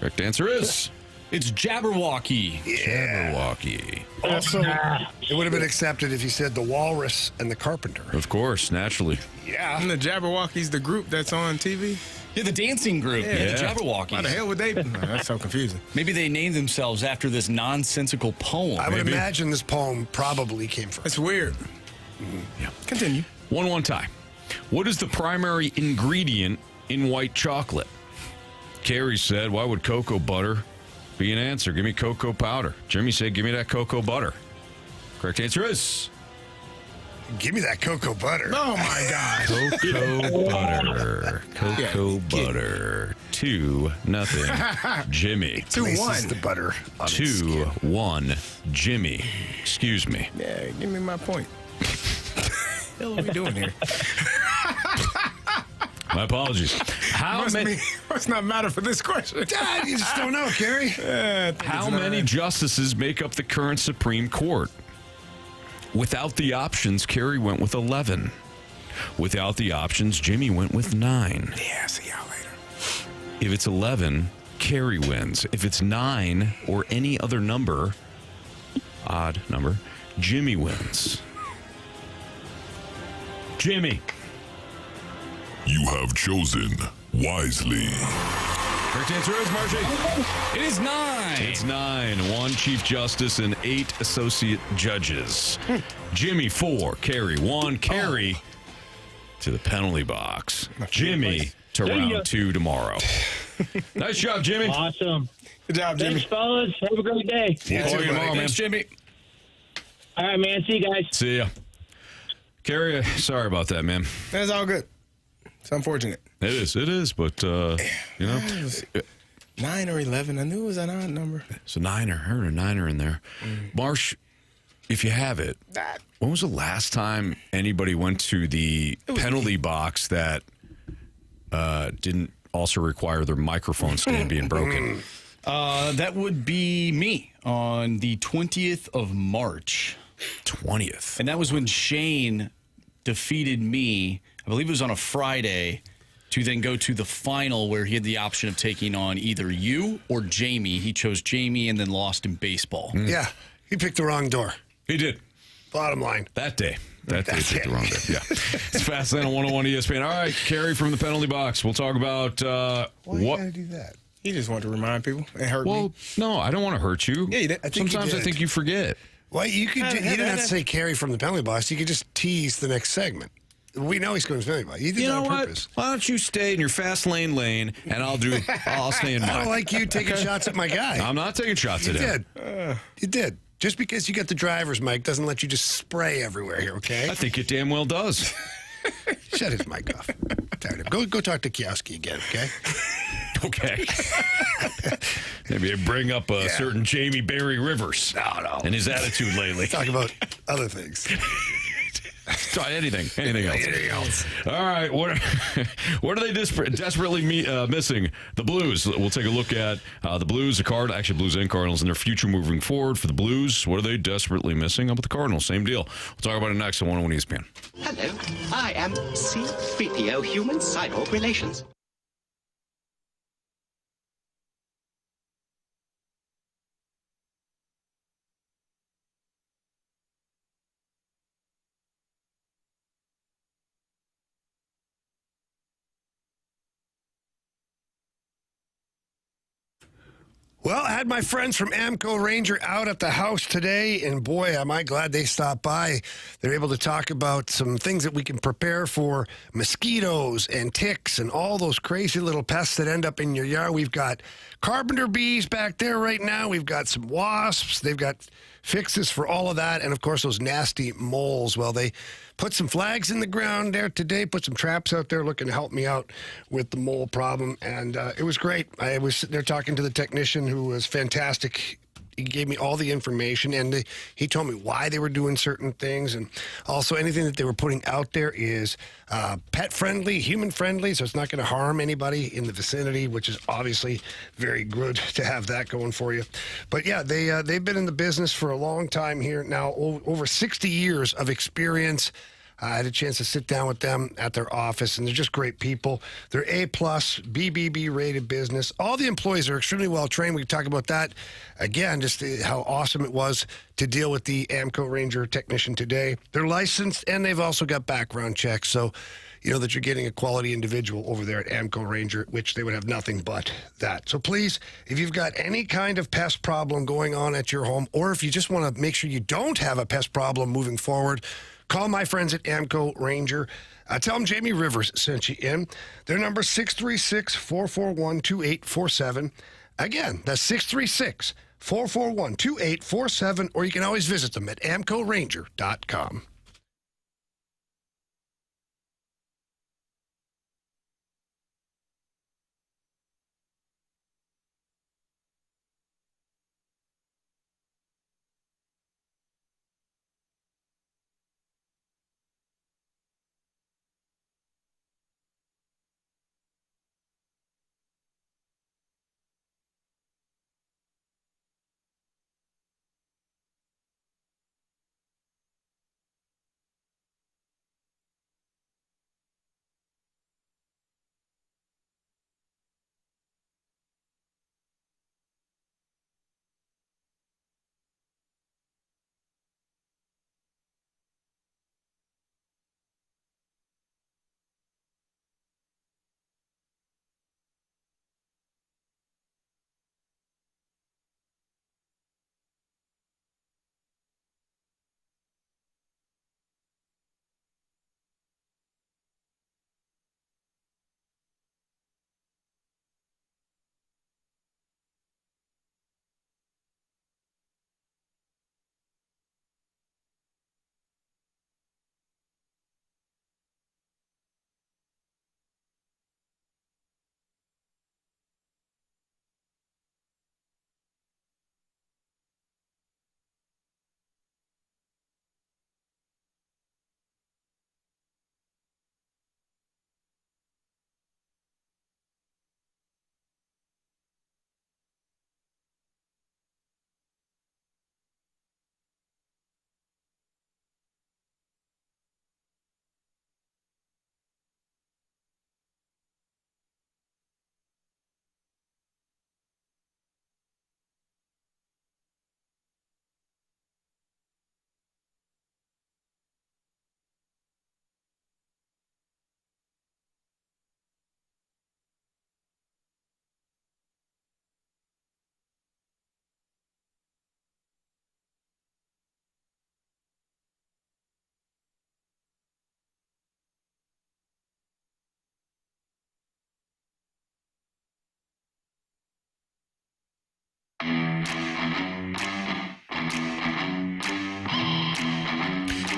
Correct answer is... It's Jabberwocky. Yeah. Jabberwocky. Also, it would have been accepted if you said the Walrus and the Carpenter. Of course, naturally. Yeah. And the Jabberwockies, the group that's on TV? Yeah, the dancing group. Yeah, the Jabberwockies. Why the hell would they? That's so confusing. Maybe they named themselves after this nonsensical poem. I would imagine this poem probably came from. It's weird. Yeah. Continue. 1-1 tie. What is the primary ingredient in white chocolate? Carey said, why would cocoa butter be an answer? Give me cocoa powder. Jimmy said, give me that cocoa butter. Correct answer is... Give me that cocoa butter. Oh, my God. Cocoa butter. Cocoa butter. 2-0. Jimmy. 2-1. The butter. 2-1. Jimmy. Excuse me. Yeah, give me my point. What the hell are we doing here? My apologies. Must not matter for this question. You just don't know, Carey. How many justices make up the current Supreme Court? Without the options, Carey went with 11. Without the options, Jimmy went with 9. Yeah, see y'all later. If it's 11, Carey wins. If it's 9 or any other number, odd number, Jimmy wins. Jimmy. You have chosen wisely. Correct answer is, Margie. It is 9. It's 9. 1 Chief Justice and 8 Associate Judges. Jimmy 4, Carey 1. Carey to the penalty box. Jimmy to round 2 tomorrow. Nice job, Jimmy. Awesome. Good job, Jimmy. Thanks, fellas. Have a great day. We'll call you tomorrow, man. Thanks, Jimmy. All right, man. See you guys. See ya. Carey, sorry about that, man. That's all good. It's unfortunate. It is, but, you know. 9 or 11. I knew it was an odd number. So heard a niner in there. Marsh, if you have it, when was the last time anybody went to the penalty box that didn't also require their microphone stand being broken? That would be me on the 20th of March. 20th. And that was when Shane defeated me, I believe it was on a Friday, to then go to the final where he had the option of taking on either you or Jamie. He chose Jamie and then lost in baseball. Yeah, he picked the wrong door. He did. Bottom line. That day. That day picked the wrong day. Yeah. It's Fastlane on 101 ESPN. All right, Carey from the penalty box. We'll talk about Why you gotta do that? He just wanted to remind people and hurt me. Well, no, I don't want to hurt you. Yeah, you did. Sometimes I think you forget. Well, you didn't have to say Carey from the penalty box. You could just tease the next segment. We know he's going to the penalty box. You did that on purpose. Why don't you stay in your fast lane, and I'll stay in mine. I don't like you taking shots at my guy. I'm not taking shots at him. You did. Just because you got the driver's mic doesn't let you just spray everywhere here, okay? I think it damn well does. Shut his mic off. Tired of it. Go talk to Kioski again, okay? Okay. Maybe bring up a certain Jamie Barry Rivers. No. And his attitude lately. Talk about other things. Anything else. All right. What are they desperately missing? The Blues. We'll take a look at the Blues, Blues and Cardinals, and their future moving forward for the Blues. What are they desperately missing? How about the Cardinals? Same deal. We'll talk about it next on 101 ESPN. Hello, I am C-3PO Human Cyborg Relations. Well, I had my friends from Amco Ranger out at the house today, and boy, am I glad they stopped by. They're able to talk about some things that we can prepare for mosquitoes and ticks and all those crazy little pests that end up in your yard. We've got carpenter bees back there right now. We've got some wasps. They've got fixes for all of that, and of course, those nasty moles. Well, they put some flags in the ground there today, put some traps out there looking to help me out with the mole problem, and it was great. I was sitting there talking to the technician who was fantastic. He gave me all the information, and he told me why they were doing certain things, and also anything that they were putting out there is pet-friendly, human-friendly, so it's not going to harm anybody in the vicinity, which is obviously very good to have that going for you. But, yeah, they've been in the business for a long time here now, over 60 years of experience. I had a chance to sit down with them at their office, and they're just great people. They're A-plus, BBB-rated business. All the employees are extremely well-trained. We can talk about that again, just how awesome it was to deal with the Amco Ranger technician today. They're licensed, and they've also got background checks, so you know that you're getting a quality individual over there at Amco Ranger, which they would have nothing but that. So please, if you've got any kind of pest problem going on at your home, or if you just want to make sure you don't have a pest problem moving forward, call my friends at Amco Ranger. Tell them Jamie Rivers sent you in. Their number is 636-441-2847. Again, that's 636-441-2847, or you can always visit them at amcoranger.com.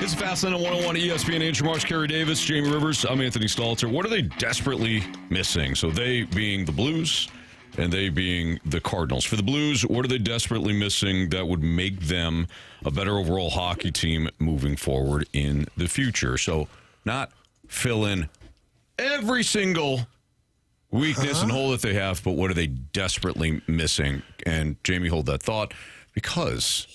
This is Fastlane on 101 ESPN. Andrew Marsh, Carey Davis, Jamie Rivers. I'm Anthony Stalter. What are they desperately missing? So they being the Blues and they being the Cardinals. For the Blues, what are they desperately missing that would make them a better overall hockey team moving forward in the future? So not fill in every single weakness and hole that they have, but what are they desperately missing? And Jamie, hold that thought, because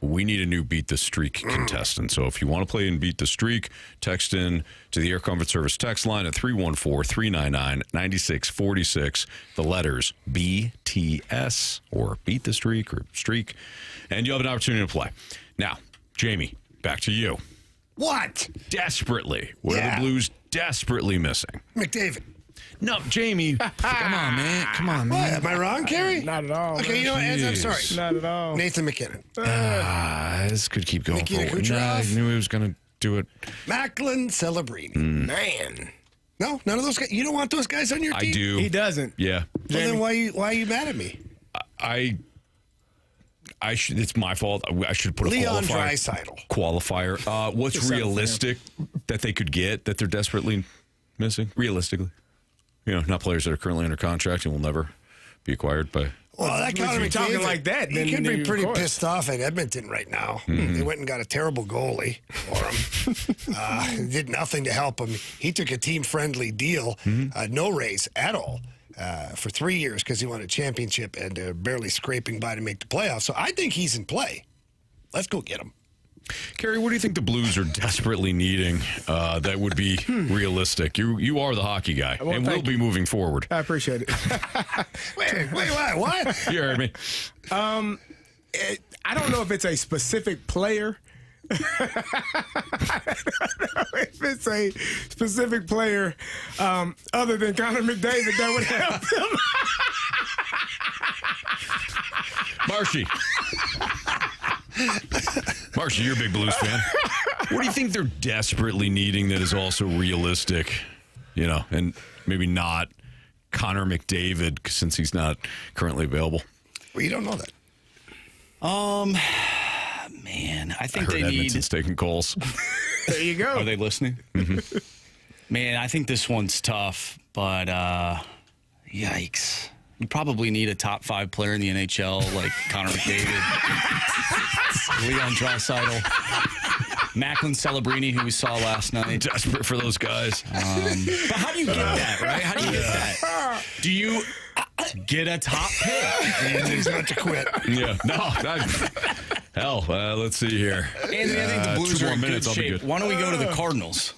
we need a new Beat the Streak contestant. So if you want to play and Beat the Streak, text in to the Air Comfort Service text line at 314-399-9646. The letters BTS or Beat the Streak or Streak, and you'll have an opportunity to play. Now, Jamie, back to you. What? Desperately. What are the Blues desperately missing? McDavid. No, Jamie. Come on, man. Come on, man. What? Am I wrong, Carey? Not at all. Okay, you know what? I'm sorry. Not at all. Nathan McKinnon. This could keep going Nikita forward. Kucherov. I knew he was going to do it. Macklin Celebrini. Man. No, none of those guys. You don't want those guys on your team? I do. He doesn't. Yeah. Well, then why are you mad at me? I should. It's my fault. I should put a Leon qualifier. What's realistic that they could get that they're desperately missing? Realistically, not players that are currently under contract and will never be acquired by. Well, that Connor McDavid, talking like that, he could be pretty pissed off at Edmonton right now. Mm-hmm. They went and got a terrible goalie for him. Did nothing to help him. He took a team-friendly deal, no raise at all. For 3 years because he won a championship and barely scraping by to make the playoffs. So I think he's in play. Let's go get him. Carey, what do you think the Blues are desperately needing that would be realistic? You are the hockey guy, and we'll be moving forward. I appreciate it. Wait, what? You heard me. I don't know if it's a specific player. I don't know if it's a specific player other than Connor McDavid that would help them. Marshy, you're a big Blues fan. What do you think they're desperately needing that is also realistic, and maybe not Connor McDavid since he's not currently available? Well, you don't know that. Man, I think I heard they Edmonton's taking calls. There you go. Are they listening? Mm-hmm. Man, I think this one's tough, but yikes. You probably need a top 5 player in the NHL like Connor McDavid, Leon Draisaitl, Macklin Celebrini, who we saw last night. Desperate for those guys. But how do you get that, right? How do you get that? Do you get a top pick? And he's not to quit. Yeah. No. Hell, let's see here. Anthony, I think the Blues 2 are more in minutes. good I'll be shape. good. Why don't we go to the Cardinals?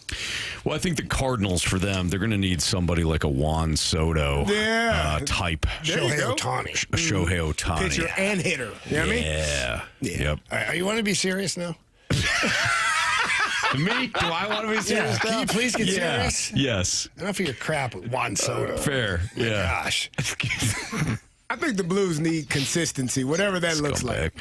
Well, I think the Cardinals, for them, they're going to need somebody like a Juan Soto type. Shohei Ohtani. Shohei Ohtani. Pitcher and hitter. You know what I mean? Yeah. Yep. Are you want to be serious now? Me? Do I want to be serious now? Can you please get serious? Yes. Enough of your crap with Juan Soto. Fair. Yeah. Gosh. I think the Blues need consistency, whatever that looks like.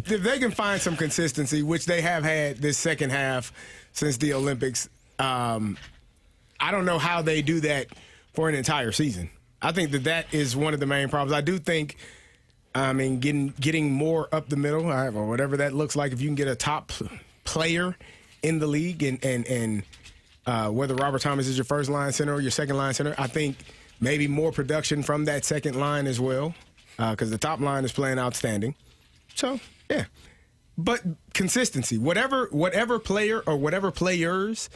If they can find some consistency, which they have had this second half since the Olympics, I don't know how they do that for an entire season. I think that is one of the main problems. I do think, getting more up the middle, or whatever that looks like, if you can get a top player in the league, and whether Robert Thomas is your first line center or your second line center, I think maybe more production from that second line as well, because the top line is playing outstanding. So, yeah. But consistency, whatever player or whatever players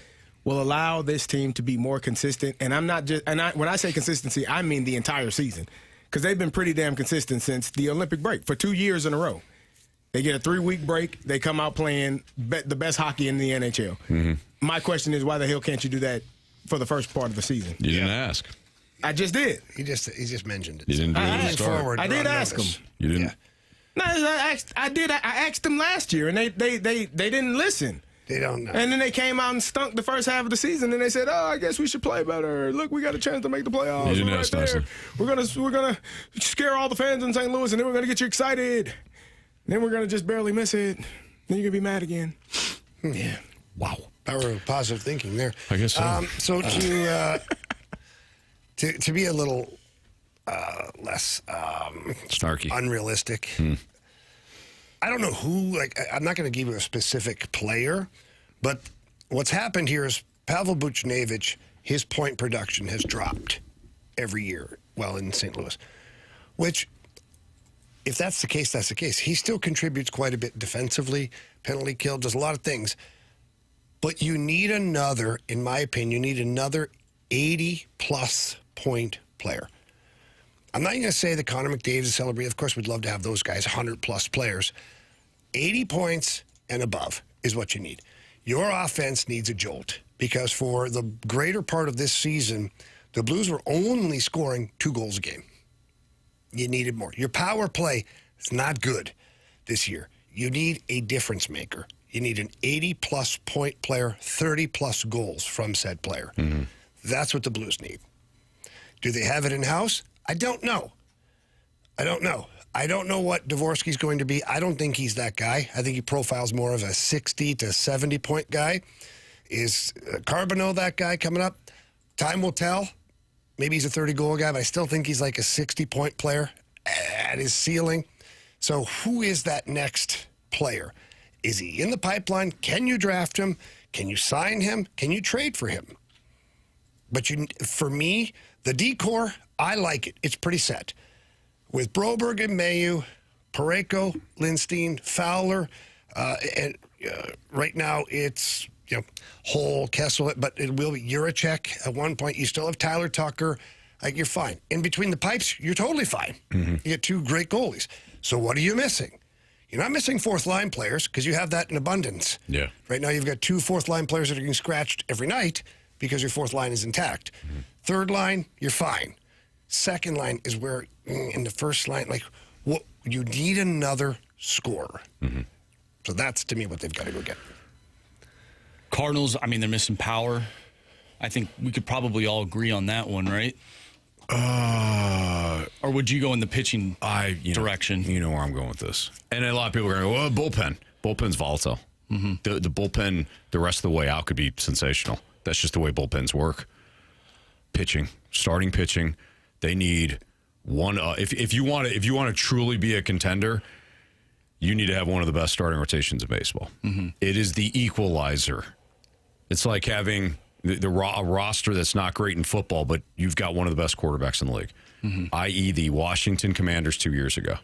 will allow this team to be more consistent. And I'm not just, when I say consistency, I mean the entire season, because they've been pretty damn consistent since the Olympic break for 2 years in a row. They get a 3-week break. They come out playing the best hockey in the NHL. Mm-hmm. My question is, why the hell can't you do that for the first part of the season? You didn't ask. I just did. He just mentioned it. You didn't do it at the start. I did ask him. You didn't? Yeah. No, I asked them last year, and they didn't listen. They don't know. And then they came out and stunk the first half of the season, and they said, "Oh, I guess we should play better. Look, we got a chance to make the playoffs. You didn't We're ask right there. nicely. We're gonna scare all the fans in St. Louis, and then we're gonna get you excited. And then we're gonna just barely miss it. Then you're gonna be mad again." Yeah. Wow. Power of positive thinking there. I guess so. So to be a little less snarky, unrealistic. I don't know who, I'm not going to give you a specific player, but what's happened here is Pavel Buchnevich, his point production has dropped every year while in St. Louis, which, if that's the case, that's the case. He still contributes quite a bit defensively, penalty kill, does a lot of things. But you need another, in my opinion, you need another 80-plus point player. I'm not going to say that Connor McDavid is celebrating. Of course, we'd love to have those guys, 100-plus players. 80 points and above is what you need. Your offense needs a jolt because for the greater part of this season, the Blues were only scoring 2 goals a game. You needed more. Your power play is not good this year. You need a difference maker. You need an 80-plus point player, 30-plus goals from said player. Mm-hmm. That's what the Blues need. Do they have it in-house? I don't know. I don't know what Dvorsky's going to be. I don't think he's that guy. I think he profiles more of a 60 to 70-point guy. Is Carbonneau that guy coming up? Time will tell. Maybe he's a 30-goal guy, but I still think he's like a 60-point player at his ceiling. So who is that next player? Is he in the pipeline? Can you draft him? Can you sign him? Can you trade for him? But for me, the decor, I like it. It's pretty set. With Broberg and Mayu, Parayko, Lindstein, Fowler, and right now it's Hole, Kessel, but it will be Juracek at one point. You still have Tyler Tucker. You're fine. In between the pipes, you're totally fine. Mm-hmm. You get 2 great goalies. So what are you missing? You're not missing fourth-line players because you have that in abundance. Yeah. Right now you've got 2 fourth-line players that are getting scratched every night because your fourth line is intact. Mm-hmm. Third line, you're fine. Second line is where, in the first line, what you need another scorer. Mm-hmm. So that's, to me, what they've got to go get. Cardinals, they're missing power. I think we could probably all agree on that one, right? Or would you go in the pitching direction? You know where I'm going with this. And a lot of people are going, well, bullpen. Bullpen's volatile. Mm-hmm. The bullpen, the rest of the way out could be sensational. That's just the way bullpens work. Pitching, starting pitching, they need one. If you want to truly be a contender, you need to have one of the best starting rotations in baseball. Mm-hmm. It is the equalizer. It's like having a roster that's not great in football, but you've got one of the best quarterbacks in the league, mm-hmm. i.e. the Washington Commanders 2 years ago.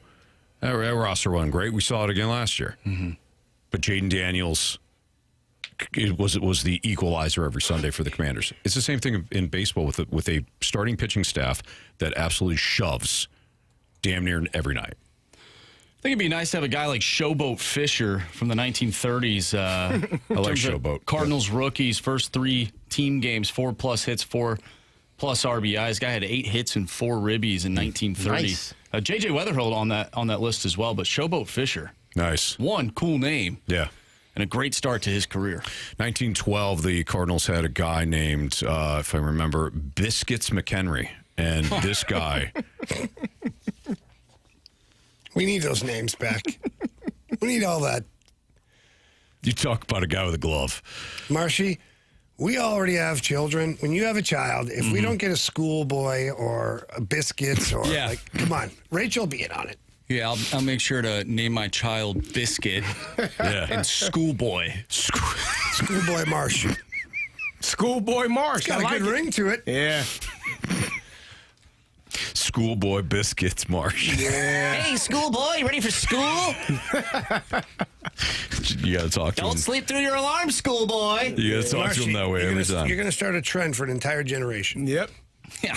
That roster wasn't great. We saw it again last year. Mm-hmm. But Jaden Daniels was the equalizer every Sunday for the Commanders. It's the same thing in baseball with a starting pitching staff that absolutely shoves damn near every night. I think it'd be nice to have a guy like Showboat Fisher from the 1930s. I like Showboat. Cardinals rookies, first 3 team games, 4+ hits, 4+ RBIs. This guy had 8 hits and 4 ribbies in 1930. Nice. J.J. Weatherholt on that list as well, but Showboat Fisher. Nice. One cool name. Yeah. And a great start to his career. 1912, the Cardinals had a guy named, if I remember, Biscuits McHenry. And this guy... We need those names back. We need all that. You talk about a guy with a glove. Marshy, we already have children. When you have a child, if we don't get a schoolboy or a biscuits or come on, Rachel will be in on it. Yeah, I'll make sure to name my child Biscuit and Schoolboy. Schoolboy Marsh. Schoolboy Marsh. Got a good ring to it. Yeah. Schoolboy Biscuits Marsh. Yeah. Hey, schoolboy, you ready for school? You got to talk to him. Don't sleep through your alarm, schoolboy. You got to talk to him that way every time. You're going to start a trend for an entire generation. Yep. Yeah.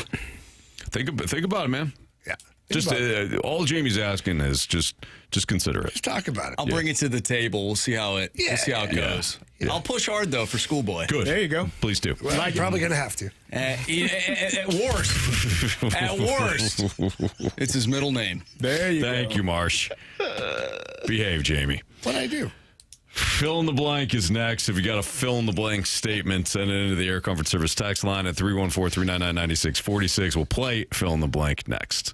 Think about it, man. Yeah. Just all Jamie's asking is just consider it. Just talk about it. I'll bring it to the table. We'll see how it goes. Yeah. I'll push hard though for Schoolboy. Good. There you go. Please do. Well, I'm probably going to have to. At worst, it's his middle name. There you go. Thank you, Marsh. Behave, Jamie. What'd I do? Fill in the blank is next. If you got a fill in the blank statement, send it into the Air Comfort Service text line at 314-399-9646. We'll play fill in the blank next.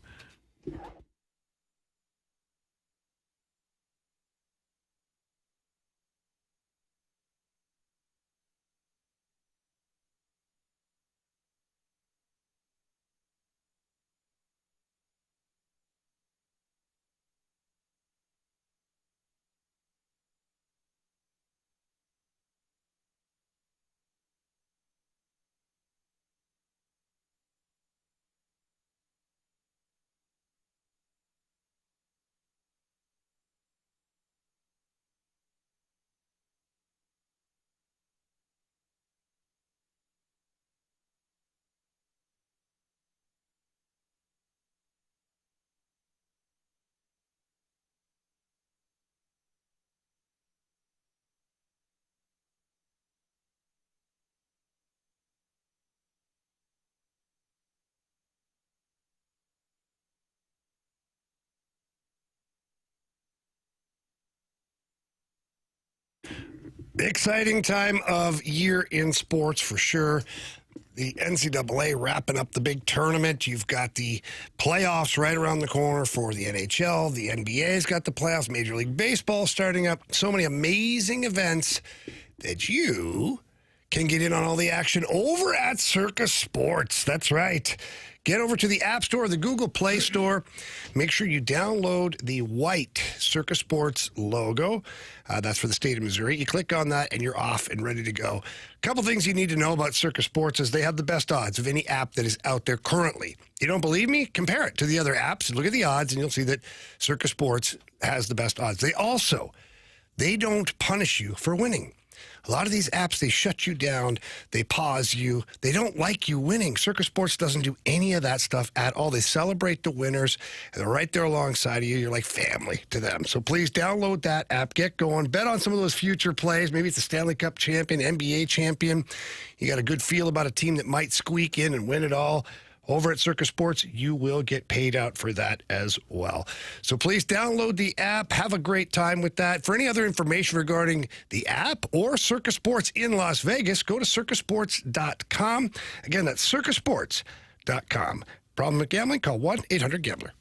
Exciting time of year in sports for sure. The NCAA wrapping up the big tournament. You've got the playoffs right around the corner for the NHL. The NBA's got the playoffs. Major League Baseball starting up. So many amazing events that you can get in on all the action over at Circus Sports. That's right. Get over to the App Store or the Google Play Store. Make sure you download the white Circus Sports logo. That's for the state of Missouri. You click on that, and you're off and ready to go. A couple things you need to know about Circus Sports is they have the best odds of any app that is out there currently. You don't believe me? Compare it to the other apps and look at the odds, and you'll see that Circus Sports has the best odds. They don't punish you for winning. A lot of these apps, they shut you down, they pause you, they don't like you winning. Circus Sports doesn't do any of that stuff at all. They celebrate the winners, and they're right there alongside of you. You're like family to them. So please download that app, get going, bet on some of those future plays. Maybe it's a Stanley Cup champion, NBA champion. You got a good feel about a team that might squeak in and win it all. Over at Circus Sports, you will get paid out for that as well. So please download the app. Have a great time with that. For any other information regarding the app or Circus Sports in Las Vegas, go to circusports.com. Again, that's circusports.com. Problem with gambling? Call 1-800-GAMBLER.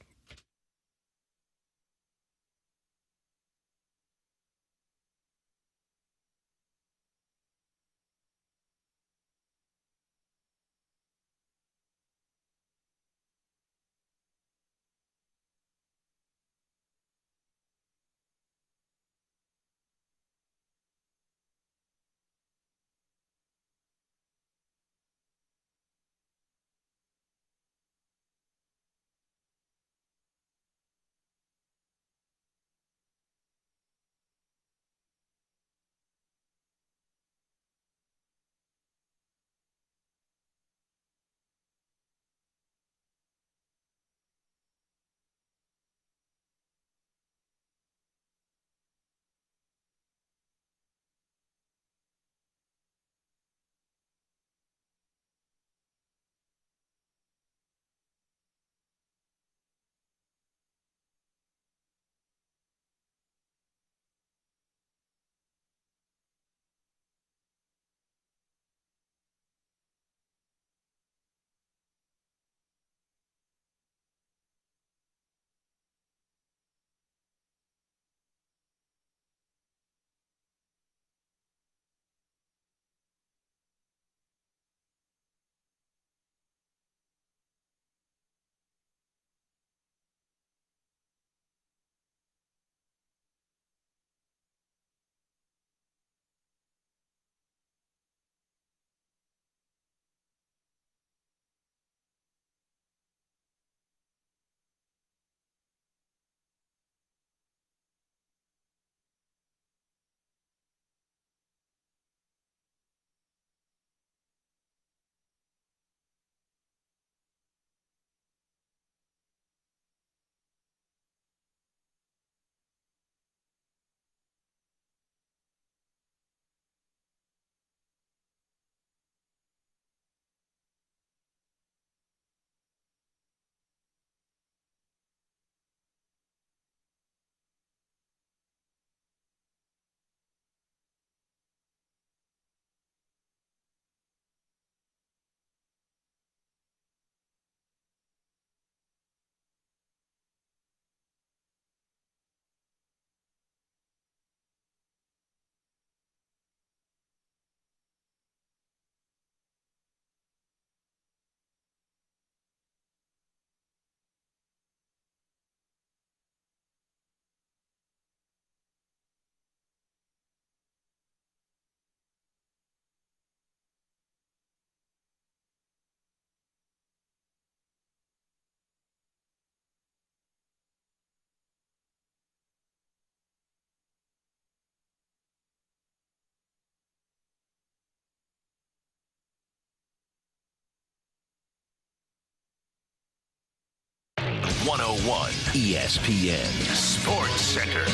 ESPN Sports Center.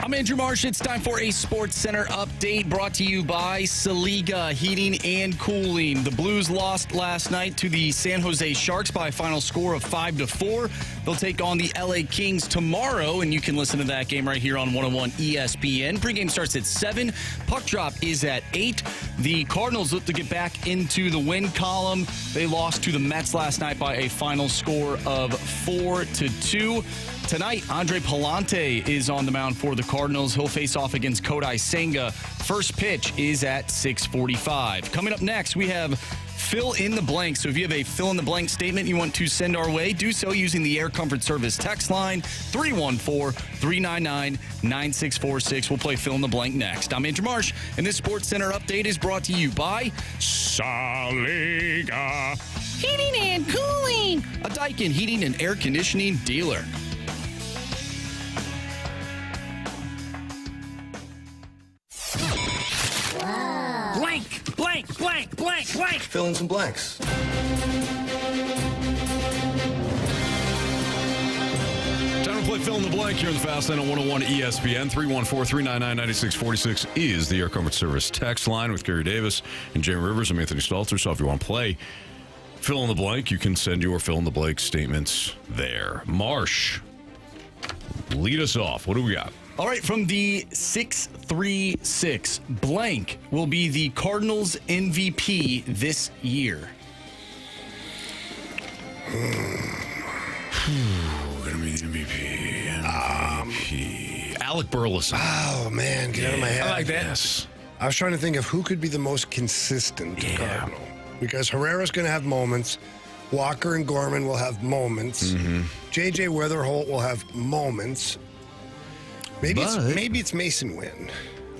I'm Andrew Marsh. It's time for a Sports Center update brought to you by Saliga Heating and Cooling. The Blues lost last night to the San Jose Sharks by a final score of 5-4. They'll take on the LA Kings tomorrow, and you can listen to that game right here on 101 ESPN. Pregame starts at 7. Puck drop is at 8. The Cardinals look to get back into the win column. They lost to the Mets last night by a final score of 4-2. Tonight, Andre Palante is on the mound for the Cardinals. He'll face off against Kodai Senga. First pitch is at 6:45. Coming up next, we have Fill in the Blank. So if you have a fill-in-the-blank statement you want to send our way, do so using the Air Comfort Service text line, 314-399-9646. We'll play Fill in the Blank next. I'm Andrew Marsh, and this Sports Center update is brought to you by Saliga Heating and Cooling, a Daikin heating and air conditioning dealer. Blank, blank, blank, blank, blank. Fill in some blanks. Time to play Fill in the Blank here in the Fast Lane on 101 ESPN. 314-399-9646 is the Air Comfort Service text line with Carey Davis and Jamie Rivers. I'm Anthony Stalter. So if you want to play Fill in the Blank, you can send your Fill in the Blank statements there. Marsh, lead us off. What do we got? All right, from the 636, blank will be the Cardinals MVP this year. Gonna be the MVP. Alec Burleson. Oh, man, get out of my head. I like that. Yes. I was trying to think of who could be the most consistent Cardinal. Because Herrera's going to have moments. Walker and Gorman will have moments. J.J. Weatherholt will have moments. Maybe it's Mason Wynn.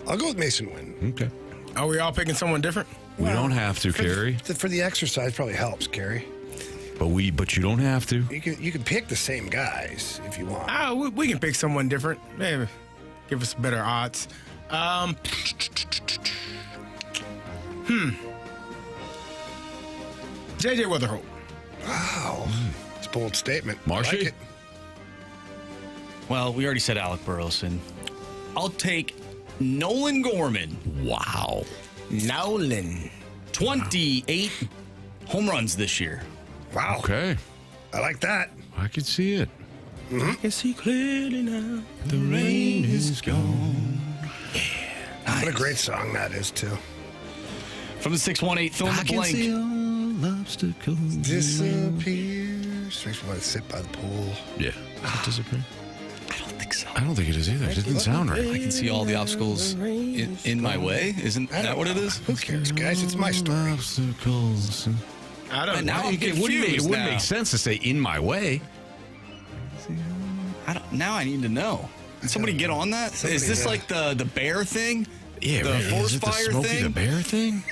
I'll go with Mason Wynn. Okay. Are we all picking someone different? We don't have to, Carey. For the exercise, probably helps, Carey. But you don't have to. You can pick the same guys if you want. We can pick someone different. Maybe give us better odds. J.J. Weatherholt. Wow. It's a bold statement. Marshy? I like it. Well, we already said Alec Burleson. I'll take Nolan Gorman. Wow. Nolan. 28 home runs this year. Wow. Okay. I like that. I can see it. I can see clearly now. The rain is gone. Nice. What a great song that is, too. From the 618, fill in the blank. See all obstacles Disappears. Makes me want to sit by the pool. Yeah. Does it disappear? I don't think so. I don't think it is either. It didn't sound right. I can see all the obstacles in my way. Isn't that what it is? Who cares, guys? It's my story. Obstacles. I don't know. Now I'm It wouldn't confused make sense to say "in my way." Now I need to know. Did somebody get on that? Is this like the bear thing? Yeah, the force is it fire the Smokey thing? the Bear thing?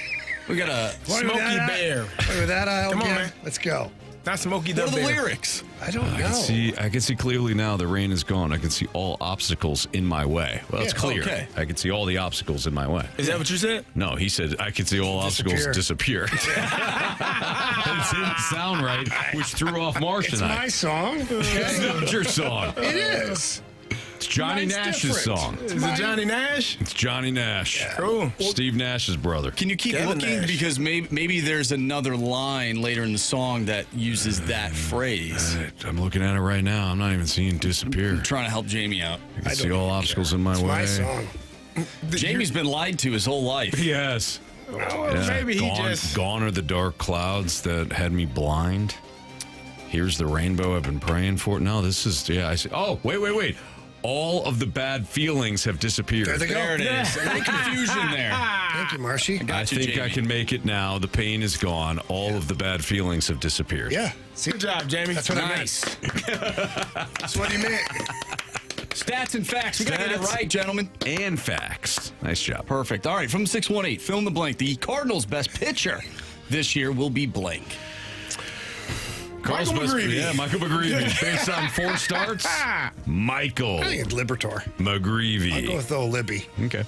We got a Smokey Bear. Play with that aisle Come on, again. man. Let's go. Not Smokey the What are the Bear. lyrics? I don't know. I can see clearly now. The rain is gone. I can see all obstacles in my way. Well, it's Yeah, clear. okay. I can see all the obstacles in my way. Is that what you said? No, he said I can see all obstacles disappear. It didn't sound right, which threw off Marsh It's tonight. my song. It's not your song. It is. It's Johnny Mine's Nash's different. song. Is it Johnny Nash? It's Johnny Nash. Cool. Steve Nash's brother. Can you keep Kevin looking? Nash. Because maybe there's another line later in the song that uses that phrase. I'm looking at it right now. I'm not even seeing disappear. I'm trying to help Jamie out. I can see all obstacles in my It's way. my song. Jamie's been lied to his whole life. Yes. Maybe he just. Gone are the dark clouds that had me blind. Here's the rainbow I've been praying for. No, this is, I see. Oh, wait. All of the bad feelings have disappeared. There they go. There it is. A little confusion there. Thank you, Marshy. I think Jamie. I can make it now. The pain is gone. All of the bad feelings have disappeared. Yeah. Good job, Jamie. That's what Nice. I meant. That's what he meant. Stats and facts. We got to get it right, gentlemen. And facts. Nice job. Perfect. All right, from 618, fill in the blank. The Cardinals' best pitcher this year will be blank. Michael McGreevy. Yeah, Michael McGreevy. Based on 4 starts, Michael I think it's Libertor. McGreevy. I'll go with old Libby. Okay.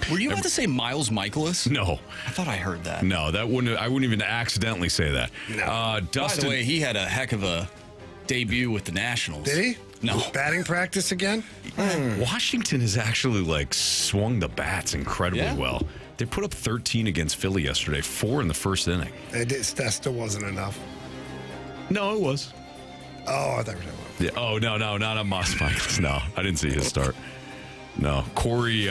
Were you about to say Miles Michaelis? No. I thought I heard that. No, I wouldn't even accidentally say that. No. By Dustin. the way, he had a heck of a debut with the Nationals. Did he? No. Batting practice again? Washington has actually swung the bats incredibly well. They put up 13 against Philly yesterday, 4 in the first inning. That still wasn't enough. No, it was. Oh, I thought you were talking about. Yeah. Oh, no, not on Moss Michaels. No, I didn't see his start. No, Corey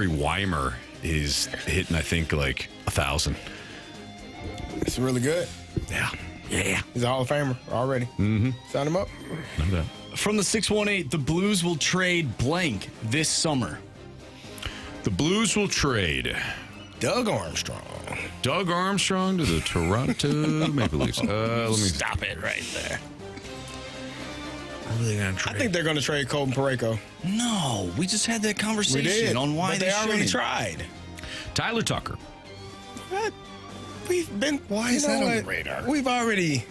Weimer is hitting, I think, 1,000. It's really good. Yeah. He's a Hall of Famer already. Mm-hmm. Sign him up. No doubt. From the 618, the Blues will trade blank this summer. The Blues will trade Doug Armstrong. Doug Armstrong to the Toronto Maple Leafs. Let me stop it right there. What are they going to trade? I think they're going to trade Colton Parayko. No, we just had that conversation on why they already shouldn't. tried. Tyler Tucker. What? We've been. Why is that on the radar? We've already.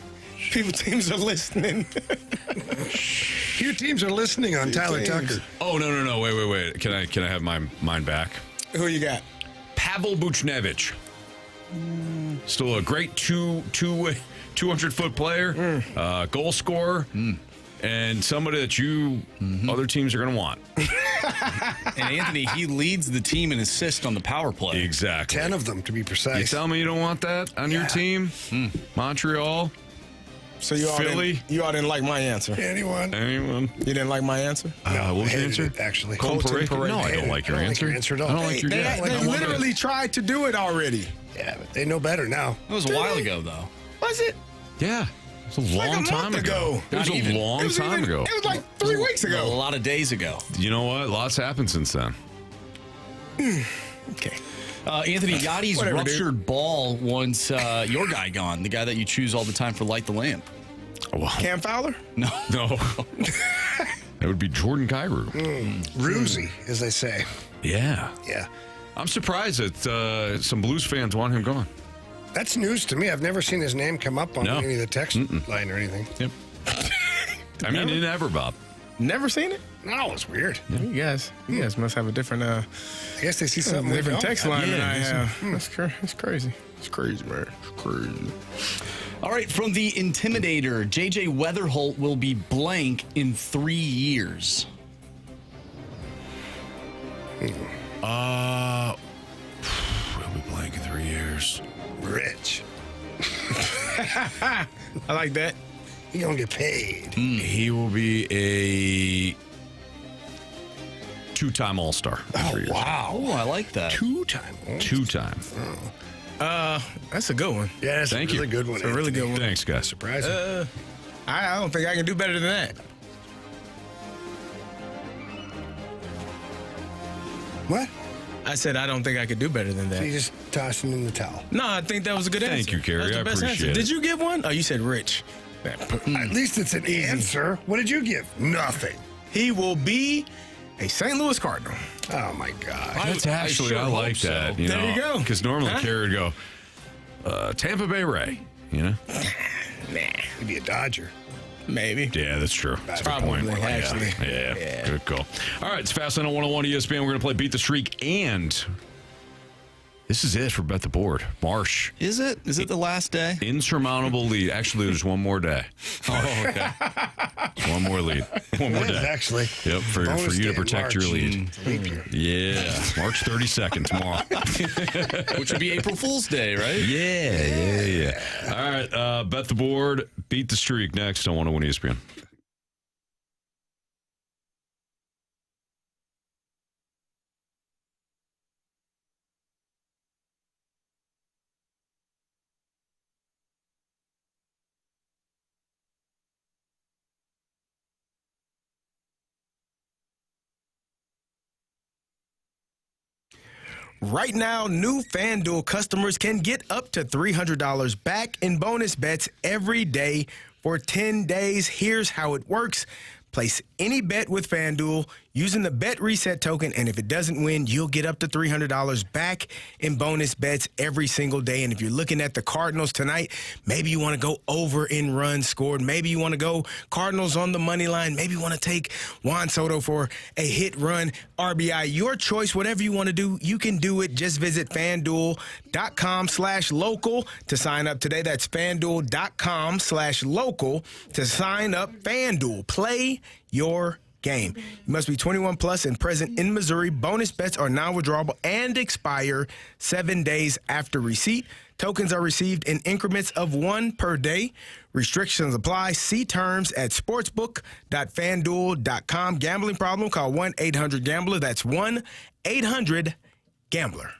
Teams are listening. Few teams are listening on Tyler Tucker. Oh no! Wait! Can I have mine back? Who you got? Pavel Buchnevich. Still a great 200-foot player, goal scorer, and somebody that other teams are going to want. And Anthony, he leads the team in assists on the power play. Exactly. 10 of them, to be precise. You tell me you don't want that on your team? Montreal? So you all Philly? Didn't like my answer. Anyone? You didn't like my answer? What was your answer? Actually. Colton Parayko? No, I don't like your answer. At all. I don't like your guess. They literally tried to do it already. Yeah, but they know better now. That was a while ago, though. Was it? Yeah. It was a long time ago. It was a long time ago. It was 3 weeks ago. A lot of days ago. You know what? Lots happened since then. Okay. Anthony, Yachty's ruptured ball wants your guy gone, the guy that you choose all the time for Light the Lamp. Well, Cam Fowler? No. That would be Jordan Kyrou. Roozy, as they say. Yeah. Yeah. I'm surprised that some Blues fans want him gone. That's news to me. I've never seen his name come up on any of the text line or anything. Yep. I mean, never, Bob. Never seen it? No, it's weird. Yeah. You guys must have a different I guess they see something different text line than I have. That's It's crazy. It's crazy, man. It's crazy. All right, from the Intimidator, JJ Weatherholt will be blank in 3 years. We'll be blank in 3 years. Rich. I like that. He gonna get paid. He will be a 2-time All-Star. Oh, wow. Oh, I like that. 2-time. 2-time. That's a good one. Yeah, that's Thank a really you. good one. It's a really good one. Thanks, guys. Surprising. I don't think I can do better than that. What? I said I don't think I could do better than that. You just tossing in the towel. No, I think that was a good answer. Thank you, Carey. That's the I best appreciate answer. it. Did you give one? Oh, you said Rich. At least it's an answer. What did you give? Nothing. He will be a St. Louis Cardinal. Oh, my God. That's actually, I like that. You There know, you go. Because normally Carey would go, Tampa Bay Ray, you know? Nah. Maybe a Dodger. Maybe. Yeah, that's true. That's a good Probably, point. actually. Yeah. Good call. All right, it's Fast Lane on 101 ESPN. We're going to play Beat the Streak, and this is it for Bet the Board. Marsh. Is it? Is it the last day? Insurmountable lead. Actually, there's one more day. Oh, okay. One more lead. One more day. Actually. Yep, for you to protect your lead. Yeah. March 32nd tomorrow. Which would be April Fool's Day, right? Yeah. All right, Bet the Board, Beat the Streak next on 101 ESPN. Right now, new FanDuel customers can get up to $300 back in bonus bets every day for 10 days. Here's how it works. Place any bet with FanDuel. using the Bet Reset token, and if it doesn't win, you'll get up to $300 back in bonus bets every single day. And if you're looking at the Cardinals tonight, maybe you want to go over in runs scored. Maybe you want to go Cardinals on the money line. Maybe you want to take Juan Soto for a hit run RBI. Your choice, whatever you want to do, you can do it. Just visit FanDuel.com/local to sign up today. That's FanDuel.com/local to sign up. FanDuel, play your game. You must be 21 plus and present in Missouri. Bonus bets are non-withdrawable and expire 7 days after receipt. Tokens are received in increments of 1 per day. Restrictions apply. See terms at sportsbook.fanduel.com. Gambling problem? Call 1-800-GAMBLER. That's 1-800-GAMBLER.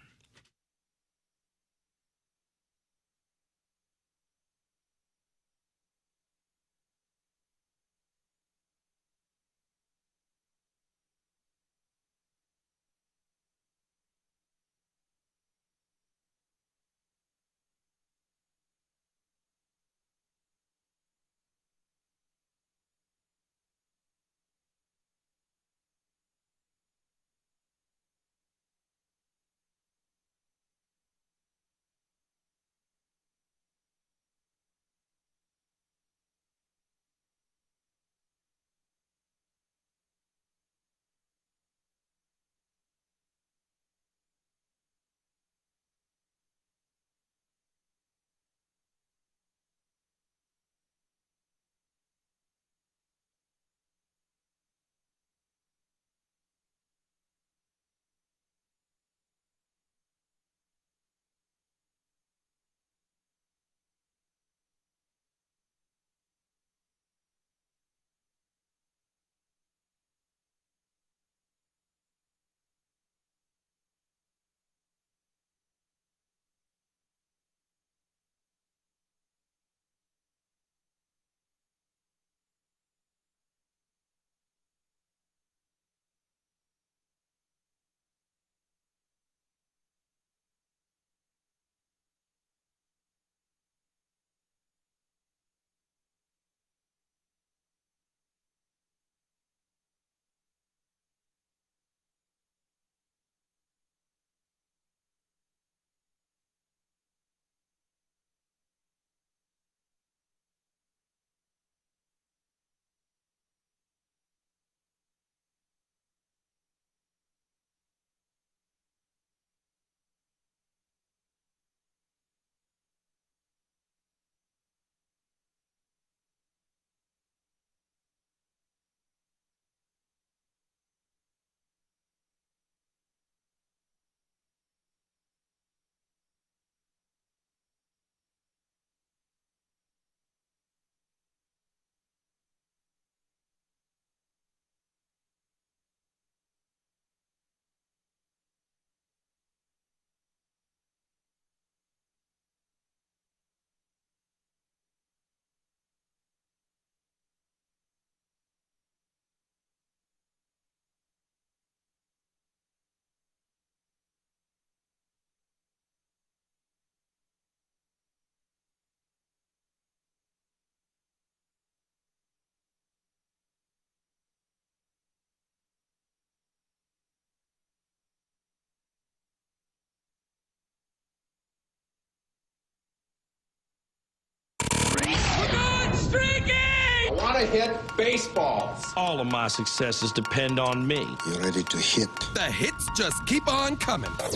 I want to hit baseballs. All of my successes depend on me. You're ready to hit. The hits just keep on coming. And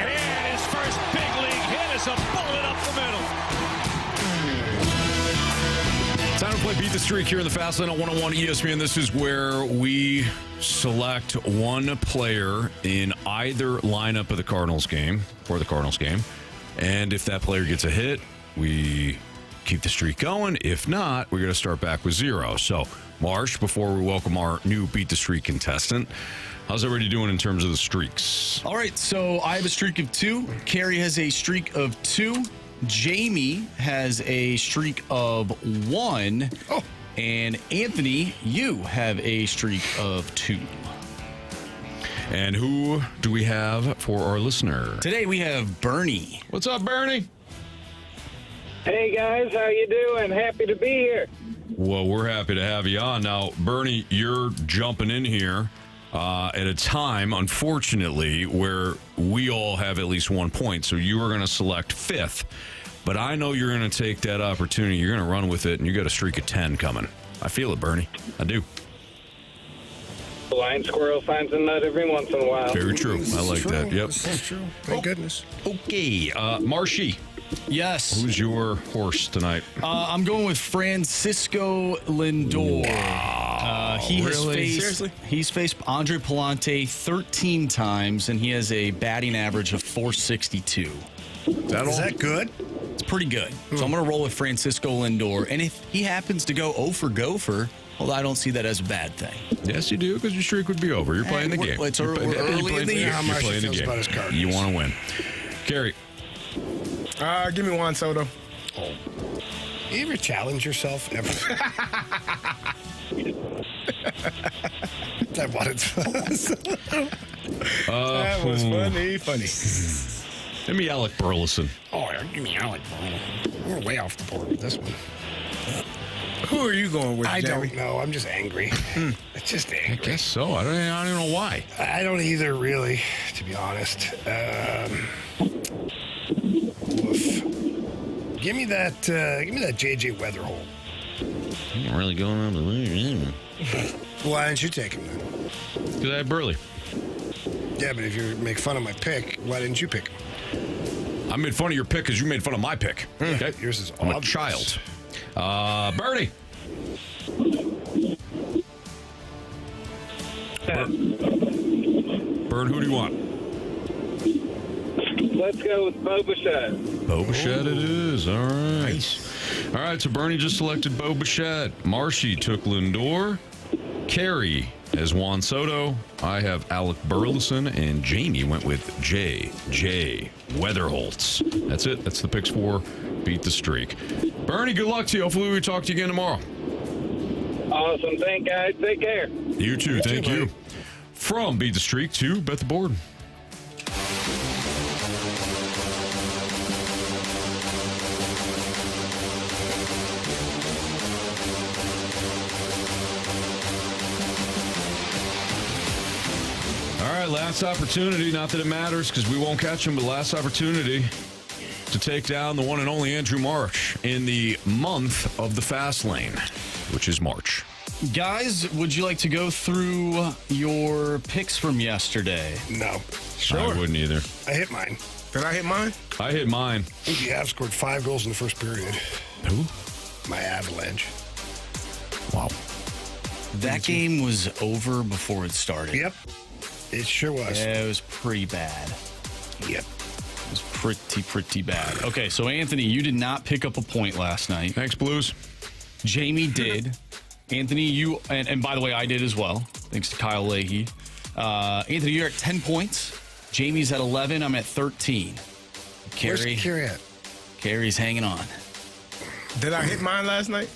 his first big league hit is a bullet up the middle. Time to play Beat the Streak here in the Fast Lane on 101 ESPN. This is where we select one player in either lineup of the Cardinals game, for the Cardinals game. And if that player gets a hit, we keep the streak going. If not, we're going to start back with 0. So, Marsh, before we welcome our new Beat the Streak contestant, how's everybody doing in terms of the streaks? All right, so I have a streak of 2. Carey has a streak of 2. Jamie has a streak of 1. Oh. And Anthony, you have a streak of 2. And who do we have for our listener? Today we have Bernie. What's up, Bernie? Hey, guys. How you doing? Happy to be here. Well, we're happy to have you on. Now, Bernie, you're jumping in here at a time, unfortunately, where we all have at least 1 point. So you are going to select 5th. But I know you're going to take that opportunity. You're going to run with it, and you got a streak of 10 coming. I feel it, Bernie. I do. Blind squirrel finds a nut every once in a while. Very true. I like that. Yep. This is true. Thank goodness. Okay. Marshy. Yes. Who's your horse tonight? I'm going with Francisco Lindor. Wow. He's faced Andre Palante 13 times, and he has a batting average of .462. Is that good? It's pretty good. So I'm going to roll with Francisco Lindor. And if he happens to go 0 for gopher, well, I don't see that as a bad thing. Yes, you do, because your streak would be over. You're playing the game. It's early in the year. You're playing the game. You want to win. Carey. Give me Juan Soto. Oh. You ever challenge yourself ever? That was funny. Give me Alec Burleson. Oh, give me Alec Burleson. We're way off the board with this one. Who are you going with, I Jamie? don't know. I'm just angry. It's just angry. I guess so. I don't know why. I don't either, really, to be honest. Give me that JJ Weatherholt. I'm really going on the lead. Why didn't you take him then? Because I had Burley. Yeah, but if you make fun of my pick, why didn't you pick him? I made fun of your pick because you made fun of my pick. Okay? Yours is I'm obvious. a child. Bernie. Bird, who do you want? Let's go with Bo Bichette. Bo Bichette it is. All right. Nice. All right, so Bernie just selected Bo Bichette. Marshy took Lindor. Carey has Juan Soto. I have Alec Burleson. And Jamie went with J.J. Weatherholtz. That's it. That's the picks for Beat the Streak. Bernie, good luck to you. Hopefully we talk to you again tomorrow. Awesome. Thanks, guys. Take care. You too. Thank you. From Beat the Streak to Bet the Board. Last opportunity, not that it matters because we won't catch him, but last opportunity to take down the one and only Andrew March in the month of the fast lane, which is March. Guys, would you like to go through your picks from yesterday? No. Sure. I wouldn't either. I hit mine. Did I hit mine? I hit mine. I think the Avs scored 5 goals in the first period. Who? My Avalanche. Wow. That game was over before it started. Yep. It sure was. Yeah, it was pretty bad. Yep. It was pretty bad. Okay, so Anthony, you did not pick up a point last night. Thanks, Blues. Jamie did. Anthony, you, and by the way, I did as well, thanks to Kyle Leahy. Anthony, you're at 10 points. Jamie's at 11. I'm at 13. Where's Carey at? Carey's hanging on. Did I hit mine last night?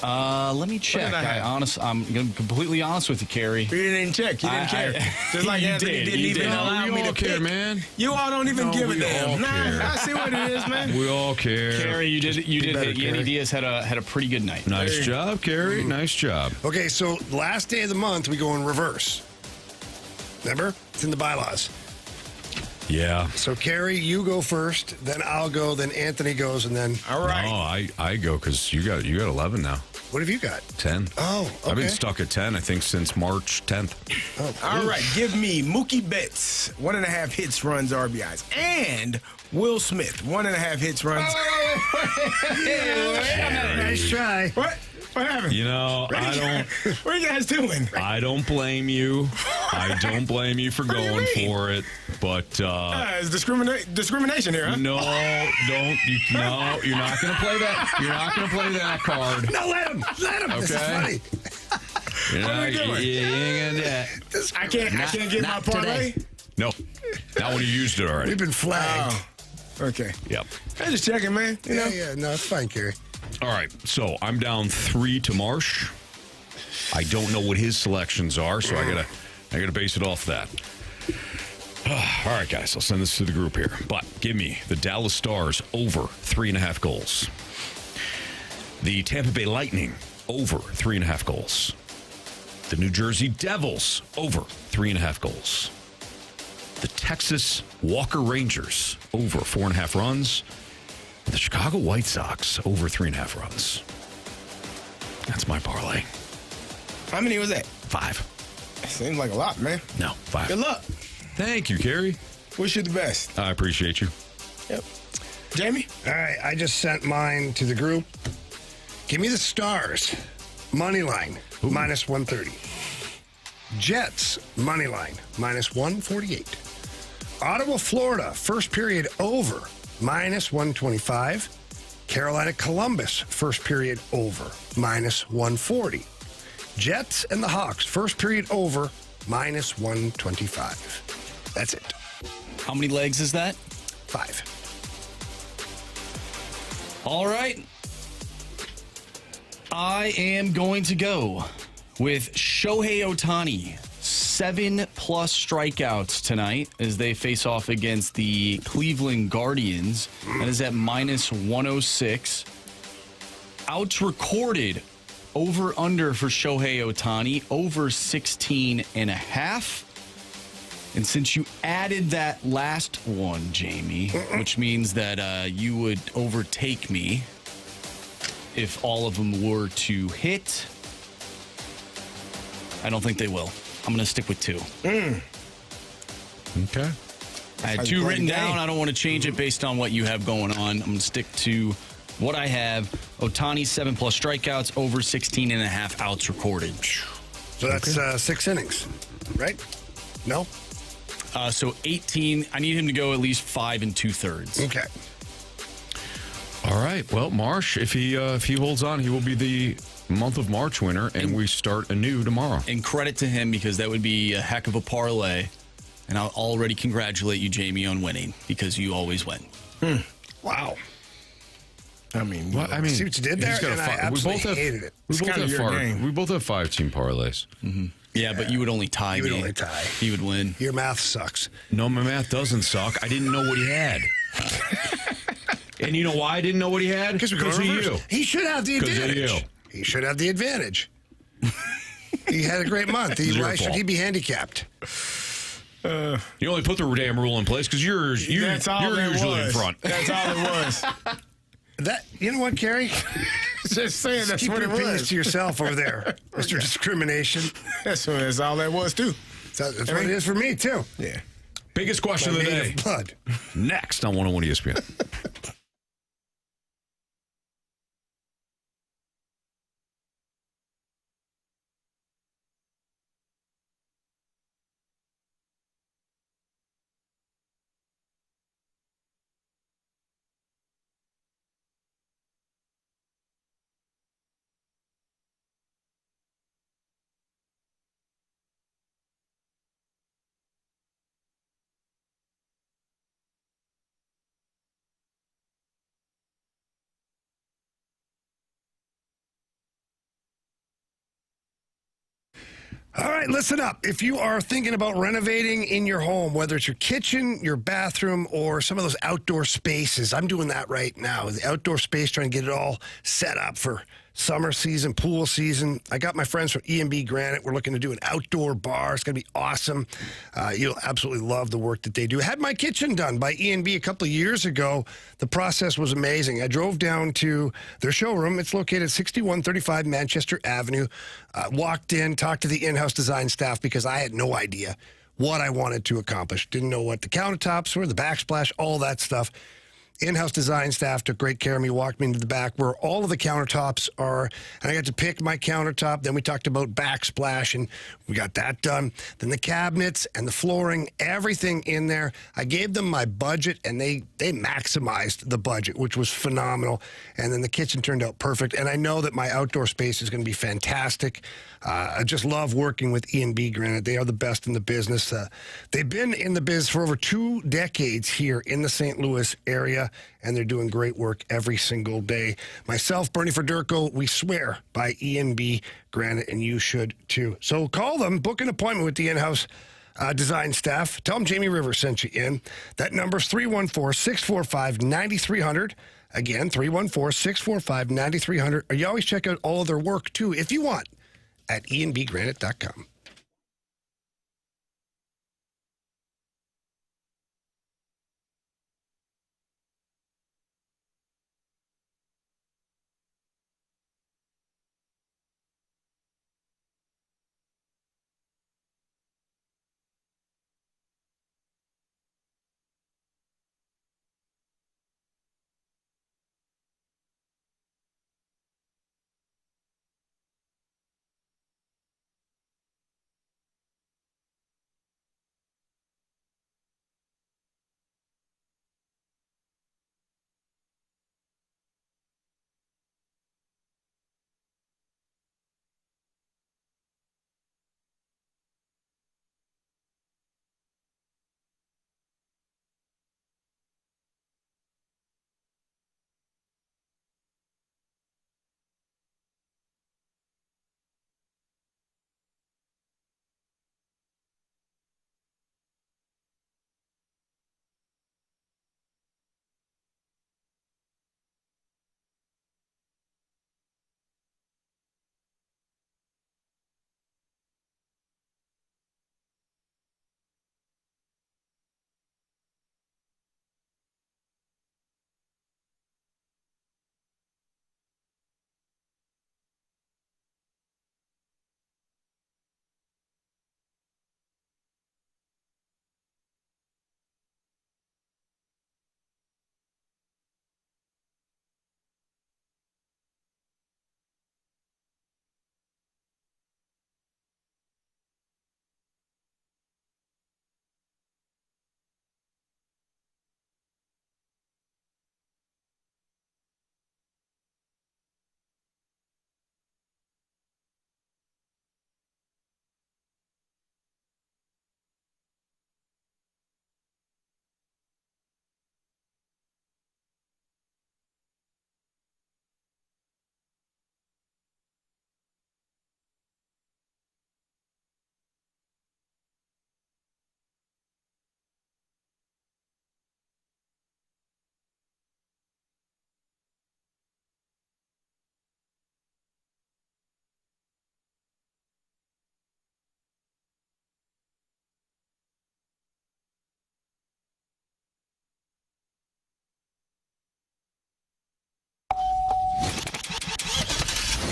Let me check. I'm completely honest with you, Carey. You didn't even check. You didn't care. Just like Anthony didn't even allow me to care, pick. Man. You all don't even give a damn. Nah, I see what it is, man. We all care. Carey, you did hit. Yanni Diaz had a pretty good night. Nice job, Carey. Nice job. Okay, so last day of the month, we go in reverse. Remember? It's in the bylaws. Yeah. So, Carey, you go first, then I'll go, then Anthony goes, and then... All right. No, I go because you got 11 now. What have you got? 10. Oh, okay. I've been stuck at 10, I think, since March 10th. Oh, all right. Give me Mookie Betts, 1.5 hits, runs, RBIs. And Will Smith, 1.5 hits, runs. Nice try. What? What happened? You know, What are you guys doing? I don't blame you. I don't blame you for going for it. But it's discrimination here, huh? No, don't. No, you're not going to play that. You're not going to play that card. No, let him. Okay. This is funny. You ain't gonna do that. I can't get my parlay. No, not when you used it already. We've been flagged. Oh, okay. Yep. I'm just checking, man. You know? Yeah. No, it's fine, Carey. All right, so I'm down 3 to Marsh. I don't know what his selections are, so I gotta base it off that. All right, guys, I'll send this to the group here. But give me the Dallas Stars over 3.5 goals. The Tampa Bay Lightning, over 3.5 goals. The New Jersey Devils, over 3.5 goals. The Texas Walker Rangers, over 4.5 runs. The Chicago White Sox, over 3.5 runs. That's my parlay. How many was that? 5. Seems like a lot, man. No, 5. Good luck. Thank you, Carey. Wish you the best. I appreciate you. Yep. Jamie? All right, I just sent mine to the group. Give me the Stars. Money line, minus 130. Jets, money line, minus 148. Ottawa, Florida, first period over, minus 125. Carolina, Columbus, first period over, minus 140. Jets and the Hawks, first period over, minus 125. That's it. How many legs is that? 5. All right. I am going to go with Shohei Ohtani. 7+ strikeouts tonight as they face off against the Cleveland Guardians. That is at minus 106. Outs recorded over under for Shohei Ohtani, over 16.5. And since you added that last one, Jamie, which means that you would overtake me if all of them were to hit, I don't think they will. I'm going to stick with 2. Okay. I had 2 written down. I don't want to change it based on what you have going on. I'm going to stick to what I have. Ohtani, 7+ strikeouts, over 16.5 outs recorded. So that's 6 innings, right? No? So 18. I need him to go at least 5 2/3. Okay. All right. Well, Marsh, if he holds on, he will be the month of March winner, and we start anew tomorrow. And credit to him, because that would be a heck of a parlay. And I'll already congratulate you, Jamie, on winning, because you always win. Wow. I mean, see what you did there, and I absolutely hated it. We both have 5-team parlays. Mm-hmm. Yeah, but you would only tie. You would only tie. He would win. Your math sucks. No, my math doesn't suck. I didn't know what he had. And you know why I didn't know what he had? Because of you. He should have the advantage. He should have the advantage. He had a great month. Why should he be handicapped? You only put the damn rule in place because you're usually in front. That's all it was. You know what, Carey? Just saying, that's keep what your it opinions was. to yourself over there, Mr. Discrimination. That's all that was, too. That's what it is for me, too. Yeah. Biggest question of the day. Blood. Next on 101 ESPN. All right, listen up. If you are thinking about renovating in your home, whether it's your kitchen, your bathroom, or some of those outdoor spaces, I'm doing that right now. The outdoor space, trying to get it all set up for summer season, pool season. I got my friends from E&B Granite. We're looking to do an outdoor bar. It's going to be awesome. You'll absolutely love the work that they do. I had my kitchen done by E&B a couple of years ago. The process was amazing. I drove down to their showroom. It's located at 6135 Manchester Avenue. Walked in, talked to the in-house design staff because I had no idea what I wanted to accomplish. Didn't know what the countertops were, the backsplash, all that stuff. In-house design staff took great care of me, walked me into the back where all of the countertops are, and I got to pick my countertop. Then we talked about backsplash, and we got that done. Then the cabinets and the flooring, everything in there. I gave them my budget, and they maximized the budget, which was phenomenal. And then the kitchen turned out perfect, and I know that my outdoor space is going to be fantastic. I just love working with E&B Granite. They are the best in the business. They've been in the biz for over 2 decades here in the St. Louis area, and they're doing great work every single day. Myself, Bernie Federico, we swear by E&B Granite, and you should too. So call them, book an appointment with the in-house design staff. Tell them Jamie Rivers sent you in. That number's 314-645-9300. Again, 314-645-9300. Or you always check out all of their work, too, if you want, at enbgranite.com.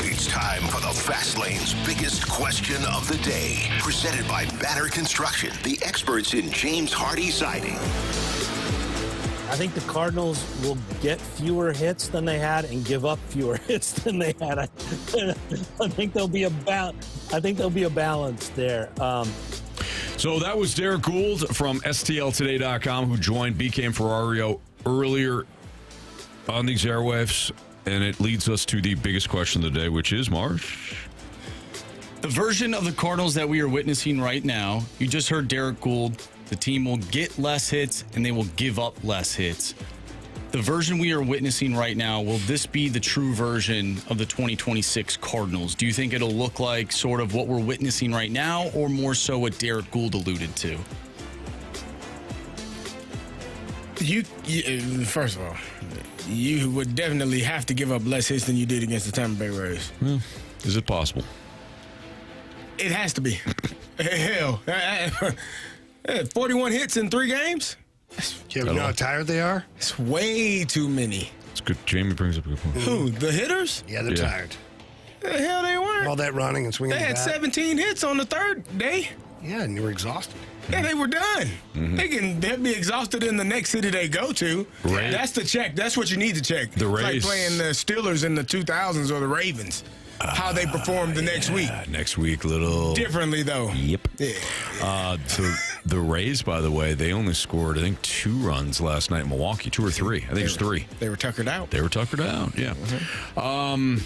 It's time for the Fast Lane's biggest question of the day. Presented by Banner Construction, the experts in James Hardy siding. I think the Cardinals will get fewer hits than they had and give up fewer hits than they had. I think there'll be a balance there. So that was Derek Gould from STLtoday.com who joined BK and Ferrario earlier on these airwaves. And it leads us to the biggest question of the day, which is, Marsh? The version of the Cardinals that we are witnessing right now, you just heard Derek Gould, the team will get less hits and they will give up less hits. The version we are witnessing right now, will this be the true version of the 2026 Cardinals? Do you think it'll look like sort of what we're witnessing right now, or more so what Derek Gould alluded to? You first of all, you would definitely have to give up less hits than you did against the Tampa Bay Rays. Well, is it possible? It has to be. Hell, 41 hits in 3 games? You know how tired they are? It's way too many. It's good. Jamie brings up a good point. Who, the hitters? Yeah, they're tired. The hell they weren't. All that running and swinging. They had 17 hits on the 3rd day. Yeah, and you were exhausted. Yeah, they were done. Mm-hmm. They'll be exhausted in the next city they go to. Right. That's the check. That's what you need to check. The Rays. It's like playing the Steelers in the 2000s or the Ravens. How they performed the next week. Next week, little differently though. Yep. Yeah. The Rays, by the way, they only scored, I think, 2 runs last night in Milwaukee, 2 or 3. I think it's 3. They were tuckered out. Yeah. Mm-hmm.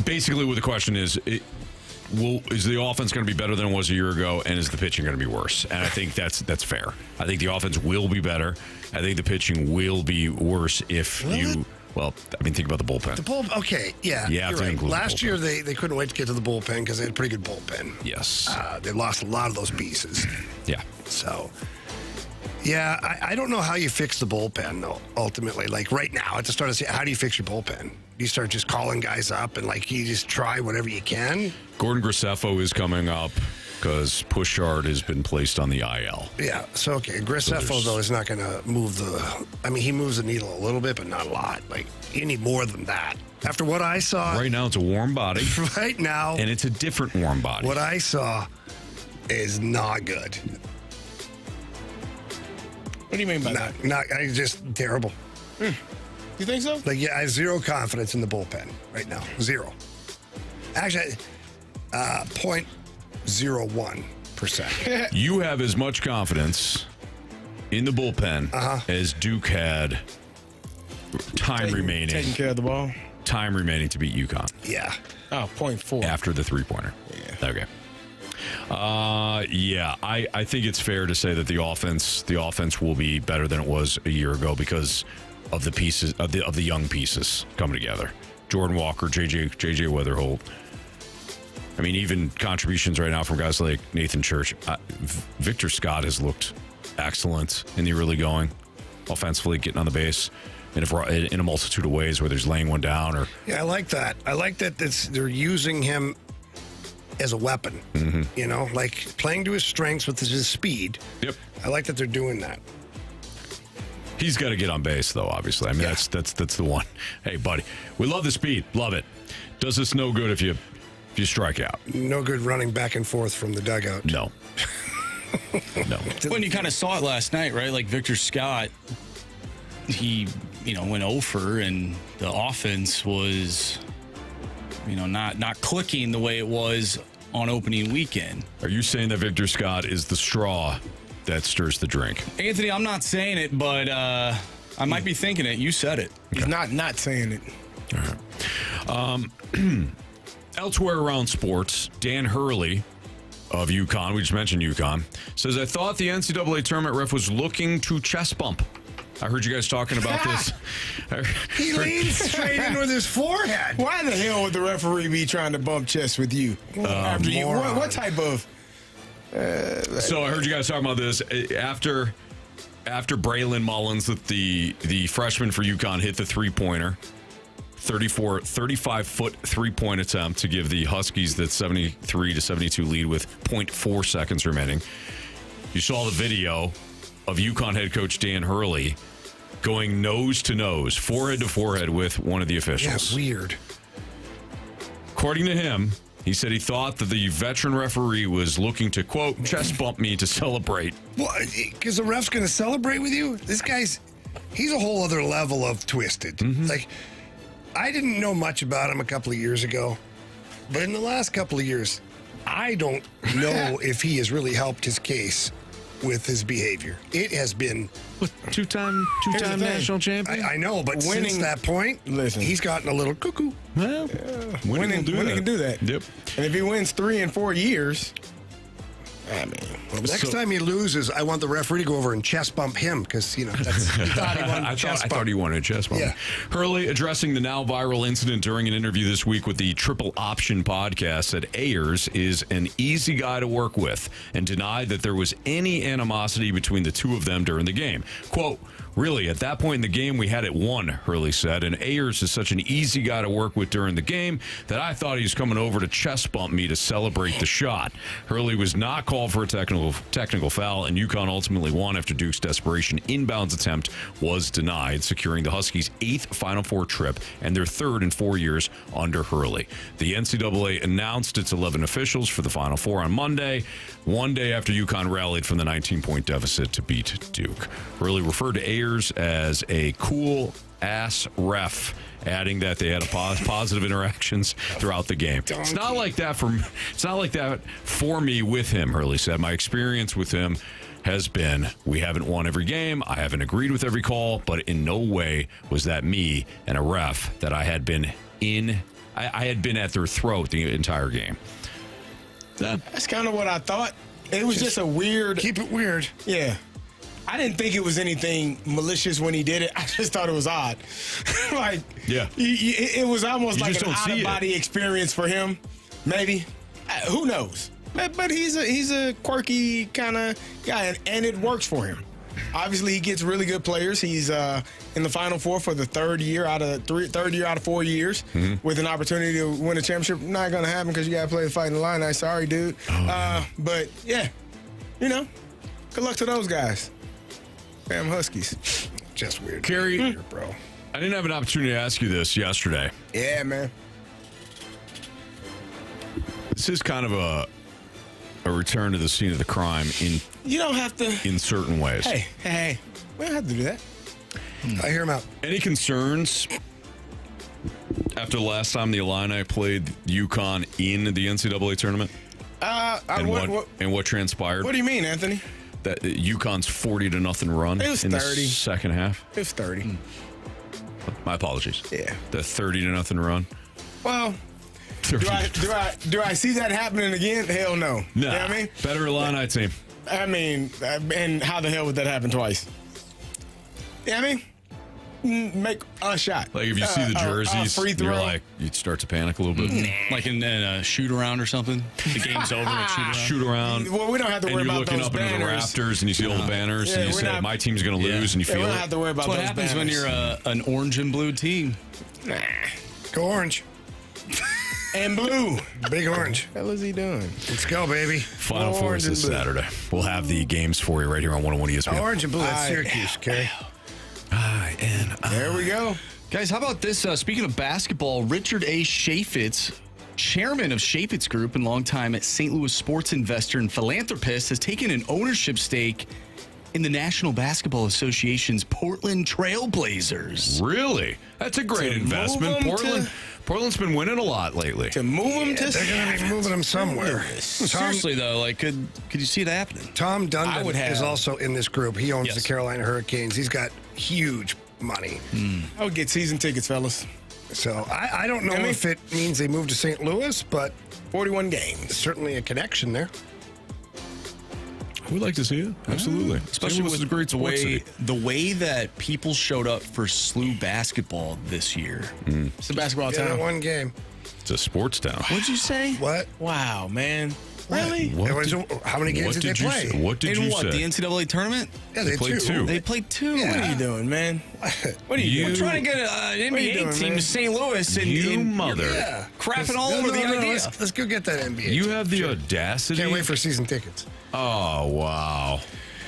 Basically, what the question is, is the offense going to be better than it was a year ago, and is the pitching going to be worse? And I think that's fair. I think the offense will be better. I think the pitching will be worse if Well, I mean, think about the bullpen. Okay, yeah. Yeah, you're right. Last year, they couldn't wait to get to the bullpen because they had a pretty good bullpen. Yes. They lost a lot of those pieces. Yeah. So, Yeah, I don't know how you fix the bullpen, though, ultimately. Like, right now, at the start of the season, how do you fix your bullpen? You start just calling guys up and, like, you just try whatever you can? Gordon Graceffo is coming up because Pushard has been placed on the IL. Yeah, so, okay. Graceffo, though, is not going to move he moves the needle a little bit, but not a lot. Like, you need more than that. After what I saw... Right now, it's a warm body. Right now... And it's a different warm body. What I saw is not good. What do you mean by that? Just terrible. You think so? Like, yeah, I have zero confidence in the bullpen right now. Zero. Actually, 0.01%. You have as much confidence in the bullpen as Duke had remaining. Taking care of the ball. Time remaining to beat UConn. Yeah. Oh, 0.4. After the three-pointer. Yeah. Okay. I think it's fair to say that the offense will be better than it was a year ago because of the pieces of the young pieces coming together. Jordan Walker, JJ Weatherholt. I mean, even contributions right now from guys like Nathan Church. Victor Scott has looked excellent in the early going, offensively, getting on the base in a multitude of ways, whether he's laying one down or. Yeah, I like that. I like that they're using him as a weapon. Mm-hmm. You know, like playing to his strengths with his speed. Yep. I like that they're doing that. He's got to get on base, though, obviously. I mean, that's the one. Hey, buddy, we love the speed. Love it. Does us no good if you strike out. No good running back and forth from the dugout. No. No. When you kind of saw it last night, right? Like Victor Scott, he, went over, and the offense was, not clicking the way it was on opening weekend. Are you saying that Victor Scott is the straw that stirs the drink? Anthony, I'm not saying it, but I might be thinking it. You said it. He's not saying it. All right. Elsewhere around sports, Dan Hurley of UConn, we just mentioned UConn, says, I thought the NCAA tournament ref was looking to chest bump. I heard you guys talking about this. He leans straight in with his forehead. Why the hell would the referee be trying to bump chest with you? What type of... So I heard you guys talking about this after Braylon Mullins, the freshman for UConn, hit the three-pointer, 35-foot three-point attempt to give the Huskies that 73-72 lead with 0.4 seconds remaining. You saw the video of UConn head coach Dan Hurley going nose to nose, forehead to forehead with one of the officials. Yeah, weird. According to him, he said he thought that the veteran referee was looking to, quote, chest bump me to celebrate. What? Because the ref's going to celebrate with you? This he's a whole other level of twisted. Mm-hmm. Like, I didn't know much about him a couple of years ago, but in the last couple of years, I don't know if he has really helped his case with his behavior. It has been... Two-time national champion? I know, but since that point, he's gotten a little cuckoo. Well, winning can do that. Yep. And if he wins 3 and 4 years... Next time he loses, I want the referee to go over and chest bump him because, he thought he wanted I thought he wanted a chest bump. Yeah. Hurley, addressing the now viral incident during an interview this week with the Triple Option podcast, said Ayers is an easy guy to work with and denied that there was any animosity between the two of them during the game. Quote, really, at that point in the game, we had it won, Hurley said, and Ayers is such an easy guy to work with during the game that I thought he was coming over to chest bump me to celebrate the shot. Hurley was not called for a technical foul, and UConn ultimately won after Duke's desperation inbounds attempt was denied, securing the Huskies' 8th Final Four trip and their 3rd in 4 years under Hurley. The NCAA announced its 11 officials for the Final Four on Monday, one day after UConn rallied from the 19-point deficit to beat Duke. Hurley referred to Ayers as a cool-ass ref, adding that they had positive interactions throughout the game. It's not like that for me with him, Hurley said. My experience with him has been, we haven't won every game, I haven't agreed with every call, but in no way was that me and a ref that I had been at their throat the entire game. That's kind of what I thought. It was just a weird... Keep it weird. Yeah. I didn't think it was anything malicious when he did it. I just thought it was odd. It was almost like an out-of-body experience for him. Maybe. Who knows? But he's a quirky kind of guy, and it works for him. Obviously, he gets really good players. He's in the Final Four for the third year out of 4 years with an opportunity to win a championship. Not going to happen because you got to play the fight in the line. Sorry, dude. But, yeah, good luck to those guys. Damn Huskies. Just weird. Carey, bro. I didn't have an opportunity to ask you this yesterday. Yeah, man. This is kind of a return to the scene of the crime You don't have to. in certain ways. Hey. We don't have to do that. I hear him out. Any concerns after the last time the Illini played UConn in the NCAA tournament? And what transpired? What do you mean, Anthony? That UConn's 40-0 run It was in 30. the second half. It was 30. My apologies. Yeah. The 30-0 run. Well, do I see that happening again? Hell no. Nah, You know what I mean? better Illini team. I mean, and how the hell would that happen twice? Yeah, I mean, make a shot. Like if you see the jerseys, free throw. you're like, you'd start to panic a little bit. Like in a shoot around or something. The game's over at shoot around. Shoot around. Well, we don't have to worry and you're about looking those up into the banners. rafters and you see all the banners and you say, not- my team's going to lose and you we feel don't it. have to worry about That's what those happens when banners. you're an orange and blue team. Nah. Go orange. And blue. Big orange. What the hell is he doing? Let's go, baby. Final Four Orange is this and blue. Saturday. We'll have the games for you right here on 101 ESPN. Orange and blue. That's Syracuse, Carey. There we go. Guys, how about this? Speaking of basketball, Richard A. Chaffetz, chairman of Chaffetz Group and longtime St. Louis sports investor and philanthropist, has taken an ownership stake in the National Basketball Association's Portland Trailblazers. Really? That's a great investment. Portland's been winning a lot lately. To move them to They're going to be moving them somewhere. Seriously, though, like, could you see it happening? Tom Dundon is also in this group. He owns the Carolina Hurricanes. He's got huge money. I would get season tickets, fellas. So I don't know if it means they moved to St. Louis, but 41 games. Certainly a connection there. We'd like to see it. Absolutely. Especially with a great sports city. the way that people showed up for SLU basketball this year. It's a basketball Yeah, town. one game. It's a sports town. What'd you say? What? Wow, man. Really? How many games did they play? What did you say? The NCAA tournament? Yeah, they played two. They played two. What are you doing, man? What are you doing? We're trying to get an What are you NBA doing, team man? to St. Louis and You and mother. Yeah. crapping all over the idea. Let's go get that NBA. You have the audacity. Can't wait for season tickets. Oh, wow.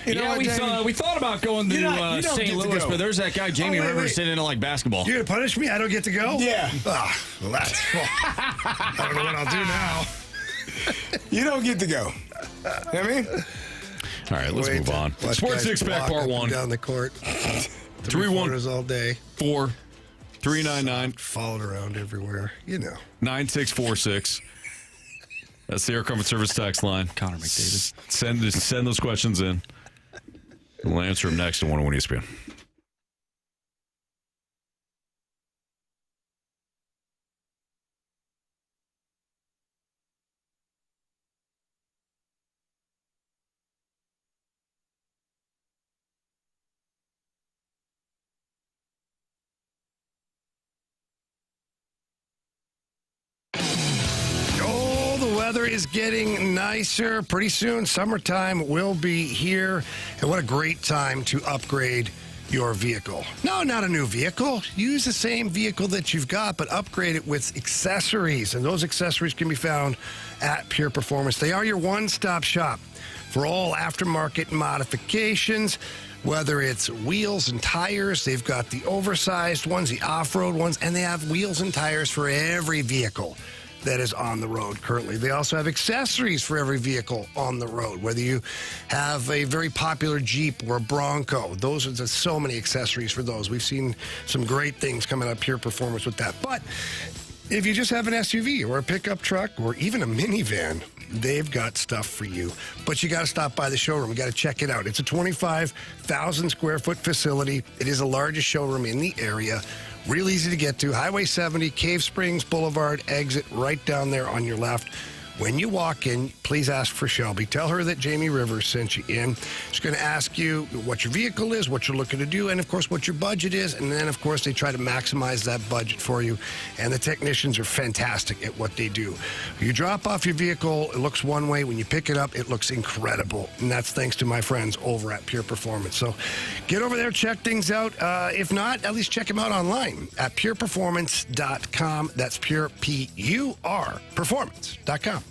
You know what, Jamie? we thought about going to You don't get St. to Louis, go. but there's that guy Jamie wait, Rivers wait. sitting in like basketball. You're going to punish me? I don't get to go? Yeah. Well, that's I don't know what I'll do now. You don't get to go. You know what I mean? All right, let's move on. Watch Sports guys Six Pack walk Part up and 1. down the court. 3-1. all day. 4-399. Followed around everywhere. You know. 9646. That's the Air Comfort Service text line. Connor McDavid. Send those questions in. We'll answer them next on 101 ESPN. Oh, the weather is getting nicer. Pretty soon, summertime will be here. And what a great time to upgrade your vehicle. No, not a new vehicle. Use the same vehicle that you've got, but upgrade it with accessories. And those accessories can be found at Pure Performance. They are your one-stop shop for all aftermarket modifications. Whether it's wheels and tires, they've got the oversized ones, the off-road ones, and they have wheels and tires for every vehicle that is on the road currently. They also have accessories for every vehicle on the road, whether you have a very popular Jeep or a Bronco. Those are just so many accessories for those. We've seen some great things coming up Pure Performance with that. But if you just have an SUV or a pickup truck or even a minivan, they've got stuff for you. But you got to stop by the showroom. You got to check it out. It's a 25,000 square foot facility. It is the largest showroom in the area. Real easy to get to. Highway 70, Cave Springs Boulevard, exit right down there on your left. When you walk in, please ask for Shelby. Tell her that Jamie Rivers sent you in. She's going to ask you what your vehicle is, what you're looking to do, and, of course, what your budget is. And then, of course, they try to maximize that budget for you. And the technicians are fantastic at what they do. You drop off your vehicle, it looks one way. When you pick it up, it looks incredible. And that's thanks to my friends over at Pure Performance. So get over there, check things out. If not, at least check them out online at pureperformance.com. That's pure, P-U-R, performance.com.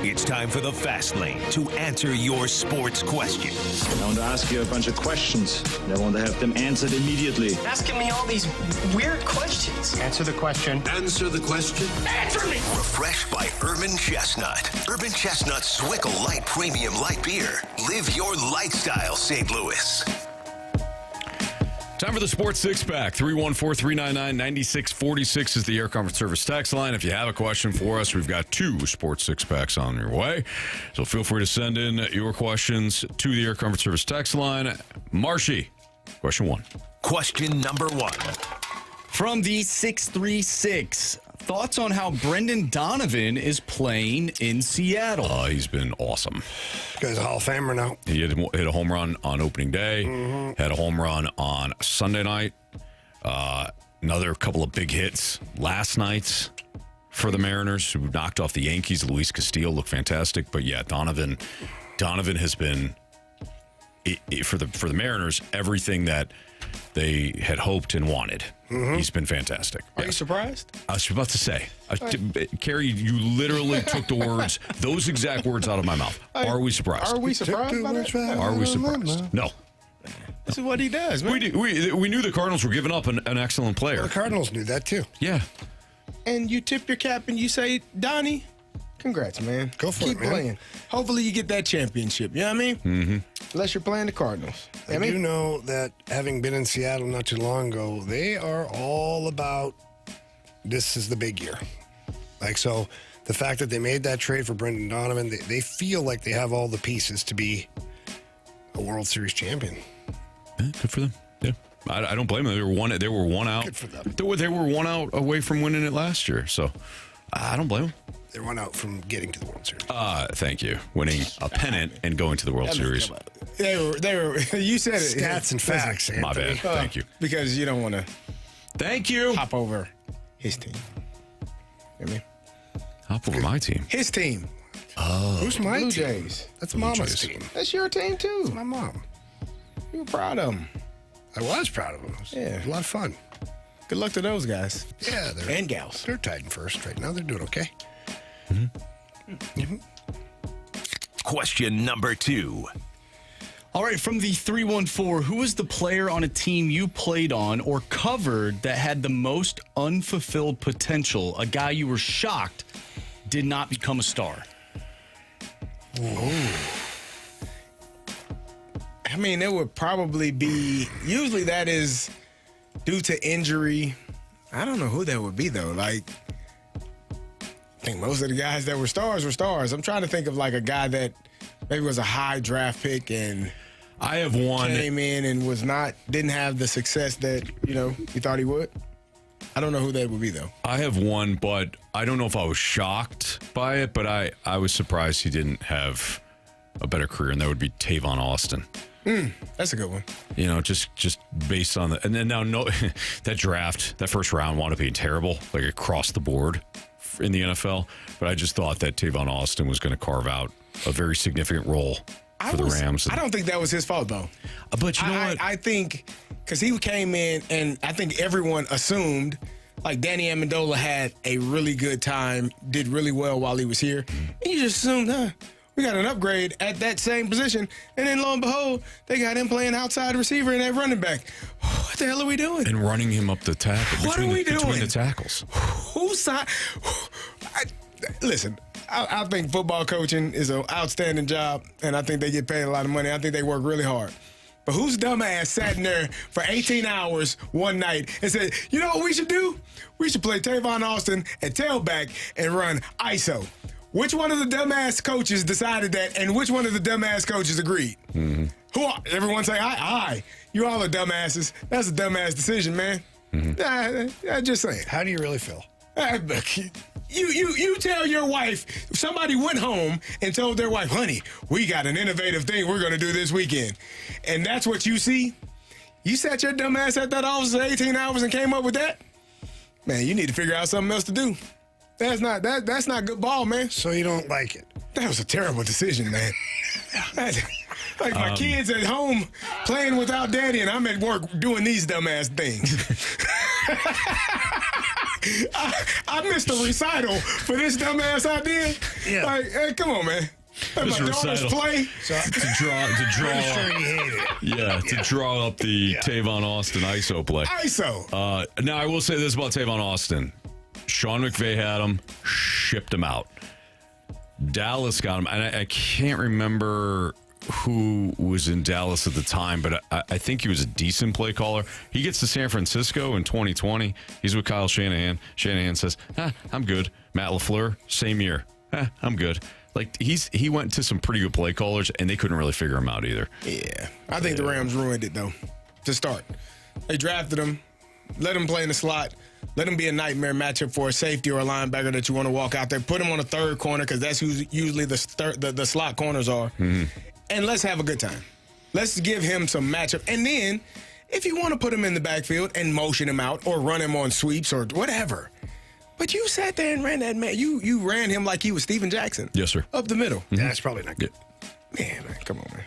It's time for the Fast Lane to answer your sports questions. I want to ask you a bunch of questions. I want to have them answered immediately. Asking me all these weird questions. Answer the question. Answer the question. Answer me! Refreshed by Urban Chestnut. Urban Chestnut Swickle Light Premium Light Beer. Live your lifestyle, St. Louis. Time for the Sports Six Pack. 314-399-9646 is the Air Comfort Service text line. If you have a question for us, we've got 2 Sports Six Packs on your way. So feel free to send in your questions to the Air Comfort Service text line. Marshy, question 1. Question number 1. From the 636, thoughts on how Brendan Donovan is playing in Seattle? He's been awesome. This guy's a Hall of Famer now. He hit a home run on opening day, had a home run on Sunday night, another couple of big hits last night for the Mariners, who knocked off the Yankees. Luis Castillo looked fantastic. But, yeah, Donovan has been, for the Mariners, everything that they had hoped and wanted. He's been fantastic. Are you surprised? I was about to say, Carey, you literally took the words, those exact words out of my mouth. Are we surprised? Are we surprised by that? Are we surprised? No. This is what he does, man. We knew the Cardinals were giving up an excellent player. Well, the Cardinals knew that, too. Yeah. And you tip your cap and you say, Donnie, congrats, man. Go for Keep it, man. playing. Hopefully you get that championship. You know what I mean? Mm-hmm. Unless you're playing the Cardinals. I do know that having been in Seattle not too long ago, they are all about this is the big year. So the fact that they made that trade for Brendan Donovan, they feel like they have all the pieces to be a World Series champion. Yeah, good for them. Yeah. I don't blame them. They were one out. Good for them. They were one out away from winning it last year. So I don't blame them. They're one out from getting to the World Series. Thank you. Winning a pennant and going to the World Series. They were. You said it. Stats and facts. My bad. Thank you. Because you don't want to. Thank you. Hop over his team. Hear me? Hop over my team. His team. Oh. Who's my Blue team? Jays. That's Mama's team. That's your team too. That's my mom. You were proud of him. I was proud of them. It was a lot of fun. Good luck to those guys. Yeah, and gals. They're tied in first right now. They're doing okay. Question number 2. All right, from the 314, who was the player on a team you played on or covered that had the most unfulfilled potential? A guy you were shocked did not become a star. Ooh. I mean, it would probably be, usually that is due to injury. I don't know who that would be, though. Like, I think most of the guys that were stars were stars. I'm trying to think of like a guy that maybe was a high draft pick and I have one came in and didn't have the success that, you thought he would. I don't know who that would be, though. I have one, but I don't know if I was shocked by it, but I was surprised he didn't have a better career, and that would be Tavon Austin. That's a good one. Just based on and then that draft, that first round wound up being terrible, like across the board in the NFL. But I just thought that Tavon Austin was going to carve out a very significant role for the Rams. I don't think that was his fault, though. But you know what? I think because he came in, and I think everyone assumed like Danny Amendola had a really good time, did really well while he was here, and you just assumed, we got an upgrade at that same position. And then lo and behold, they got him playing outside receiver and that running back. What the hell are we doing? And running him up the tackle. What are we doing? Between the tackles. Whose side? Listen, I think football coaching is an outstanding job, and I think they get paid a lot of money. I think they work really hard. But whose dumbass sat in there for 18 hours one night and said, you know what we should do? We should play Tavon Austin at tailback and run ISO. Which one of the dumbass coaches decided that, and which one of the dumbass coaches agreed? Mm-hmm. Everyone say, aye. You all are dumbasses. That's a dumbass decision, man. Mm-hmm. Just saying. How do you really feel? You tell your wife, somebody went home and told their wife, honey, we got an innovative thing we're going to do this weekend. And that's what you see? You sat your dumb ass at that office for 18 hours and came up with that? Man, you need to figure out something else to do. That's not good ball, man. So you don't like it? That was a terrible decision, man. Like my kids at home playing without daddy, and I'm at work doing these dumbass things. I missed a recital for this dumbass idea. Yeah. Like, hey, come on, man. Let my daughters play. To draw up the Tavon Austin ISO play. ISO. Now, I will say this about Tavon Austin. Sean McVay had him, shipped him out. Dallas got him, and I can't remember who was in Dallas at the time, but I think he was a decent play caller. He gets to San Francisco in 2020. He's with Kyle Shanahan. Shanahan says, I'm good. Matt LaFleur, same year. I'm good. Like, he went to some pretty good play callers, and they couldn't really figure him out either. Yeah. I think the Rams ruined it, though, to start. They drafted him, let him play in the slot, let him be a nightmare matchup for a safety or a linebacker that you want to walk out there. Put him on a third corner because that's who usually the slot corners are. Mm-hmm. And let's have a good time. Let's give him some matchup. And then, if you want to put him in the backfield and motion him out or run him on sweeps or whatever. But you sat there and ran that man. You ran him like he was Steven Jackson. Yes, sir. Up the middle. Mm-hmm. That's probably not good. Man, come on, man.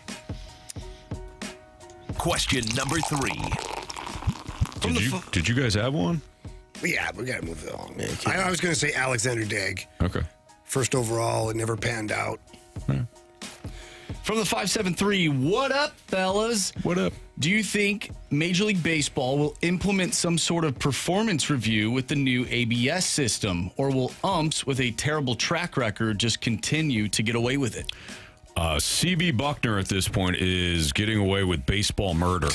Question number 3. Did you guys have one? Yeah, we got to move it along. Man, I was going to say Alexander Degg. Okay. First overall, it never panned out. Yeah. From the 573, what up, fellas? What up? Do you think Major League Baseball will implement some sort of performance review with the new ABS system, or will umps with a terrible track record just continue to get away with it? C.B. Buckner at this point is getting away with baseball murder.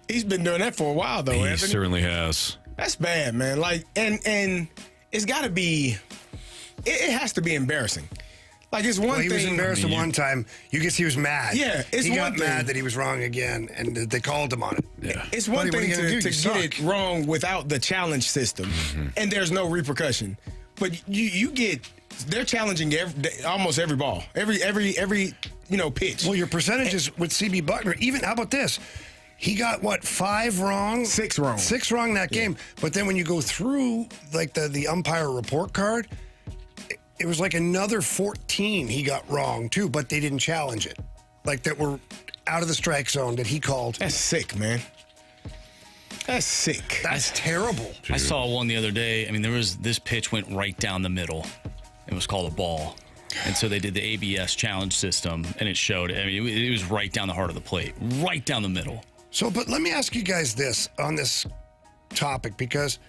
He's been doing that for a while, though, Anthony. He certainly has. That's bad, man. Like, and it's got to be, it has to be embarrassing. Like, it's one thing. He was embarrassed one time. You guess he was mad. Yeah, it's he one got thing. mad that he was wrong again, and they called him on it. Yeah. It's one thing to get it wrong without the challenge system, and there's no repercussion. but they're challenging almost every ball, every pitch. Well, your percentages with CB Buckner, even, how about this? He got, 5 wrong? 6 wrong. 6 wrong that game. But then when you go through, the umpire report card, it was like another 14 he got wrong, too, but they didn't challenge it. That were out of the strike zone that he called. That's sick, man. That's sick. That's terrible. I saw one the other day. I mean, this pitch went right down the middle. It was called a ball. And so they did the ABS challenge system, and it showed. I mean, it was right down the heart of the plate, right down the middle. So, but let me ask you guys this on this topic, because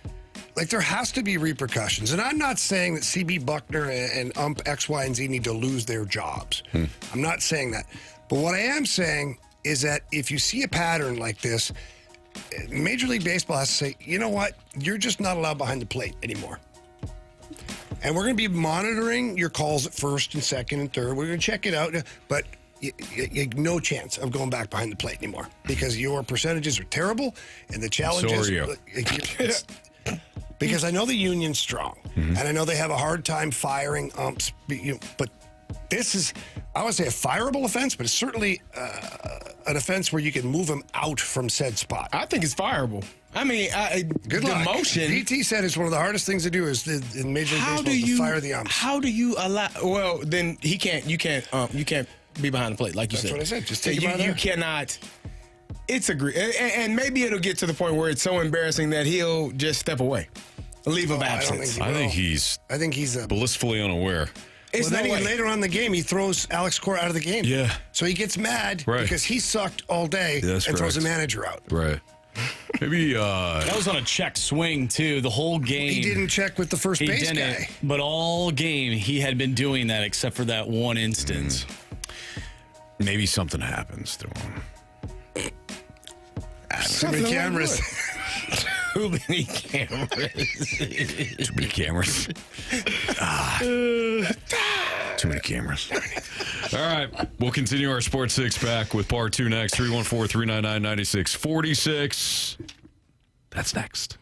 there has to be repercussions. And I'm not saying that CB Buckner and ump X, Y, and Z need to lose their jobs. I'm not saying that. But what I am saying is that if you see a pattern like this, Major League Baseball has to say, you know what? You're just not allowed behind the plate anymore. And we're going to be monitoring your calls at first and second and third. We're going to check it out. But no chance of going back behind the plate anymore, because your percentages are terrible and the challenges. So are you. Because I know the union's strong, and I know they have a hard time firing umps. But this is, I would say, a fireable offense, but it's certainly an offense where you can move them out from said spot. I think it's fireable. I mean, good luck. Motion. PT said it's one of the hardest things to do is in Major League Baseball to fire the umps. How do you allow? Well, then you can't be behind the plate, like you said. That's what I said. Just take him out of there. You cannot. It's and maybe it'll get to the point where it's so embarrassing that he'll just step away, leave of absence. I think he's blissfully unaware. Later on in the game, he throws Alex Cora out of the game. Yeah. So he gets mad because he sucked all day and throws the manager out. Right. Maybe that was on a check swing too. The whole game he didn't check with the first base guy. But all game he had been doing that except for that one instance. Maybe something happens to him. Too many cameras. Too many cameras. Too many cameras. Too many cameras. All right. We'll continue our Sports Six Pack with part 2 next. 314-399-9646. That's next.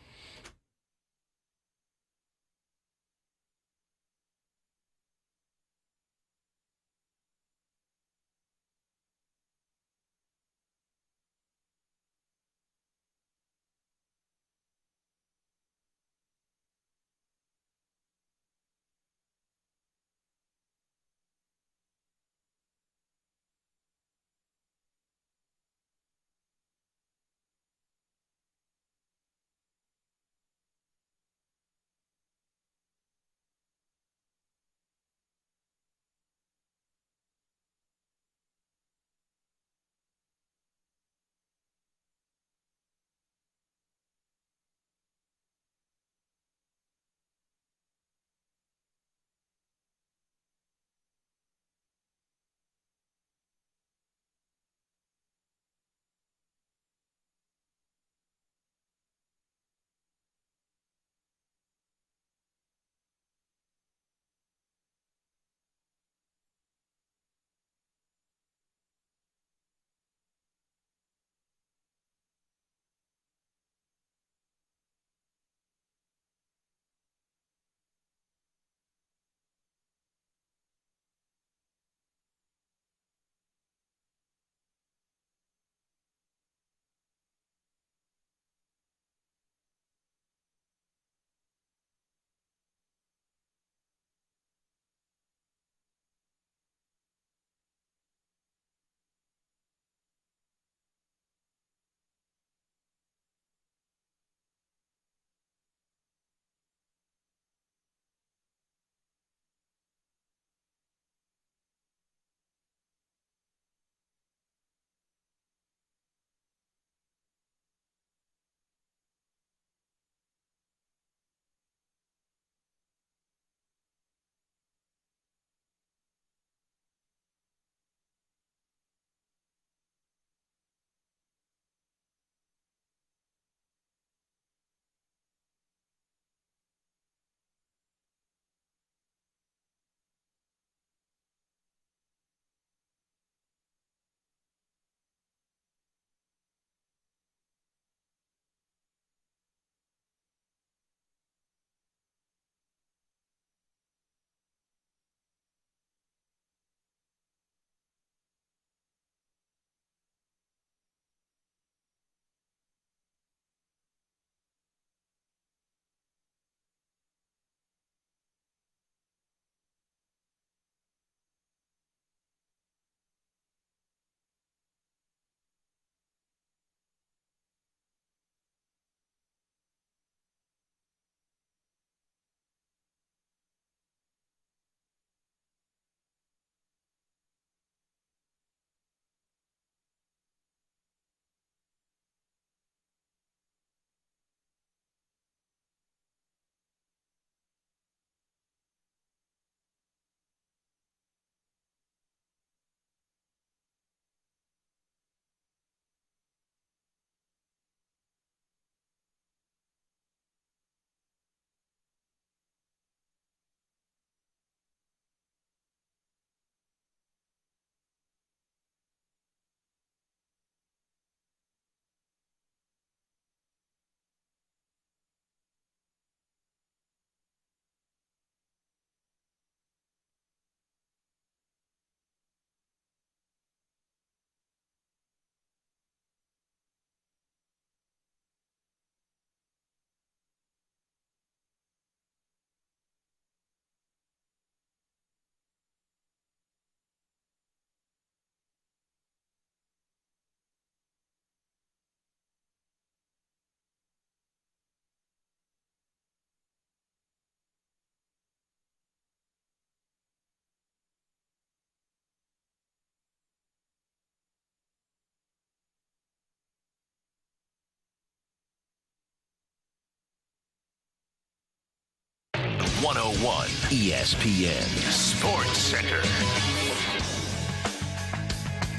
101 ESPN Sports Center.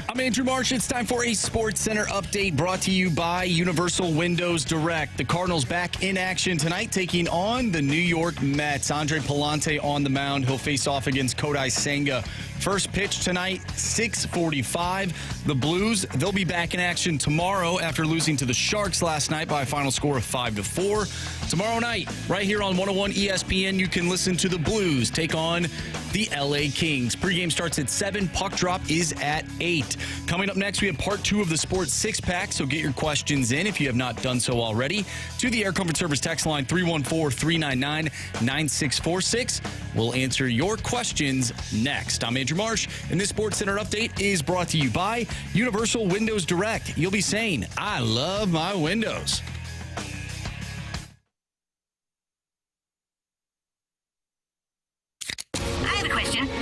I'm Andrew Marsh. It's time for a Sports Center update brought to you by Universal Windows Direct. The Cardinals back in action tonight, taking on the New York Mets. Andre Palante on the mound. He'll face off against Kodai Senga. First pitch tonight, 6:45. The Blues, they'll be back in action tomorrow after losing to the Sharks last night by a final score of 5-4. Tomorrow night, right here on 101 ESPN, you can listen to the Blues take on the LA Kings. Pregame starts at 7. Puck drop is at 8. Coming up next, we have part 2 of the Sports Six-Pack, so get your questions in if you have not done so already to the Air Comfort Service text line 314-399-9646. We'll answer your questions next. I'm Andrew Marsh, and this Sports Center update is brought to you by Universal Windows Direct. You'll be saying, I love my windows.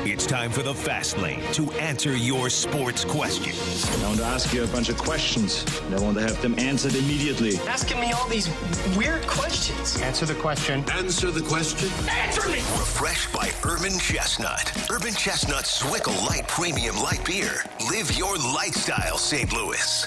It's time for the Fast Lane to answer your sports questions. I want to ask you a bunch of questions, and I want to have them answered immediately. Asking me all these weird questions. Answer the question. Answer the question. Answer me! Refreshed by Urban Chestnut. Urban Chestnut Swickle Light Premium Light Beer. Live your lifestyle, St. Louis.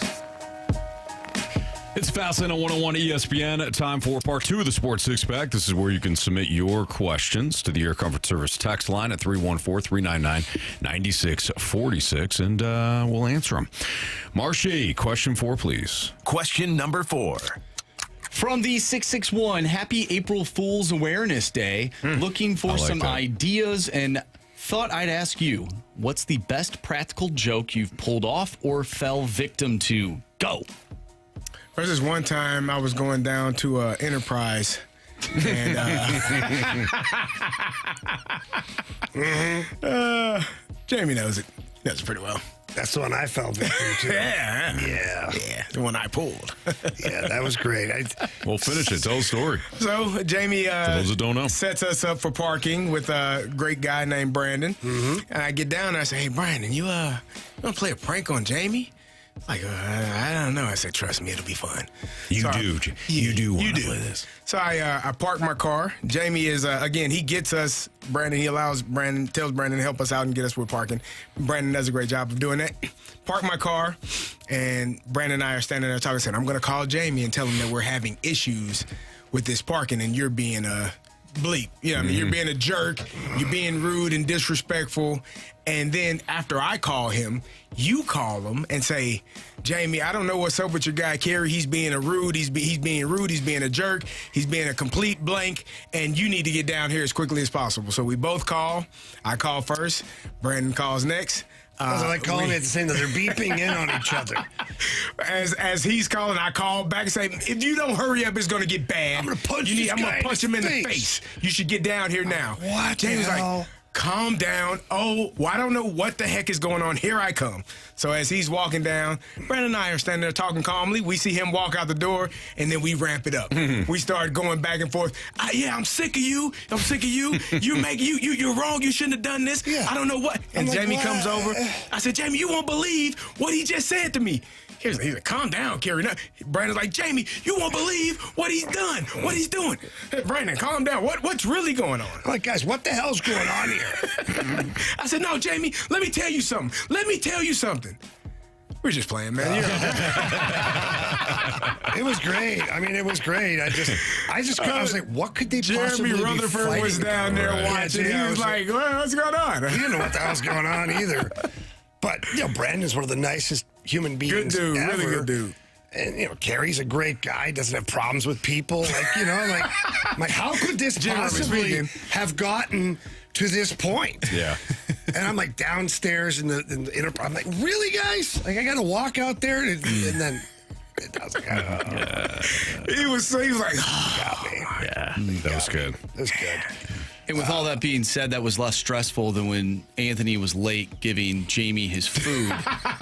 It's Fastlane on 101 ESPN. Time for part 2 of the Sports Six-Pack. This is where you can submit your questions to the Air Comfort Service text line at 314-399-9646, and we'll answer them. Marshy, question 4, please. Question number 4. From the 661, happy April Fool's Awareness Day. Looking for some ideas, and thought I'd ask you, what's the best practical joke you've pulled off or fell victim to? Go. There's this one time I was going down to Enterprise, and Jamie knows it. He knows it pretty well. That's the one I fell victim to. Yeah, the one I pulled. Yeah, that was great. Well, finish it. Tell the story. So Jamie for those that don't know, sets us up for parking with a great guy named Brandon. And I get down and I say, "Hey, Brandon, you want to play a prank on Jamie?" Like, I don't know. I said, trust me, it'll be fun. You do want to play this. So I park my car. Jamie is, again, he gets us, Brandon, tells Brandon to help us out and get us with parking. Brandon does a great job of doing that. Park my car, and Brandon and I are standing there talking, saying, I'm going to call Jamie and tell him that we're having issues with this parking, and you're being a bleep. You know what I mean? You're being a jerk. You're being rude and disrespectful. And then after I call him, you call him and say, Jamie, I don't know what's up with your guy, Carey. He's being rude. He's being rude. He's being a jerk. He's being a complete blank. And you need to get down here as quickly as possible. So we both call. I call first. Brandon calls next. I like calling it the same that they're beeping in on each other. As he's calling, I call back and say, if you don't hurry up, it's going to get bad. I'm going to punch him in the face. You should get down here now. What? Jamie's like, calm down. Oh, well, I don't know what the heck is going on. Here I come. So as he's walking down, Brandon and I are standing there talking calmly. We see him walk out the door, and then we ramp it up. We start going back and forth. I'm sick of you. I'm sick of you. You're wrong. You shouldn't have done this. Yeah. I don't know what. And Jamie comes over. I said, Jamie, you won't believe what he just said to me. He's like, calm down, Carey. Brandon's like, Jamie, you won't believe what he's done, what he's doing. Hey, Brandon, calm down. What's really going on? I'm like, guys, what the hell's going on here? I said, no, Jamie, let me tell you something. We're just playing, man. It was great. I mean, it was great. I was like, what could they possibly Jeremy be Rutherford fighting was down there watching. He was like, what's going on? He didn't know what the hell's going on either. But, Brandon's one of the nicest human beings Good dude, ever. really good dude. And, Carey's a great guy, doesn't have problems with people. Like, how could this possibly have gotten to this point? Yeah. And I'm like downstairs in the Enterprise. I'm like, really, guys? Like, I got to walk out there? And then I was like, he was like, got me. Yeah, that was good. That was good. And with all that being said, that was less stressful than when Anthony was late giving Jamie his food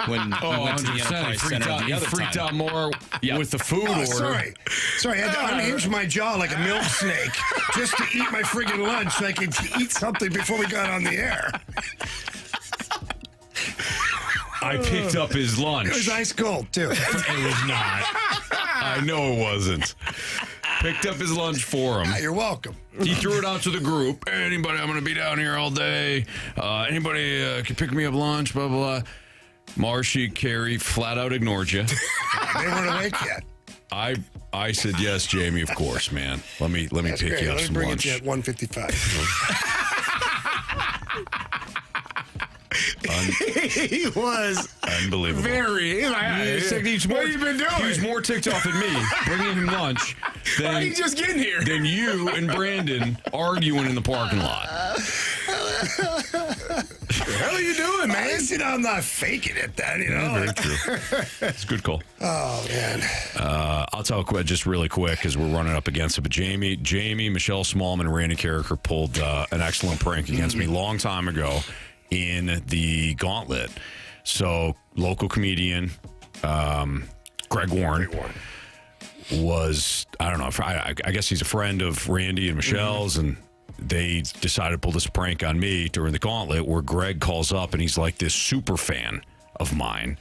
when we went to the Enterprise Center. He freaked out more with the food order. Sorry, I had to unhinge my jaw like a milk snake just to eat my friggin' lunch so I could eat something before we got on the air. I picked up his lunch. It was ice cold, too. It was not. I know it wasn't. Picked up his lunch for him. Yeah, you're welcome. He threw it out to the group. Hey, anybody, I'm going to be down here all day. Anybody can pick me up lunch, blah, blah, blah. Marshy, Carey flat out ignored you. They weren't awake yet. I said, yes, Jamie, of course, man. Let me That's pick great. you up Let me some bring lunch. it to you at 1:55. He was unbelievable. Very. What have you been doing? He was more ticked off at me bringing him lunch than, Why are you just getting here? than you and Brandon arguing in the parking lot. What the hell are you doing, man? I'm not faking it, then, Very true. It's a good call. Oh, man. I'll tell just really quick because we're running up against it. But Jamie, Michelle Smallman, and Randy Carricker pulled an excellent prank against me a long time ago in the Gauntlet. So, local comedian Greg Warren was, I don't know, I guess he's a friend of Randy and Michelle's, and they decided to pull this prank on me during the Gauntlet where Greg calls up and he's like this super fan of mine.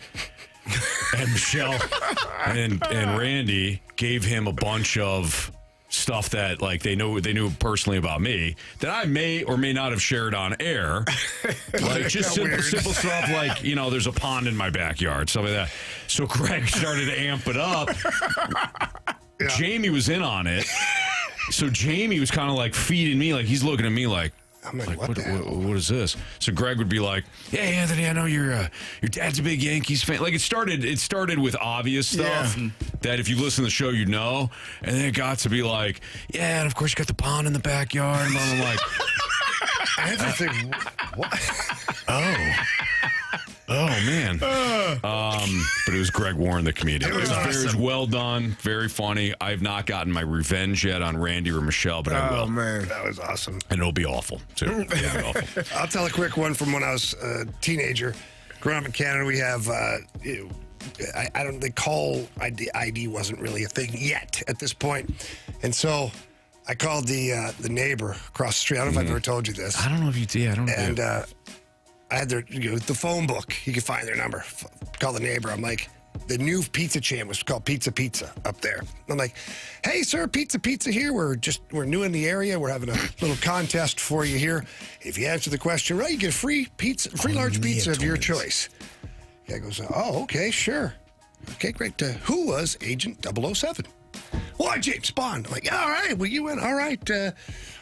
And Michelle and Randy gave him a bunch of stuff that like they knew personally about me that I may or may not have shared on air. Like just simple stuff like, there's a pond in my backyard, stuff like that. So Greg started to amp it up. Yeah. Jamie was in on it. So Jamie was kind of like feeding me, like he's looking at me like, I'm like, what is this? So Greg would be like, "Hey, Anthony, I know your dad's a big Yankees fan." Like it started with obvious stuff that if you listen to the show, you know, and then it got to be like, "Yeah, and of course you got the pond in the backyard." And I'm like, what? Oh man. But it was Greg Warren, the comedian. It was very well done, very funny. I've not gotten my revenge yet on Randy or Michelle, but I will. Oh man, that was awesome. And it'll be awful too. It'll be awful. I'll tell a quick one from when I was a teenager. Growing up in Canada, we have the call ID wasn't really a thing yet at this point, and so I called the neighbor across the street. I don't know if I've ever told you this. I don't know if you did. I don't know. And I had their the phone book. You can find their number. Call the neighbor. I'm like, the new pizza chain was called Pizza up there. I'm like, hey sir, Pizza here. We're new in the area. We're having a little contest for you here. If you answer the question right, you get a free large pizza of your choice. Guy goes, oh, okay, sure. Okay, great. Who was Agent 007? Why, James Bond? I'm like, all right, well, you win. All right.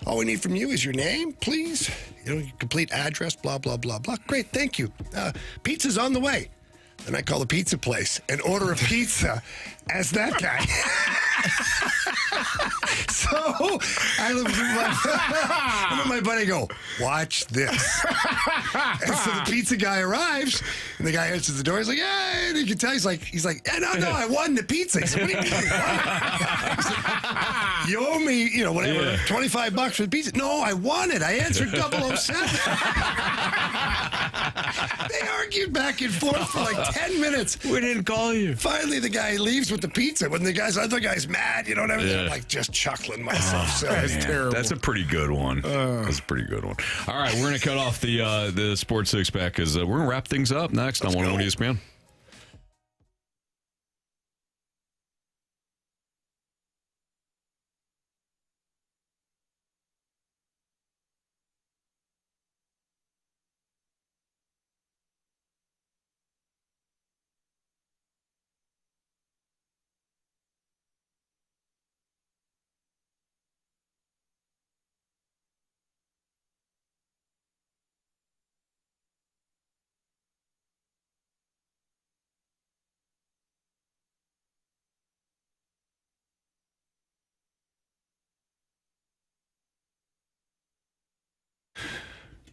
All we need from you is your name, please. Your complete address, blah, blah, blah, blah. Great, thank you. Pizza's on the way. Then I call the pizza place and order a pizza as that guy. So I look at my buddy go, watch this. And so the pizza guy arrives, and the guy answers the door. He's like, yeah, and you can tell he's like, no, I won the pizza. He said, what do you mean you won? You owe me, whatever, $25 for the pizza. No, I won it. I answered 007. They argued back and forth for like 10 minutes. We didn't call you. Finally, the guy leaves with the pizza. When the other guy's mad, and everything. I'm like just chuckling myself. So that's terrible. That's a pretty good one. That's a pretty good one. All right, we're going to cut off the Sports Six Pack because we're going to wrap things up next on 101 ESPN.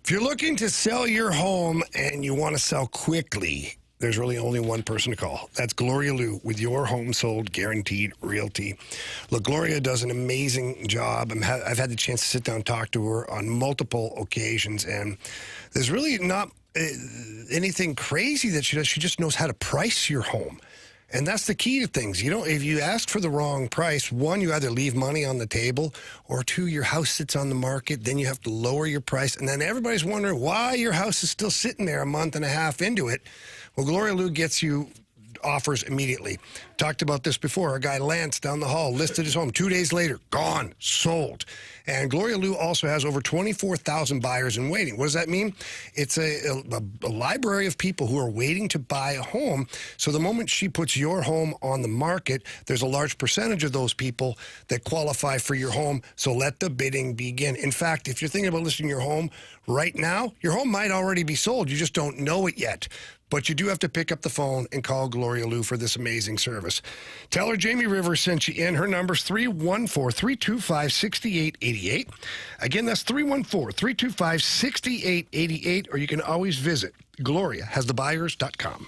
If you're looking to sell your home and you want to sell quickly, there's really only one person to call. That's Gloria Liu with Your Home Sold Guaranteed Realty. Look, Gloria does an amazing job. I've had the chance to sit down and talk to her on multiple occasions, and there's really not anything crazy that she does. She just knows how to price your home. And that's the key to things. If you ask for the wrong price, one, you either leave money on the table, or two, your house sits on the market, then you have to lower your price, and then everybody's wondering why your house is still sitting there a month and a half into it. Well, Gloria Liu gets you offers immediately. Talked about this before. Our guy Lance down the hall listed his home. 2 days later, gone, sold. And Gloria Lou also has over 24,000 buyers in waiting. What does that mean? It's a library of people who are waiting to buy a home. So the moment she puts your home on the market, there's a large percentage of those people that qualify for your home. So let the bidding begin. In fact, if you're thinking about listing your home right now, your home might already be sold. You just don't know it yet. But you do have to pick up the phone and call Gloria Lou for this amazing service. Tell her Jamie Rivers sent you in. Her number's 314-325-6888. Again, that's 314-325-6888. Or you can always visit GloriaHasTheBuyers.com.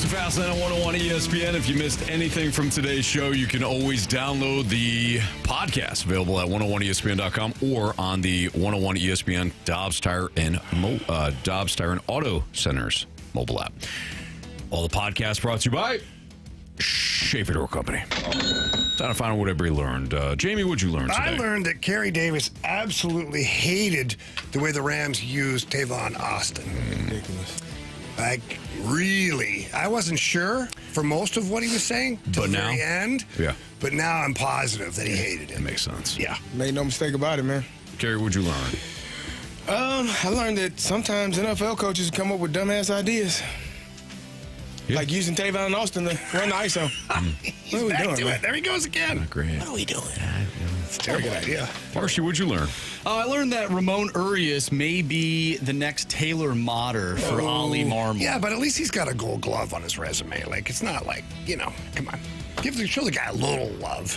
Fast Lane on 101 ESPN. If you missed anything from today's show, you can always download the podcast available at 101ESPN.com or on the 101 ESPN Dobbs Tire and Auto Centers mobile app. All the podcasts brought to you by Schaefer Door Company. Time to find out what everybody learned. Jamie, what'd you learn today? I learned that Carey Davis absolutely hated the way the Rams used Tavon Austin. Ridiculous. Like, really. I wasn't sure for most of what he was saying to the very end. Yeah. But now I'm positive that he hated it. That makes sense. Yeah. Made no mistake about it, man. Carey, what'd you learn? I learned that sometimes NFL coaches come up with dumbass ideas. Yeah. Like using Tavon Austin to run the ISO. What are we doing, man? There he goes again. Not great. What are we doing? That's a terrible idea. Marshy, what'd you learn? I learned that Ramon Urias may be the next Taylor Motter for Ollie Marmol. Yeah, but at least he's got a Gold Glove on his resume. Like, it's not like, come on. Show the guy a little love.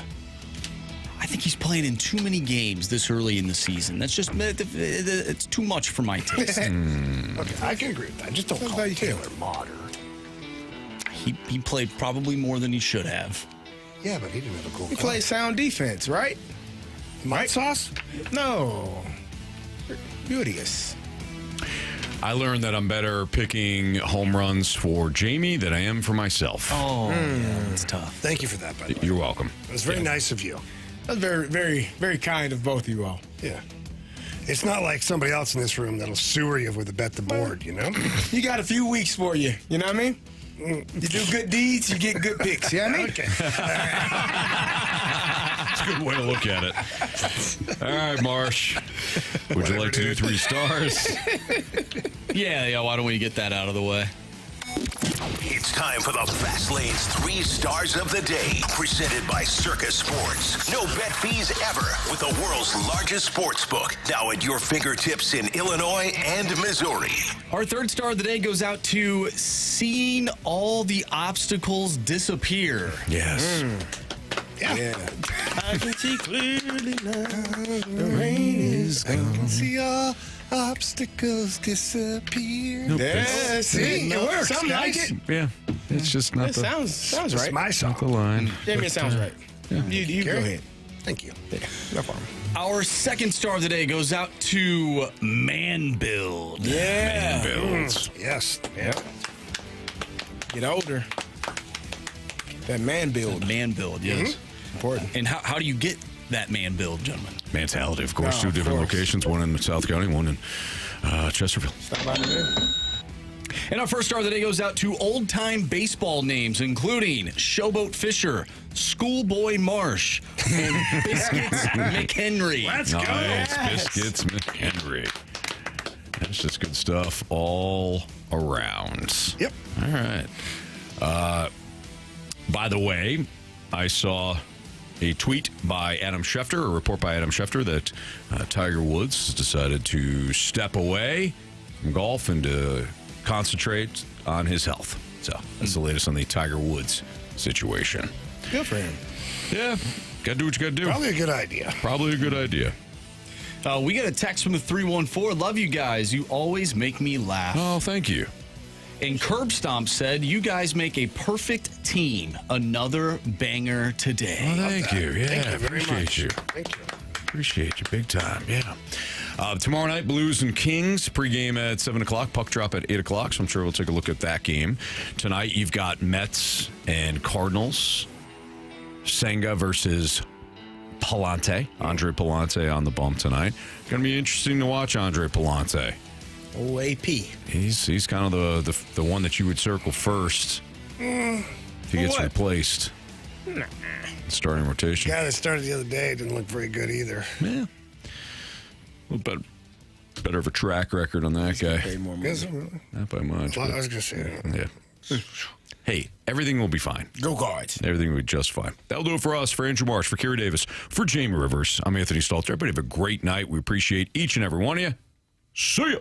I think he's playing in too many games this early in the season. That's just, it's too much for my taste. Okay, I can agree with that. Just don't call him Taylor Motter. He played probably more than he should have. Yeah, but he didn't have a Gold Glove. He played sound defense, right? Mite sauce? No. Urias. I learned that I'm better picking home runs for Jamie than I am for myself. Oh, yeah, that's tough. Thank you for that, by the way. You're welcome. It was very nice of you. That's very, very, very kind of both of you all. Yeah. It's not like somebody else in this room that'll sewer you with a bet the board, you know? You got a few weeks for you. You know what I mean? You do good deeds, you get good picks. You know what I mean? Okay. That's a good way to look at it. All right, Marsh. Would you like to do 3 stars? Yeah, why don't we get that out of the way? It's time for the Fast Lane's 3 Stars of the Day, presented by Circus Sports. No bet fees ever with the world's largest sports book, now at your fingertips in Illinois and Missouri. Our 3rd star of the day goes out to seeing all the obstacles disappear. Yes. Yeah. I can see clearly now. The rain is gone. I can see all obstacles disappear. Yes, See, it works, Something guys. like it. Yeah. It's just not It the... sounds It's right. my song. Not the line. Jamie, it sounds right. Yeah. You go ahead. Thank you. Yeah, no problem. Our 2nd star of the day goes out to Man Build. Yeah. Builds. Yes. Yeah. Get older. That man build. Man Build, yes. Important. And how do you get that man build, gentlemen? Mentality, of course. Oh, 2 of different course. locations, one in South County, one in Chesterfield. Stop by today. And our 1st star of the day goes out to old-time baseball names, including Showboat Fisher, Schoolboy Marsh, and Biscuits McHenry. Let's go. Nice. Biscuits McHenry. That's just good stuff all around. Yep. All right. By the way, I saw a tweet by Adam Schefter, a report by Adam Schefter, that Tiger Woods has decided to step away from golf and to concentrate on his health. So that's the latest on the Tiger Woods situation. Good for him. Yeah, got to do what you got to do. Probably a good idea. Probably a good idea. We got a text from the 314. Love you guys. You always make me laugh. Oh, thank you. And Curb Stomp said, you guys make a perfect team. Another banger today. Oh, thank you. Yeah, Thank you very appreciate much. you. Thank you. Appreciate you big time. Yeah. Tomorrow night, Blues and Kings, pregame at 7 o'clock, puck drop at 8 o'clock. So I'm sure we'll take a look at that game. Tonight, you've got Mets and Cardinals. Senga versus Palante. Andre Palante on the bump tonight. Going to be interesting to watch Andre Palante. OAP. He's kind of the one that you would circle first if he gets replaced. Starting rotation. The guy that started the other day didn't look very good either. Yeah. A little better of a track record on that guy. Is it really? Not by much. Well, but- I was going to say that. Yeah. Hey, everything will be fine. Go Guards. Everything will be just fine. That'll do it for us. For Andrew Marsh, for Carey Davis, for Jamie Rivers, I'm Anthony Stalter. Everybody have a great night. We appreciate each and every one of you. See ya.